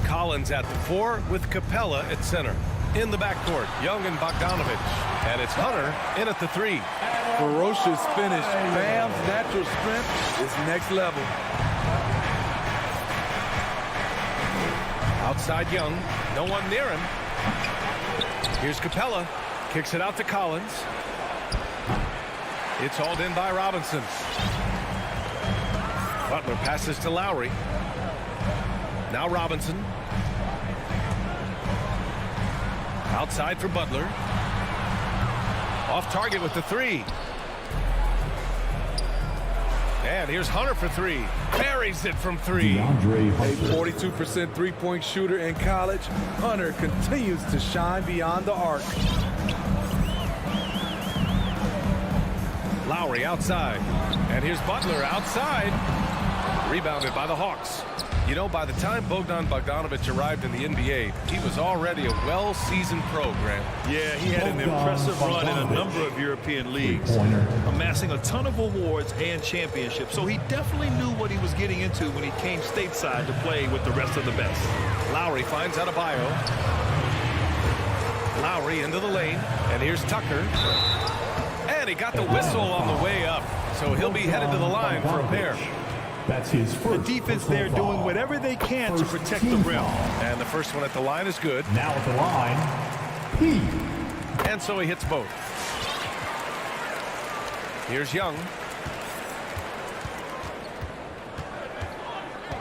Collins at the 4 with Capella at center. In the backcourt, Young and Bogdanovich. And it's Hunter in at the 3. Ferocious finish. Bam's natural strength is next level. Outside Young, no one near him. Here's Capella, kicks it out to Collins. It's hauled in by Robinson. Butler passes to Lowry. Now Robinson. Outside for Butler. Off target with the 3. And here's Hunter for 3. Buries it from 3. A 42% three-point shooter in college. Hunter continues to shine beyond the arc. Lowry outside. And here's Butler outside. Rebounded by the Hawks. You know, by the time Bogdanovich arrived in the NBA, he was already a well-seasoned pro, Grant. Yeah, he had an impressive run in a number of European leagues, amassing a ton of awards and championships. So he definitely knew what he was getting into when he came stateside to play with the rest of the best. Lowry finds Adebayo. Lowry into the lane, and here's Tucker. And he got the whistle on the way up, so he'll be headed to the line for a pair. That's his first. The defense there doing whatever they can to protect the rim. And the first one at the line is good. Now at the line, P. And so he hits both. Here's Young.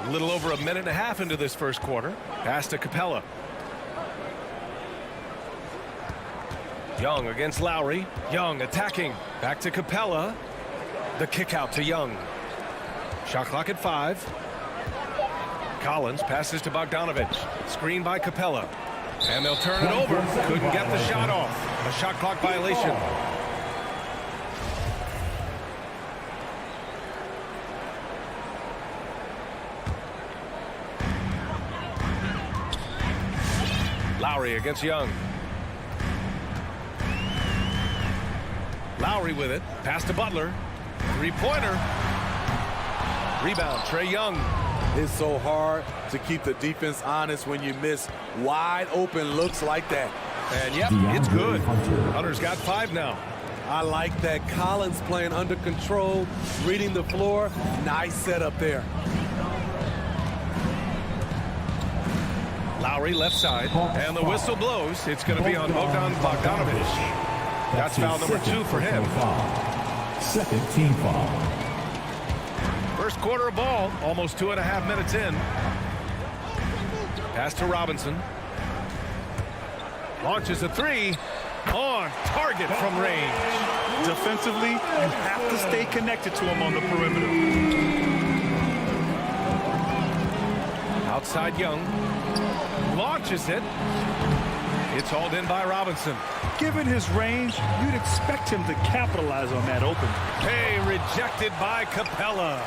A little over a minute and a half into this first quarter. Pass to Capella. Young against Lowry. Young attacking. Back to Capella. The kick out to Young. Shot clock at 5. Collins passes to Bogdanovich. Screen by Capella. And they'll turn it over. Couldn't get the shot off. A shot clock violation. Lowry against Young. Lowry with it. Pass to Butler. Three-pointer. Rebound, Trae Young. It's so hard to keep the defense honest when you miss wide open looks like that. And yep, it's good. Hunter's got 5 now. I like that. Collins playing under control, reading the floor. Nice setup there. Lowry left side, and the whistle blows. It's going to be on Bogdanovich. That's foul number 2 for him. Second team foul. First quarter of ball, almost 2.5 minutes in. Pass to Robinson. Launches a 3. On target from range. Defensively, you have to stay connected to him on the perimeter. Outside Young. Launches it. It's hauled in by Robinson. Given his range, you'd expect him to capitalize on that open. Hey, rejected by Capella.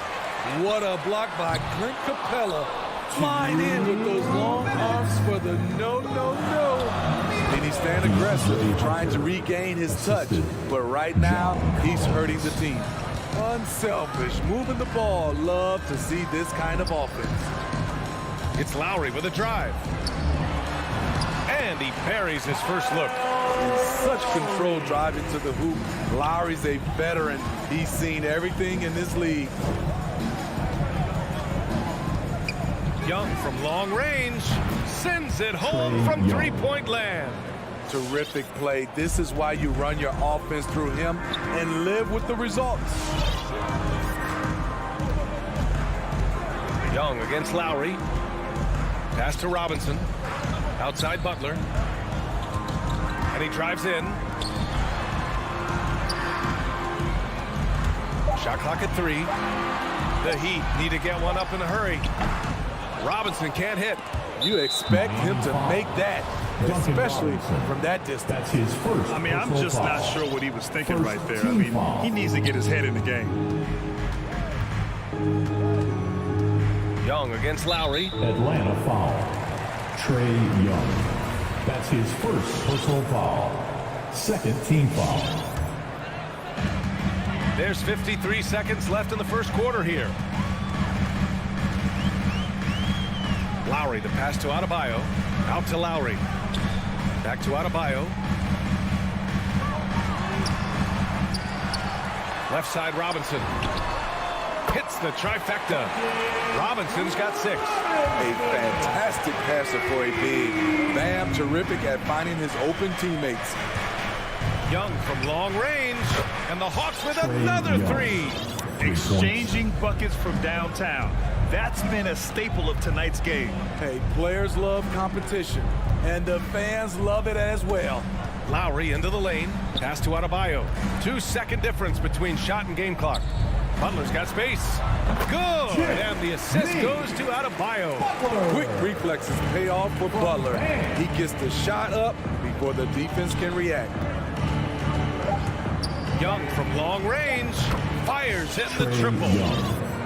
What a block by Clint Capella. Flying in with those long arms for the no. And he's staying aggressive, trying to regain his touch. But right now, he's hurting the team. Unselfish, moving the ball. Love to see this kind of offense. It's Lowry with a drive. And he buries his first look. In such control driving to the hoop. Lowry's a veteran. He's seen everything in this league. Young from long range sends it home from three-point land. Terrific play. This is why you run your offense through him and live with the results. Young against Lowry. Pass to Robinson. Outside Butler. And he drives in. Shot clock at 3. The Heat need to get one up in a hurry. Robinson can't hit. You expect him to make that, especially from that distance. That's his first. I mean, I'm just not sure what he was thinking right there. I mean, he needs to get his head in the game. Young against Lowry. Atlanta foul. Trey Young. That's his first personal foul. Second team foul. There's 53 seconds left in the first quarter here. Lowry, the pass to Adebayo. Out to Lowry. Back to Adebayo. Left side, Robinson. Hits the trifecta. Robinson's got 6. A fantastic passer for a big. Bam, terrific at finding his open teammates. Young from long range. And the Hawks with another 3. Exchanging buckets from downtown. That's been a staple of tonight's game. Hey, players love competition, and the fans love it as well. Lowry into the lane. Pass to Adebayo. 2-second difference between shot and game clock. Butler's got space. Good. And the assist goes to Adebayo. Quick reflexes pay off for Butler. He gets the shot up before the defense can react. Young from long range. Fires in the triple.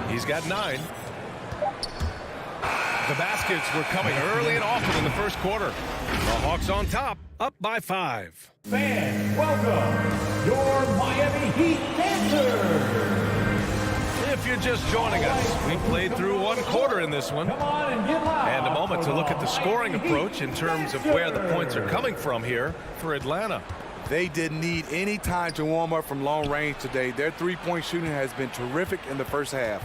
He's got 9. The baskets were coming early and often in the first quarter. The Hawks on top, up by 5. Fans, welcome your Miami Heat dancers. If you're just joining us, we played through one quarter in this one. And a moment to look at the scoring approach in terms of where the points are coming from here for Atlanta. They didn't need any time to warm up from long range today. Their three-point shooting has been terrific in the first half.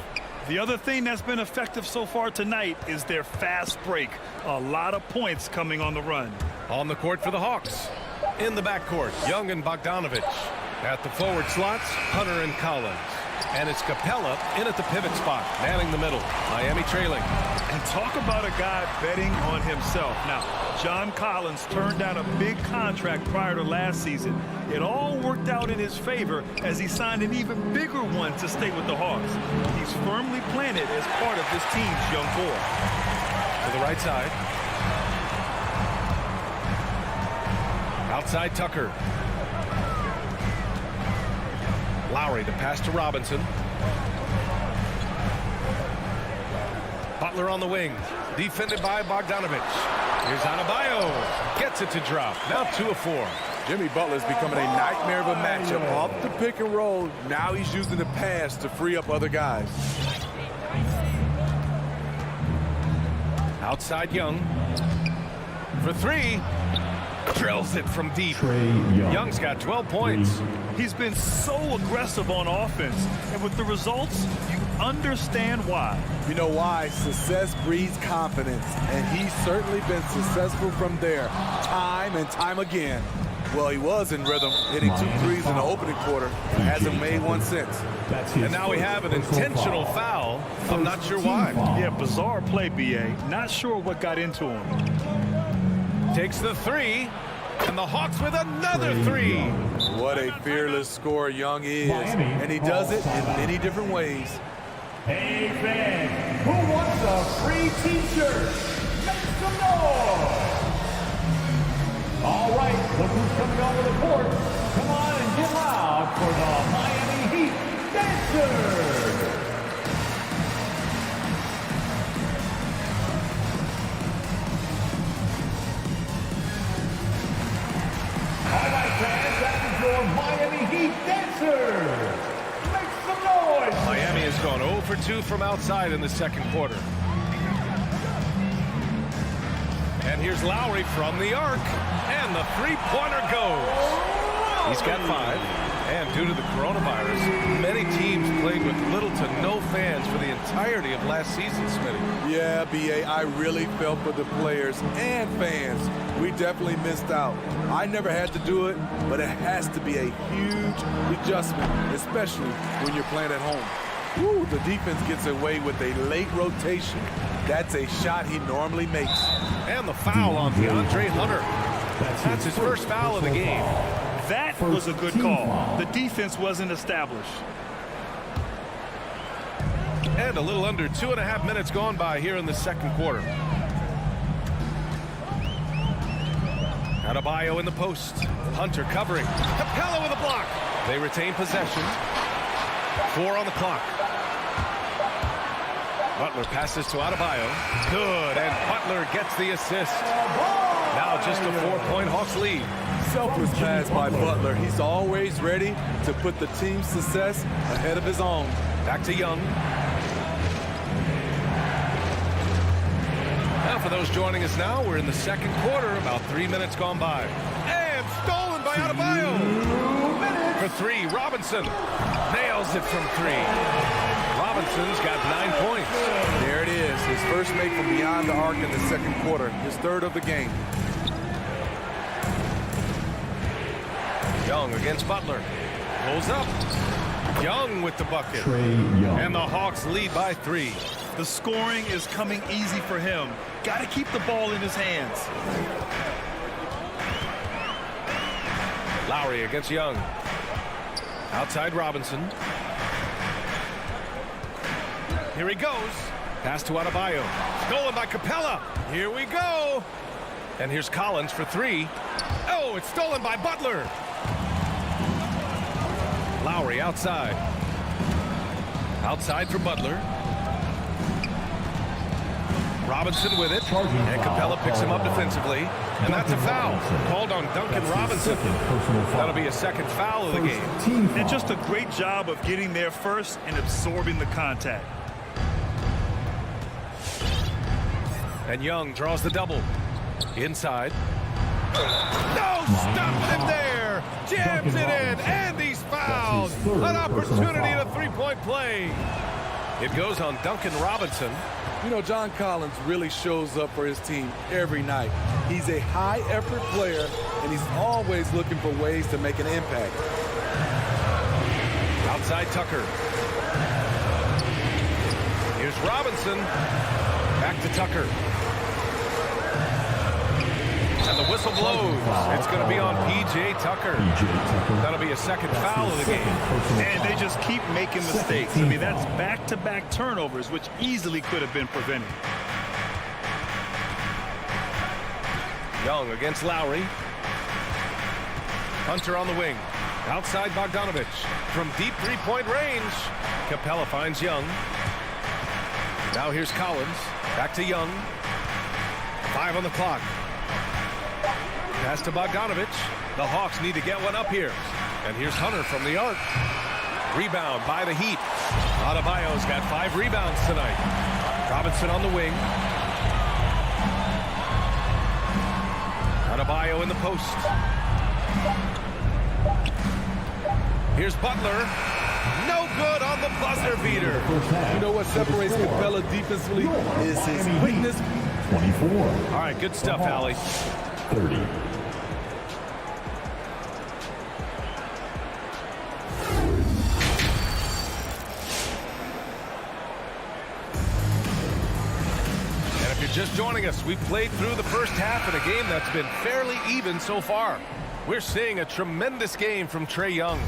The other thing that's been effective so far tonight is their fast break. A lot of points coming on the run. On the court for the Hawks. In the backcourt, Young and Bogdanovich. At the forward slots, Hunter and Collins. And it's Capella in at the pivot spot, manning the middle. Miami trailing. And talk about a guy betting on himself. Now, John Collins turned down a big contract prior to last season. It all worked out in his favor as he signed an even bigger one to stay with the Hawks. He's firmly planted as part of this team's young core. To the right side. Outside Tucker. Lowry, the pass to Robinson. Butler on the wing. Defended by Bogdanovich. Here's Adebayo. Gets it to drop. Now 2 of 4. Jimmy Butler's becoming a nightmare of a matchup. Off the pick and roll, now he's using the pass to free up other guys. Outside Young. For 3. Drills it from deep. Young's got 12 points. He's been so aggressive on offense, and with the results, you understand why. You know why? Success breeds confidence, and he's certainly been successful from there, time and time again. Well, he was in rhythm, hitting 2 threes in the opening quarter. Hasn't made one since. And now we have an intentional foul. I'm not sure why. Yeah, bizarre play, B.A. Not sure what got into him. Takes the 3. And the Hawks with another 3. What a fearless scorer Young is. And he does it in many different ways. Hey, fan, who wants a free t-shirt? Make some noise! All right, look who's coming over the court. Come on and get loud for the Miami Heat dancers! All right, fans, that is your Miami Heat dancers! Make some noise! Miami has gone 0 for 2 from outside in the second quarter. And here's Lowry from the arc. And the three-pointer goes. He's got 5. And due to the coronavirus, many teams played with little to no fans for the entirety of last season, Smitty. Yeah, B.A., I really felt for the players and fans. We definitely missed out. I never had to do it, but it has to be a huge adjustment, especially when you're playing at home. Woo, the defense gets away with a late rotation. That's a shot he normally makes. And the foul on Deandre Hunter. That's his first foul of the game. That was a good call. The defense wasn't established. And a little under 2.5 minutes gone by here in the second quarter. Adebayo in the post. Hunter covering. Capella with a block. They retain possession. 4 on the clock. Butler passes to Adebayo. Good, and Butler gets the assist. Now just a 4-point Hawks lead. Selfless pass by Butler. He's always ready to put the team's success ahead of his own. Back to Young. Now for those joining us now, we're in the second quarter, about 3 minutes gone by. And stolen by Adebayo. For three, Robinson nails it from three. Robinson's got 9 points. There it is, his first make from beyond the arc in the second quarter, his third of the game. Young against Butler. Pulls up. Young with the bucket. And the Hawks lead by 3. The scoring is coming easy for him. Got to keep the ball in his hands. Lowry against Young. Outside Robinson. Here he goes. Pass to Adebayo. Stolen by Capella. Here we go. And here's Collins for 3. Oh, it's stolen by Butler. Lowry outside. Outside for Butler. Robinson with it. And Capella picks him up defensively. And that's a foul. Called on Duncan Robinson. That'll be a second foul of the game. And just a great job of getting there first and absorbing the contact. And Young draws the double. Inside. No, stop him there. Jams it in, and he's fouled. An opportunity at a three-point play. It goes on Duncan Robinson. You know, John Collins really shows up for his team every night. He's a high-effort player, and he's always looking for ways to make an impact. Outside Tucker. Here's Robinson. Back to Tucker. And the whistle blows. It's going to be on P.J. Tucker. That'll be a second foul of the game. And they just keep making mistakes. I mean, that's back-to-back turnovers, which easily could have been prevented. Young against Lowry. Hunter on the wing. Outside Bogdanovich. From deep three-point range. Capella finds Young. Now here's Collins. Back to Young. 5 on the clock. Pass to Bogdanovich. The Hawks need to get one up here. And here's Hunter from the arc. Rebound by the Heat. Adebayo's got 5 rebounds tonight. Robinson on the wing. Adebayo in the post. Here's Butler. No good on the buzzer beater. You know what separates Capella defensively is his quickness. 24. All right, good stuff, Allie. 30. And if you're just joining us, we've played through the first half in a game that's been fairly even so far. We're seeing a tremendous game from Trae Young.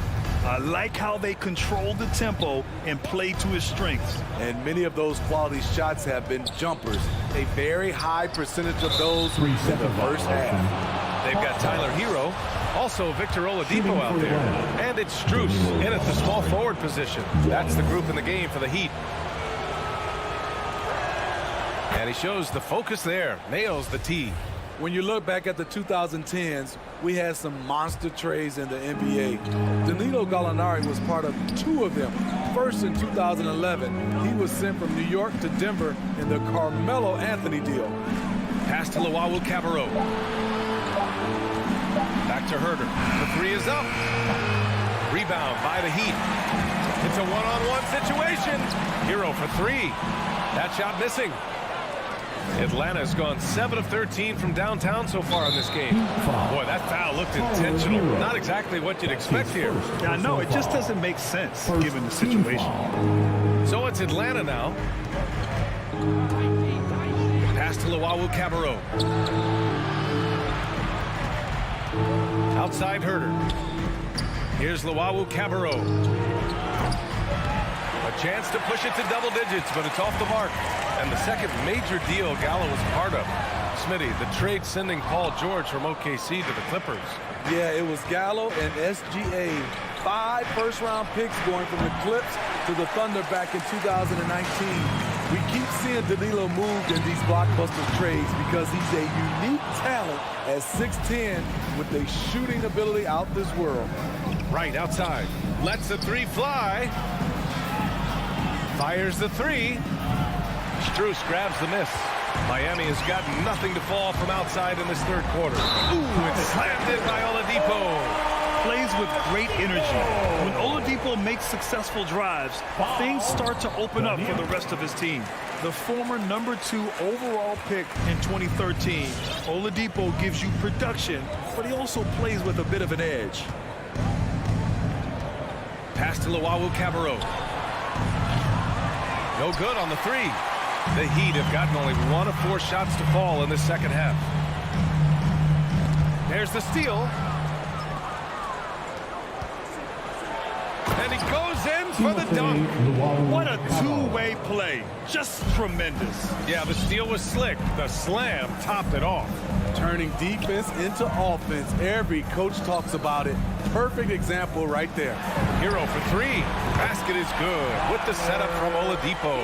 I like how they control the tempo and play to his strengths. And many of those quality shots have been jumpers. A very high percentage of those in the first half. They've got Tyler Hero, also Victor Oladipo out there. And it's Strus in at the small forward position. That's the group in the game for the Heat. And he shows the focus there. Nails the tee. When you look back at the 2010s, we had some monster trades in the NBA. Danilo Gallinari was part of 2 of them. First in 2011, he was sent from New York to Denver in the Carmelo Anthony deal. Pass to Luwawu-Cabarrot. Back to Herter. The 3 is up. Rebound by the Heat. It's a one-on-one situation. Hero for 3. That shot missing. Atlanta's gone 7 of 13 from downtown so far in this game. Boy, that foul looked intentional. Not exactly what you'd expect here. Yeah, I know. It just doesn't make sense given the situation. So it's Atlanta now. Pass to Luwawu-Cabarrot. Outside Herter. Here's Luwawu-Cabarrot. A chance to push it to double digits, but it's off the mark. And the second major deal Gallo was part of. Smitty, the trade sending Paul George from OKC to the Clippers. Yeah, it was Gallo and SGA. 5 first-round picks going from the Clips to the Thunder back in 2019. We keep seeing Danilo moved in these blockbuster trades because he's a unique talent at 6'10" with a shooting ability out this world. Right outside. Lets the three fly. Fires the three. Strus grabs the miss. Miami has got nothing to fall from outside in this third quarter. Ooh, it's slammed in by Oladipo. Plays with great energy. When Oladipo makes successful drives, things start to open up for the rest of his team. The former #2 overall pick in 2013, Oladipo gives you production, but he also plays with a bit of an edge. Pass to Luwawu-Cabarrot. No good on the three. The Heat have gotten only 1 of 4 shots to fall in the second half. There's the steal. And he goes in for the dunk. What a two-way play. Just tremendous. Yeah, the steal was slick. The slam topped it off. Turning defense into offense. Every coach talks about it. Perfect example right there. Hero for three. Basket is good with the setup from Oladipo.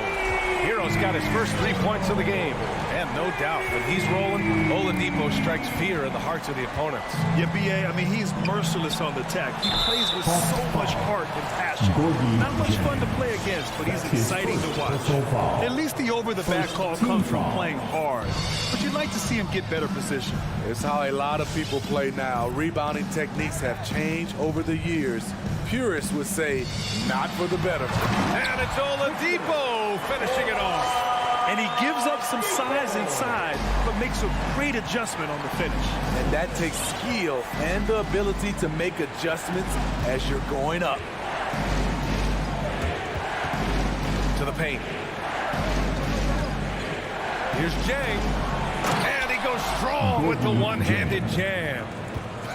Hero's got his first 3 points of the game. And no doubt, when he's rolling, Oladipo strikes fear in the hearts of the opponents. Yeah, B.A., I mean, he's merciless on the attack. He plays with so much heart and passion. Not much fun to play against, but he's exciting to watch. At least the over-the-back call comes from playing hard. But you'd like to see him get better position. It's how a lot of people play now. Rebounding techniques have changed over the years. Purists would say, not for the better. And it's Oladipo finishing it off. And he gives up some size inside, but makes a great adjustment on the finish. And that takes skill and the ability to make adjustments as you're going up. To the paint. Here's Jang. And he goes strong with the one-handed jam.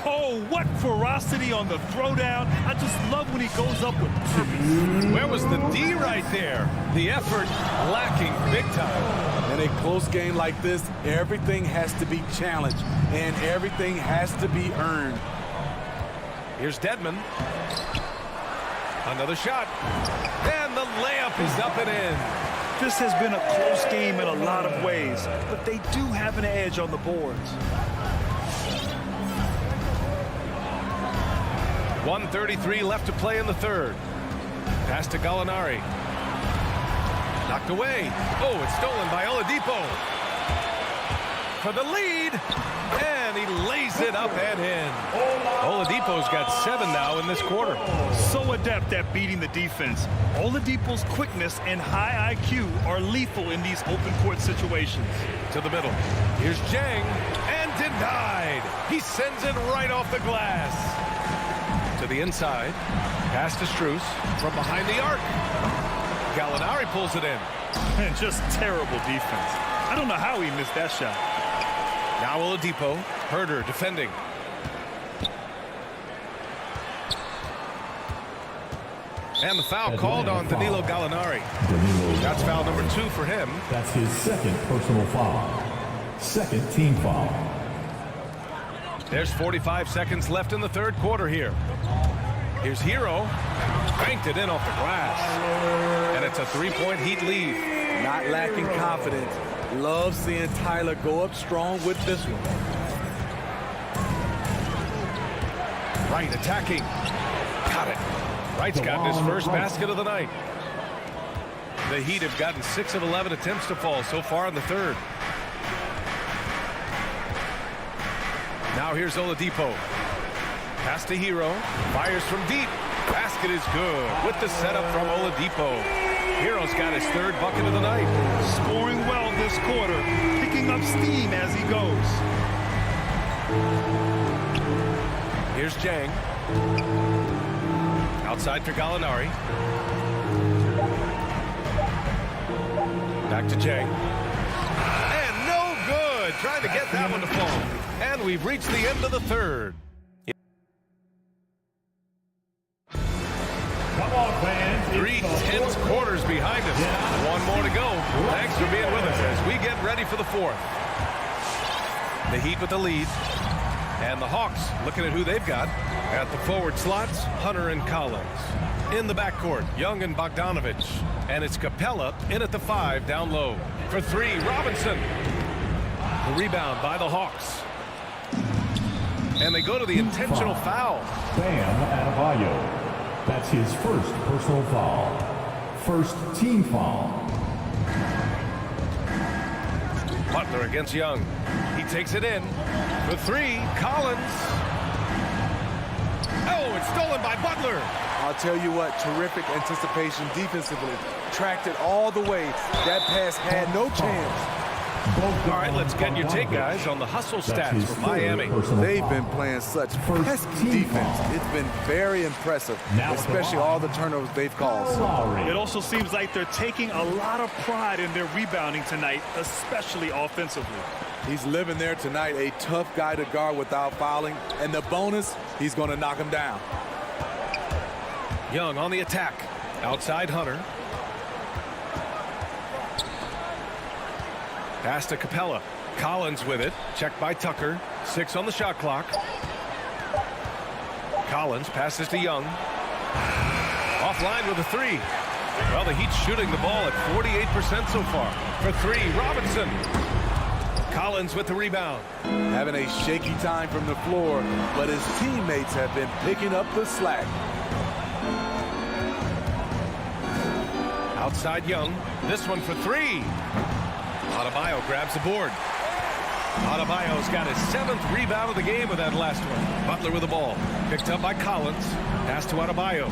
Oh, what ferocity on the throwdown. I just love when he goes up with purpose. Where was the D right there? The effort lacking big time. In a close game like this, everything has to be challenged, and everything has to be earned. Here's Dedmon. Another shot. And the layup is up and in. This has been a close game in a lot of ways, but they do have an edge on the boards. 1:33 left to play in the third. Pass to Gallinari. Knocked away. Oh, it's stolen by Oladipo. For the lead. And he lays it up and in. Oladipo's got 7 now in this quarter. So adept at beating the defense. Oladipo's quickness and high IQ are lethal in these open court situations. To the middle. Here's Jang. And denied. He sends it right off the glass. To the inside. Pass to Strus from behind the arc. Gallinari pulls it in. And just terrible defense. I don't know how he missed that shot. Now Oladipo. Herder defending. And the foul called on Danilo Gallinari. That's foul number 2 for him. That's his second personal foul. Second team foul. There's 45 seconds left in the third quarter here. Here's Hero. Banked it in off the glass. And it's a 3-point Heat lead. Not lacking confidence. Love seeing Tyler go up strong with this one. Wright attacking. Got it. Wright's gotten his first basket of the night. The Heat have gotten 6 of 11 attempts to fall so far in the third. Now here's Oladipo. Pass to Hero. Fires from deep. Basket is good with the setup from Oladipo. Hero's got his 3rd bucket of the night. Scoring well this quarter. Picking up steam as he goes. Here's Jang. Outside for Gallinari. Back to Jang. And no good. Trying to get that one to fall. And we've reached the end of the third. Come on, fans. 3 tense quarters behind us. 1 more to go. Thanks for being with us as we get ready for the 4th. The Heat with the lead. And the Hawks looking at who they've got. At the forward slots, Hunter and Collins. In the backcourt, Young and Bogdanovich. And it's Capella in at the 5 down low. For 3, Robinson. The rebound by the Hawks. And they go to the intentional foul. Bam Adebayo. That's his first personal foul. First team foul. Butler against Young. He takes it in. For 3, Collins. Oh, it's stolen by Butler. I'll tell you what, terrific anticipation defensively. Tracked it all the way. That pass had no chance. All right, let's get your take, guys, on the hustle stats for Miami. They've been playing such pesky defense. It's been very impressive, especially all the turnovers they've caused. It also seems like they're taking a lot of pride in their rebounding tonight, especially offensively. He's living there tonight, a tough guy to guard without fouling. And the bonus, he's going to knock him down. Young on the attack. Outside Hunter. Pass to Capella. Collins with it. Checked by Tucker. 6 on the shot clock. Collins passes to Young. Offline with a 3. Well, the Heat's shooting the ball at 48% so far. For 3, Robinson. Collins with the rebound. Having a shaky time from the floor, but his teammates have been picking up the slack. Outside Young. This one for 3. Adebayo grabs the board. Adebayo's got his 7th rebound of the game with that last one. Butler with the ball. Picked up by Collins. Pass to Adebayo.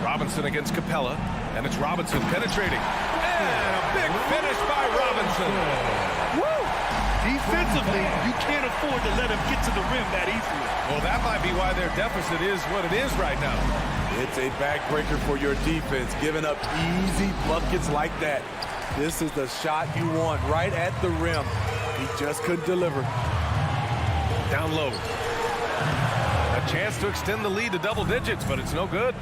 Robinson against Capella. And it's Robinson penetrating. And a big finish by Robinson. Woo! Defensively, you can't afford to let him get to the rim that easily. Well, that might be why their deficit is what it is right now. It's a backbreaker for your defense, giving up easy buckets like that. This is the shot you want right at the rim. He just couldn't deliver. Down low. A chance to extend the lead to double digits, but it's no good.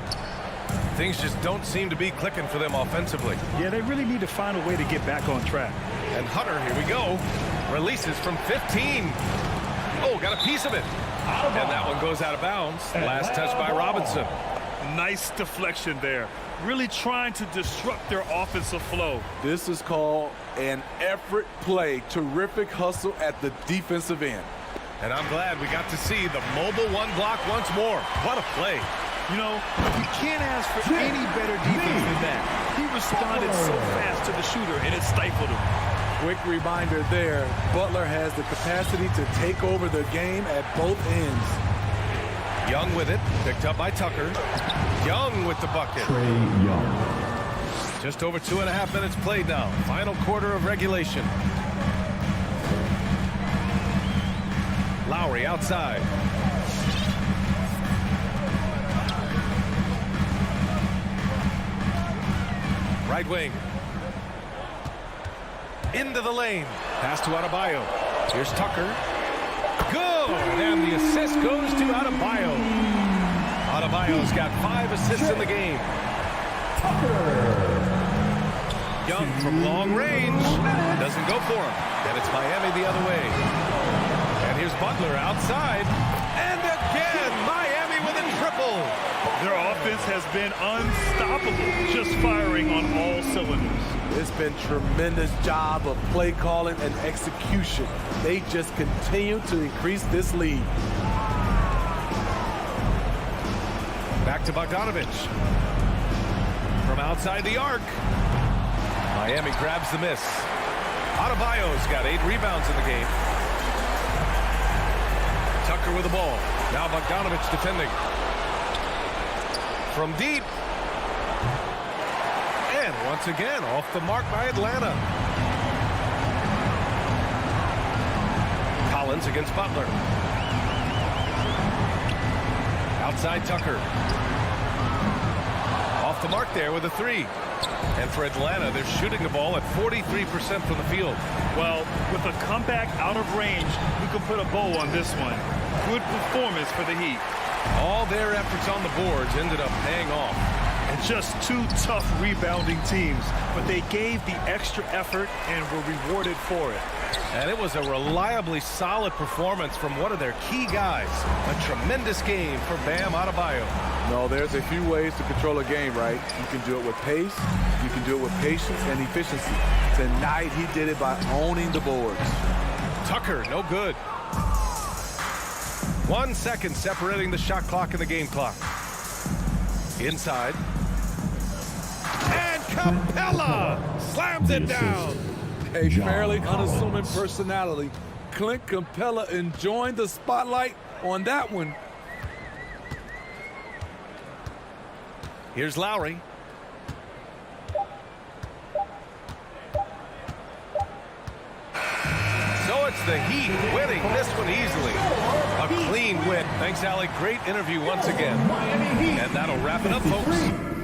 Things just don't seem to be clicking for them offensively. Yeah, they really need to find a way to get back on track. And Hunter, here we go. Releases from 15. Oh, got a piece of it. And that one goes out of bounds. Last touch by Robinson. Nice deflection there. Really trying to disrupt their offensive flow. This is called an effort play. Terrific hustle at the defensive end. And I'm glad we got to see the mobile one block once more. What a play. You know, you can't ask for any better defense than that. He responded so fast to the shooter, and it stifled him. Quick reminder there, Butler has the capacity to take over the game at both ends. Young with it, picked up by Tucker. Young with the bucket. Trae Young. Just over 2.5 minutes played now. Final quarter of regulation. Lowry outside. Right wing. Into the lane. Pass to Adebayo. Here's Tucker. Good! And the assist goes to Adebayo. Adebayo's got 5 assists in the game. Young from long range. Doesn't go for him. And it's Miami the other way. And here's Butler outside. And again, Miami with a triple. Their offense has been unstoppable, just firing on all cylinders. It's been tremendous job of play calling and execution. They just continue to increase this lead. Back to Bogdanovich. From outside the arc. Miami grabs the miss. Adebayo's got 8 rebounds in the game. Tucker with the ball. Now Bogdanovich defending. From deep. And once again, off the mark by Atlanta. Collins against Butler. Outside Tucker. Off the mark there with a 3. And for Atlanta, they're shooting the ball at 43% from the field. Well, with a comeback out of range, we can put a bow on this one. Good performance for the Heat. All their efforts on the boards ended up paying off. And just 2 tough rebounding teams, but they gave the extra effort and were rewarded for it. And it was a reliably solid performance from one of their key guys. A tremendous game for Bam Adebayo. No, there's a few ways to control a game, right? You can do it with pace, you can do it with patience and efficiency. Tonight, he did it by owning the boards. Tucker, no good. 1 second separating the shot clock and the game clock. Inside. And Capella slams it down. A fairly unassuming personality. Clint Capella enjoying the spotlight on that one. Here's Lowry. So it's the Heat winning this one easily. A clean win. Thanks, Allie. Great interview once again. And that'll wrap it up, folks.